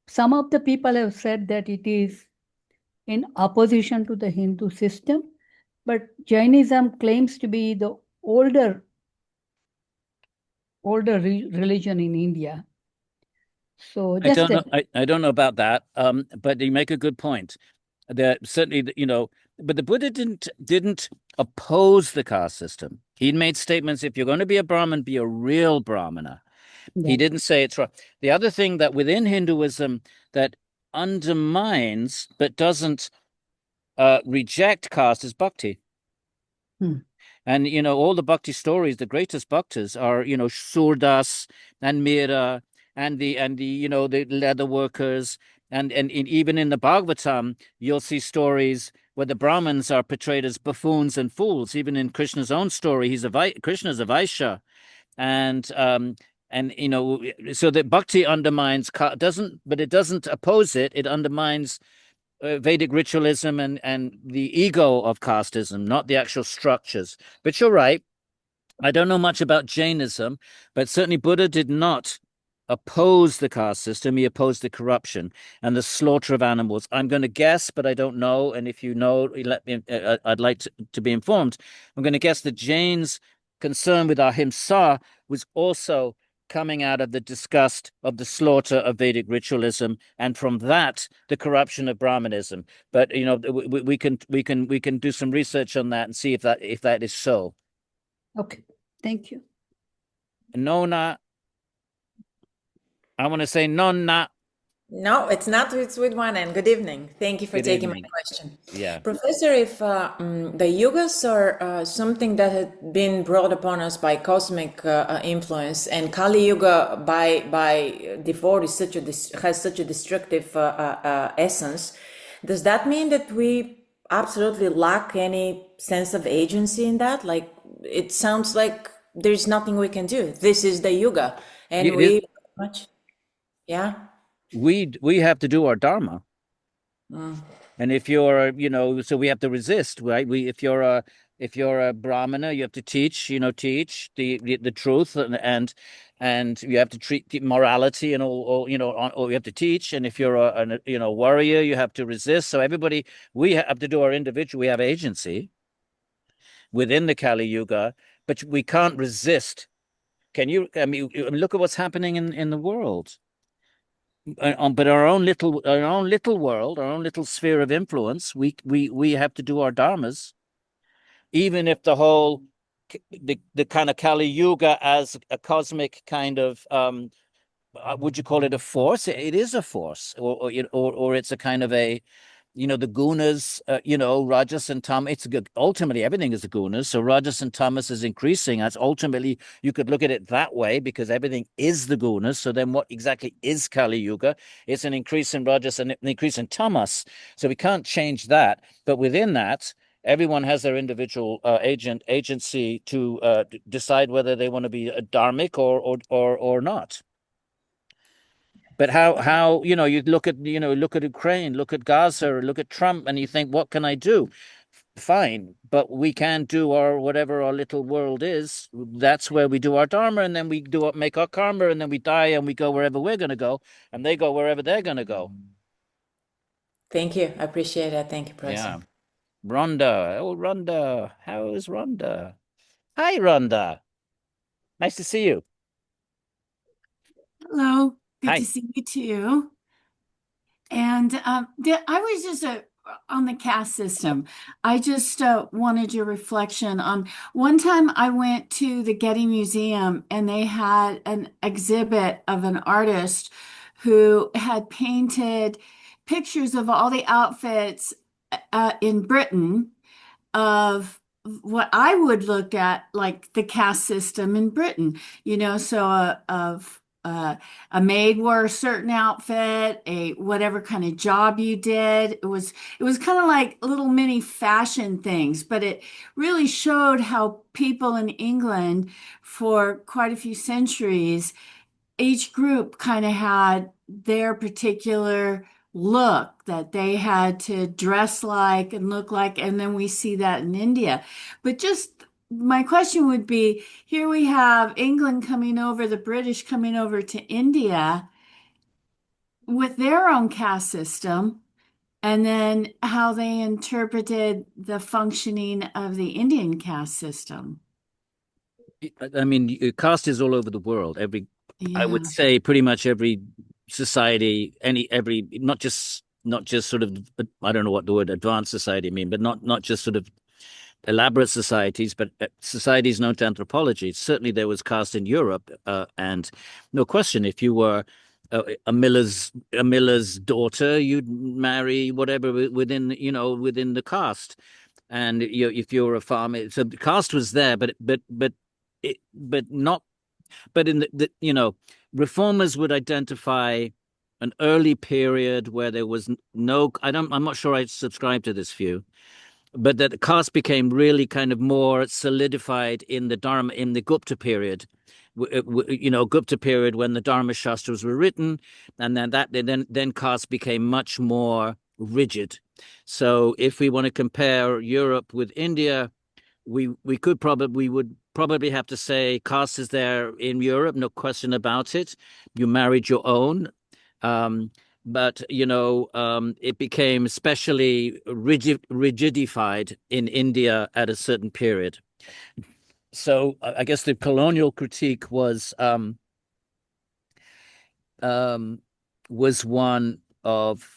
some of the people have said that it is in opposition to the Hindu system, but Jainism claims to be the older religion in India. So I just don't know. I don't know about that. But you make a good point. That certainly, but the Buddha didn't oppose the caste system. He made statements: if you're going to be a Brahmin, be a real Brahmana. He didn't say it's wrong. The other thing that within Hinduism that undermines but doesn't reject caste is bhakti. And all the bhakti stories, the greatest bhaktas are Surdas and Mira and the the leather workers, and even in the Bhagavatam you'll see stories where the Brahmins are portrayed as buffoons and fools. Even in Krishna's own story, Krishna's a Vaishya, and so that bhakti undermines but it doesn't oppose it. It undermines Vedic ritualism and the ego of casteism, not the actual structures. But you're right. I don't know much about Jainism, but certainly Buddha did not oppose the caste system. He opposed the corruption and the slaughter of animals. I'm going to guess, but I don't know. And if you know, let me. I'd like to be informed. I'm going to guess that Jain's concern with ahimsa was also coming out of the disgust of the slaughter of Vedic ritualism, and from that the corruption of Brahmanism. But we can do some research on that and see if that is so. Okay, thank you. Nona, I want to say nonna. No, it's not. It's with one N. Good evening. Thank you for Good taking my evening. question. Yeah. Professor, if the yugas are something that had been brought upon us by cosmic influence, and Kali Yuga by default has such a destructive essence, does that mean that we absolutely lack any sense of agency in that? Like, it sounds like there's nothing we can do. This is the yuga, and yeah. We have to do our dharma. And if you're so we have to resist, right? If you're a Brahmana, you have to teach the truth, and you have to treat morality and all you have to teach. And if you're a warrior, you have to resist. So everybody, we have to do our individual. We have agency within the Kali Yuga, but we can't resist. Can you? I mean, look at what's happening in the world. But our own little world, our own little sphere of influence, we have to do our dharmas, even if the whole the kind of Kali Yuga as a cosmic kind of would you call it a force? It is a force, or it's a kind of a the gunas, rajas and tamas. It's good. Ultimately, everything is the gunas. So rajas and tamas is increasing. That's ultimately, you could look at it that way, because everything is the gunas. So then what exactly is Kali Yuga? It's an increase in rajas and an increase in tamas. So we can't change that. But within that, everyone has their individual agency to decide whether they want to be a dharmic or not. But how you look at Ukraine, look at Gaza, or look at Trump, and you think, what can I do? Fine, but we can do whatever our little world is. That's where we do our dharma, and then we make our karma, and then we die and we go wherever we're going to go, and they go wherever they're going to go. Thank you. I appreciate that. Thank you, Professor. Yeah. Rhonda. Oh, Rhonda. How is Rhonda? Hi, Rhonda. Nice to see you. Hello. Good Hi. to see you too. And I was just on the caste system. I just wanted your reflection on one time I went to the Getty Museum and they had an exhibit of an artist who had painted pictures of all the outfits in Britain of what I would look at like the caste system in Britain, so a maid wore a certain outfit, a whatever kind of job you did. It was kind of like little mini fashion things, but it really showed how people in England for quite a few centuries, each group kind of had their particular look that they had to dress like and look like, and then we see that in India. But just my question would be, here we have England coming over, the British coming over to India with their own caste system, and then how they interpreted the functioning of the Indian caste system. I mean, caste is all over the world. I would Yeah. say pretty much every society, not just sort of, I don't know what the word advanced society mean, but not just sort of elaborate societies, but societies known to anthropology. Certainly there was caste in Europe, and no question, if you were a miller's daughter, you'd marry whatever within the caste. And if you're a farmer, so the caste was there, but in the reformers would identify an early period where there was no, I'm not sure I subscribe to this view, but that the caste became really kind of more solidified in the Dharma, in the Gupta period, Gupta period when the Dharma Shastras were written, and then caste became much more rigid. So if we want to compare Europe with India, we would probably have to say caste is there in Europe, no question about it. You married your own. But it became especially rigidified in India at a certain period. So I guess the colonial critique was one of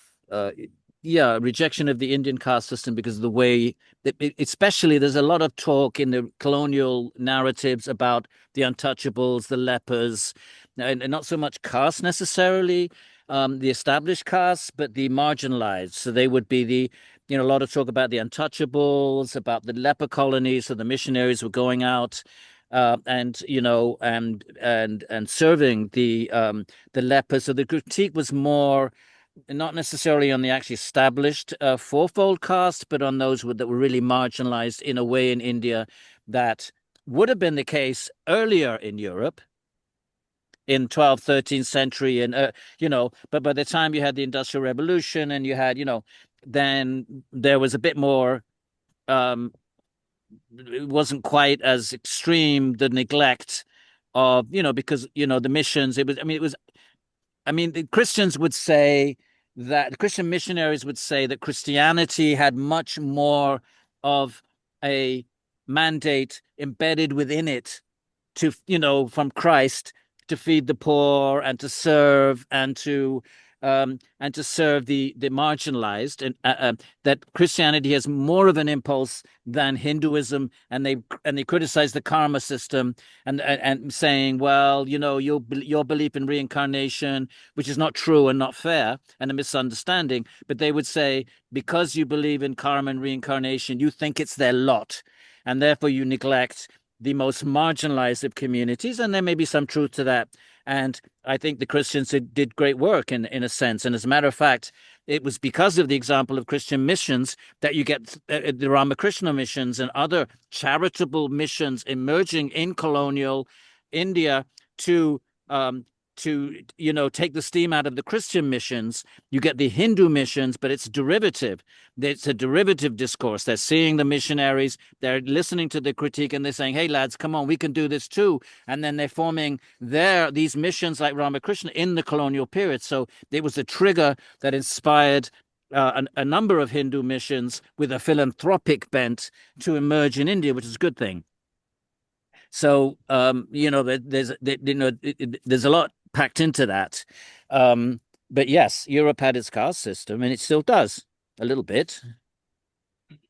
rejection of the Indian caste system because of the way especially there's a lot of talk in the colonial narratives about the untouchables, the lepers, and not so much caste necessarily, the established castes, but the marginalized. So they would be a lot of talk about the untouchables, about the leper colonies. So the missionaries were going out and serving the lepers. So the critique was more not necessarily on the actually established fourfold caste, but on those that were really marginalized in a way in India that would have been the case earlier in Europe in 12th, 13th century. And, but by the time you had the Industrial Revolution and you had, then there was a bit more, it wasn't quite as extreme, the neglect of, because, the missions, the Christians would say that Christian missionaries would say that Christianity had much more of a mandate embedded within it to, from Christ to feed the poor and to serve and to serve the marginalized, and that Christianity has more of an impulse than Hinduism, and they criticize the karma system and saying, well, your belief in reincarnation, which is not true and not fair and a misunderstanding, but they would say because you believe in karma and reincarnation, you think it's their lot, and therefore you neglect the most marginalized of communities, and there may be some truth to that. And I think the Christians did great work in a sense. And as a matter of fact, it was because of the example of Christian missions that you get the Ramakrishna missions and other charitable missions emerging in colonial India to take the steam out of the Christian missions. You get the Hindu missions, but it's derivative. It's a derivative discourse. They're seeing the missionaries, they're listening to the critique, and they're saying, hey, lads, come on, we can do this too. And then they're forming these missions like Ramakrishna in the colonial period. So it was a trigger that inspired a number of Hindu missions with a philanthropic bent to emerge in India, which is a good thing. So, there's a lot packed into that. But yes, Europe had its caste system, and it still does a little bit.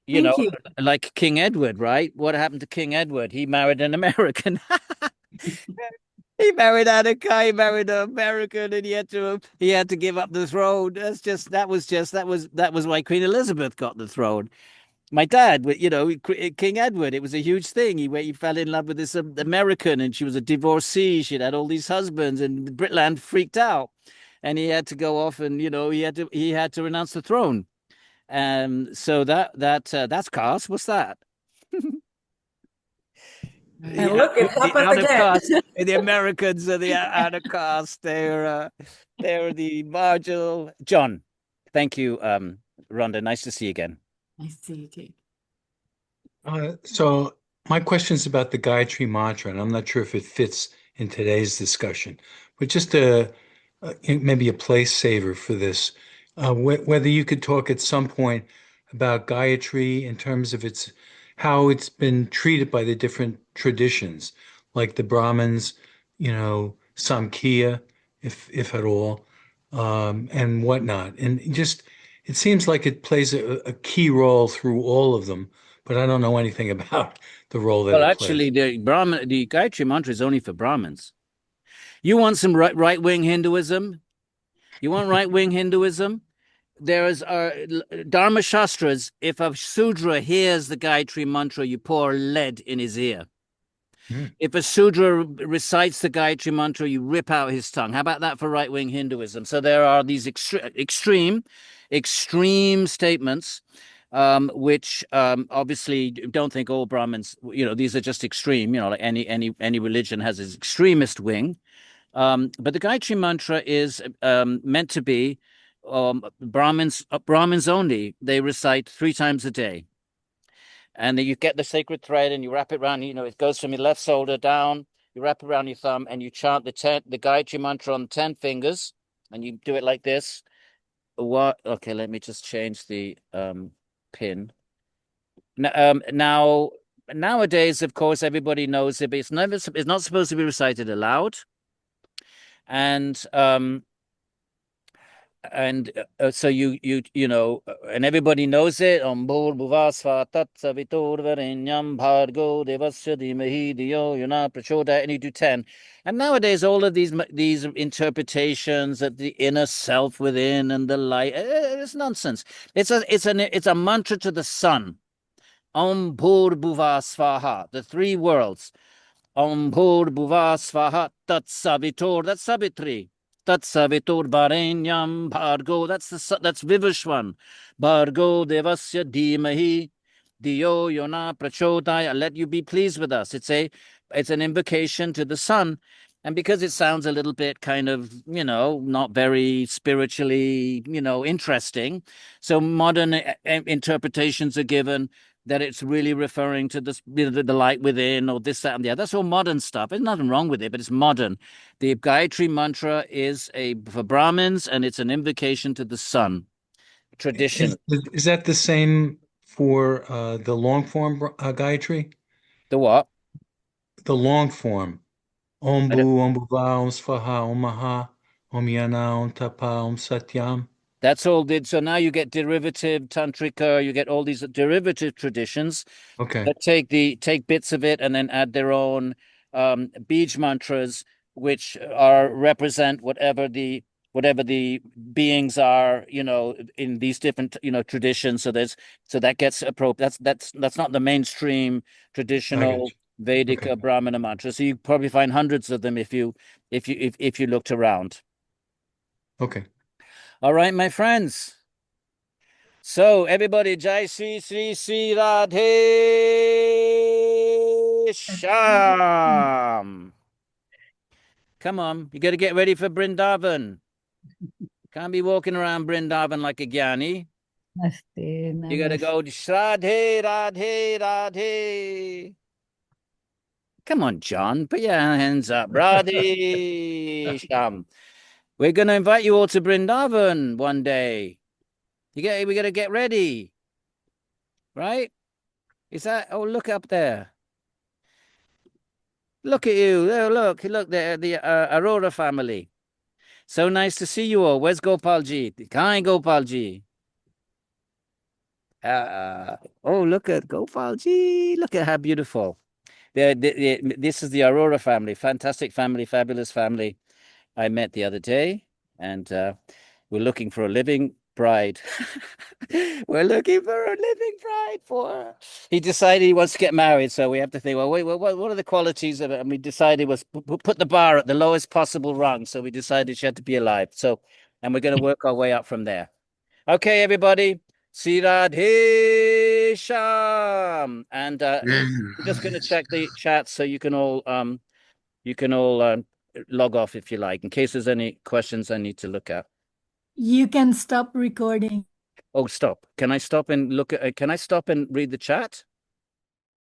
Thank you. Like King Edward, right? What happened to King Edward? He married an American. He married Annika, he married an American, and he had to give up the throne. That was why Queen Elizabeth got the throne. My dad, King Edward, it was a huge thing. He fell in love with this American, and she was a divorcee. She'd had all these husbands, and Britland freaked out, and he had to go off, and he had to renounce the throne. So that's caste. What's that? And look, it happened again. The Americans are the out of caste. They're the marginal. John, thank you, Rhonda. Nice to see you again. I see you too. So my question is about the Gayatri mantra, and I'm not sure if it fits in today's discussion, but just maybe a place saver for this. Whether you could talk at some point about Gayatri in terms of how it's been treated by the different traditions, like the Brahmins, Samkhya, if at all, and whatnot. And it seems like it plays a key role through all of them, but I don't know anything about the role that Well, it actually, plays. the Gayatri Mantra is only for Brahmins. You want some right-wing Hinduism? You want right-wing Hinduism? There is Dharma Shastras. If a Sudra hears the Gayatri Mantra, you pour lead in his ear. If a Sudra recites the Gayatri Mantra, you rip out his tongue. How about that for right-wing Hinduism? So there are these extreme statements, which obviously don't think all Brahmins, these are just extreme, like any religion has its extremist wing. But the Gayatri Mantra is meant to be Brahmins only. They recite 3 times a day. And then you get the sacred thread and you wrap it around, it goes from your left shoulder down, you wrap it around your thumb and you chant the Gayatri Mantra on 10 fingers and you do it like this. Okay, let me just change the pin. Now, nowadays, of course, everybody knows it, but it's not supposed to be recited aloud. And so you know, and everybody knows it. And you do 10. And nowadays, all of these interpretations of the inner self within and the light, it's nonsense. It's a mantra to the sun. Om Bhur Bhuva Svaha, the 3 worlds. Om Bhur Bhuva Svaha Tat Savitor, that's Savitri. Tat Savitor Varenyam Bhargo, that's Vivishwan. Bhargo Devasya Dhimahi Diyo Yona Prachodaya, let you be pleased with us. It's an invocation to the sun. And because it sounds a little bit kind of, not very spiritually, interesting, so modern interpretations are given that it's really referring to this, the light within, or this, that, and the other. That's all modern stuff. There's nothing wrong with it, but it's modern. The Gayatri Mantra is for Brahmins, and it's an invocation to the sun. Tradition. Is that the same for the long form Gayatri? The what? The long form. Om Bhu, Om Bhuva, Om Svaha, Om Maha, Om Yana, Om Tapa, Om Satyam. That's all did. So now you get derivative tantrika, you get all these derivative traditions that take bits of it and then add their own bij mantras, which represent whatever the beings are, in these different, traditions. So that gets appropriate. That's not the mainstream traditional Vedic Brahmana mantra. So you probably find hundreds of them if you looked around. Okay. All right, my friends. So everybody, Jai Sri Sri Sri Radhe Shyam. Come on, you got to get ready for Brindavan. Can't be walking around Brindavan like a Gyani. You got to go Radhe Radhe Radhe. Come on, John, put your hands up. Radhe Shyam. We're going to invite you all to Brindavan one day. We got to get ready. Right? Is that? Oh, look up there. Look at you. Oh, look there, the Aurora family. So nice to see you all. Where's Gopalji? Hi, Gopalji. Oh, look at Gopalji. Look at how beautiful. This is the Aurora family. Fantastic family, fabulous family. I met the other day, and we're looking for a living bride. We're looking for a living bride for her. He decided he wants to get married, so we have to think, well, wait, what are the qualities of it? And we decided was put the bar at the lowest possible rung. So we decided she had to be alive. And we're going to work our way up from there. Okay, everybody. Sri Radhe Shyam. And I'm just going to check the chat so you can all log off if you like, in case there's any questions I need to look at. You can stop recording. Oh, stop. Can I stop and look at, can I stop and read the chat?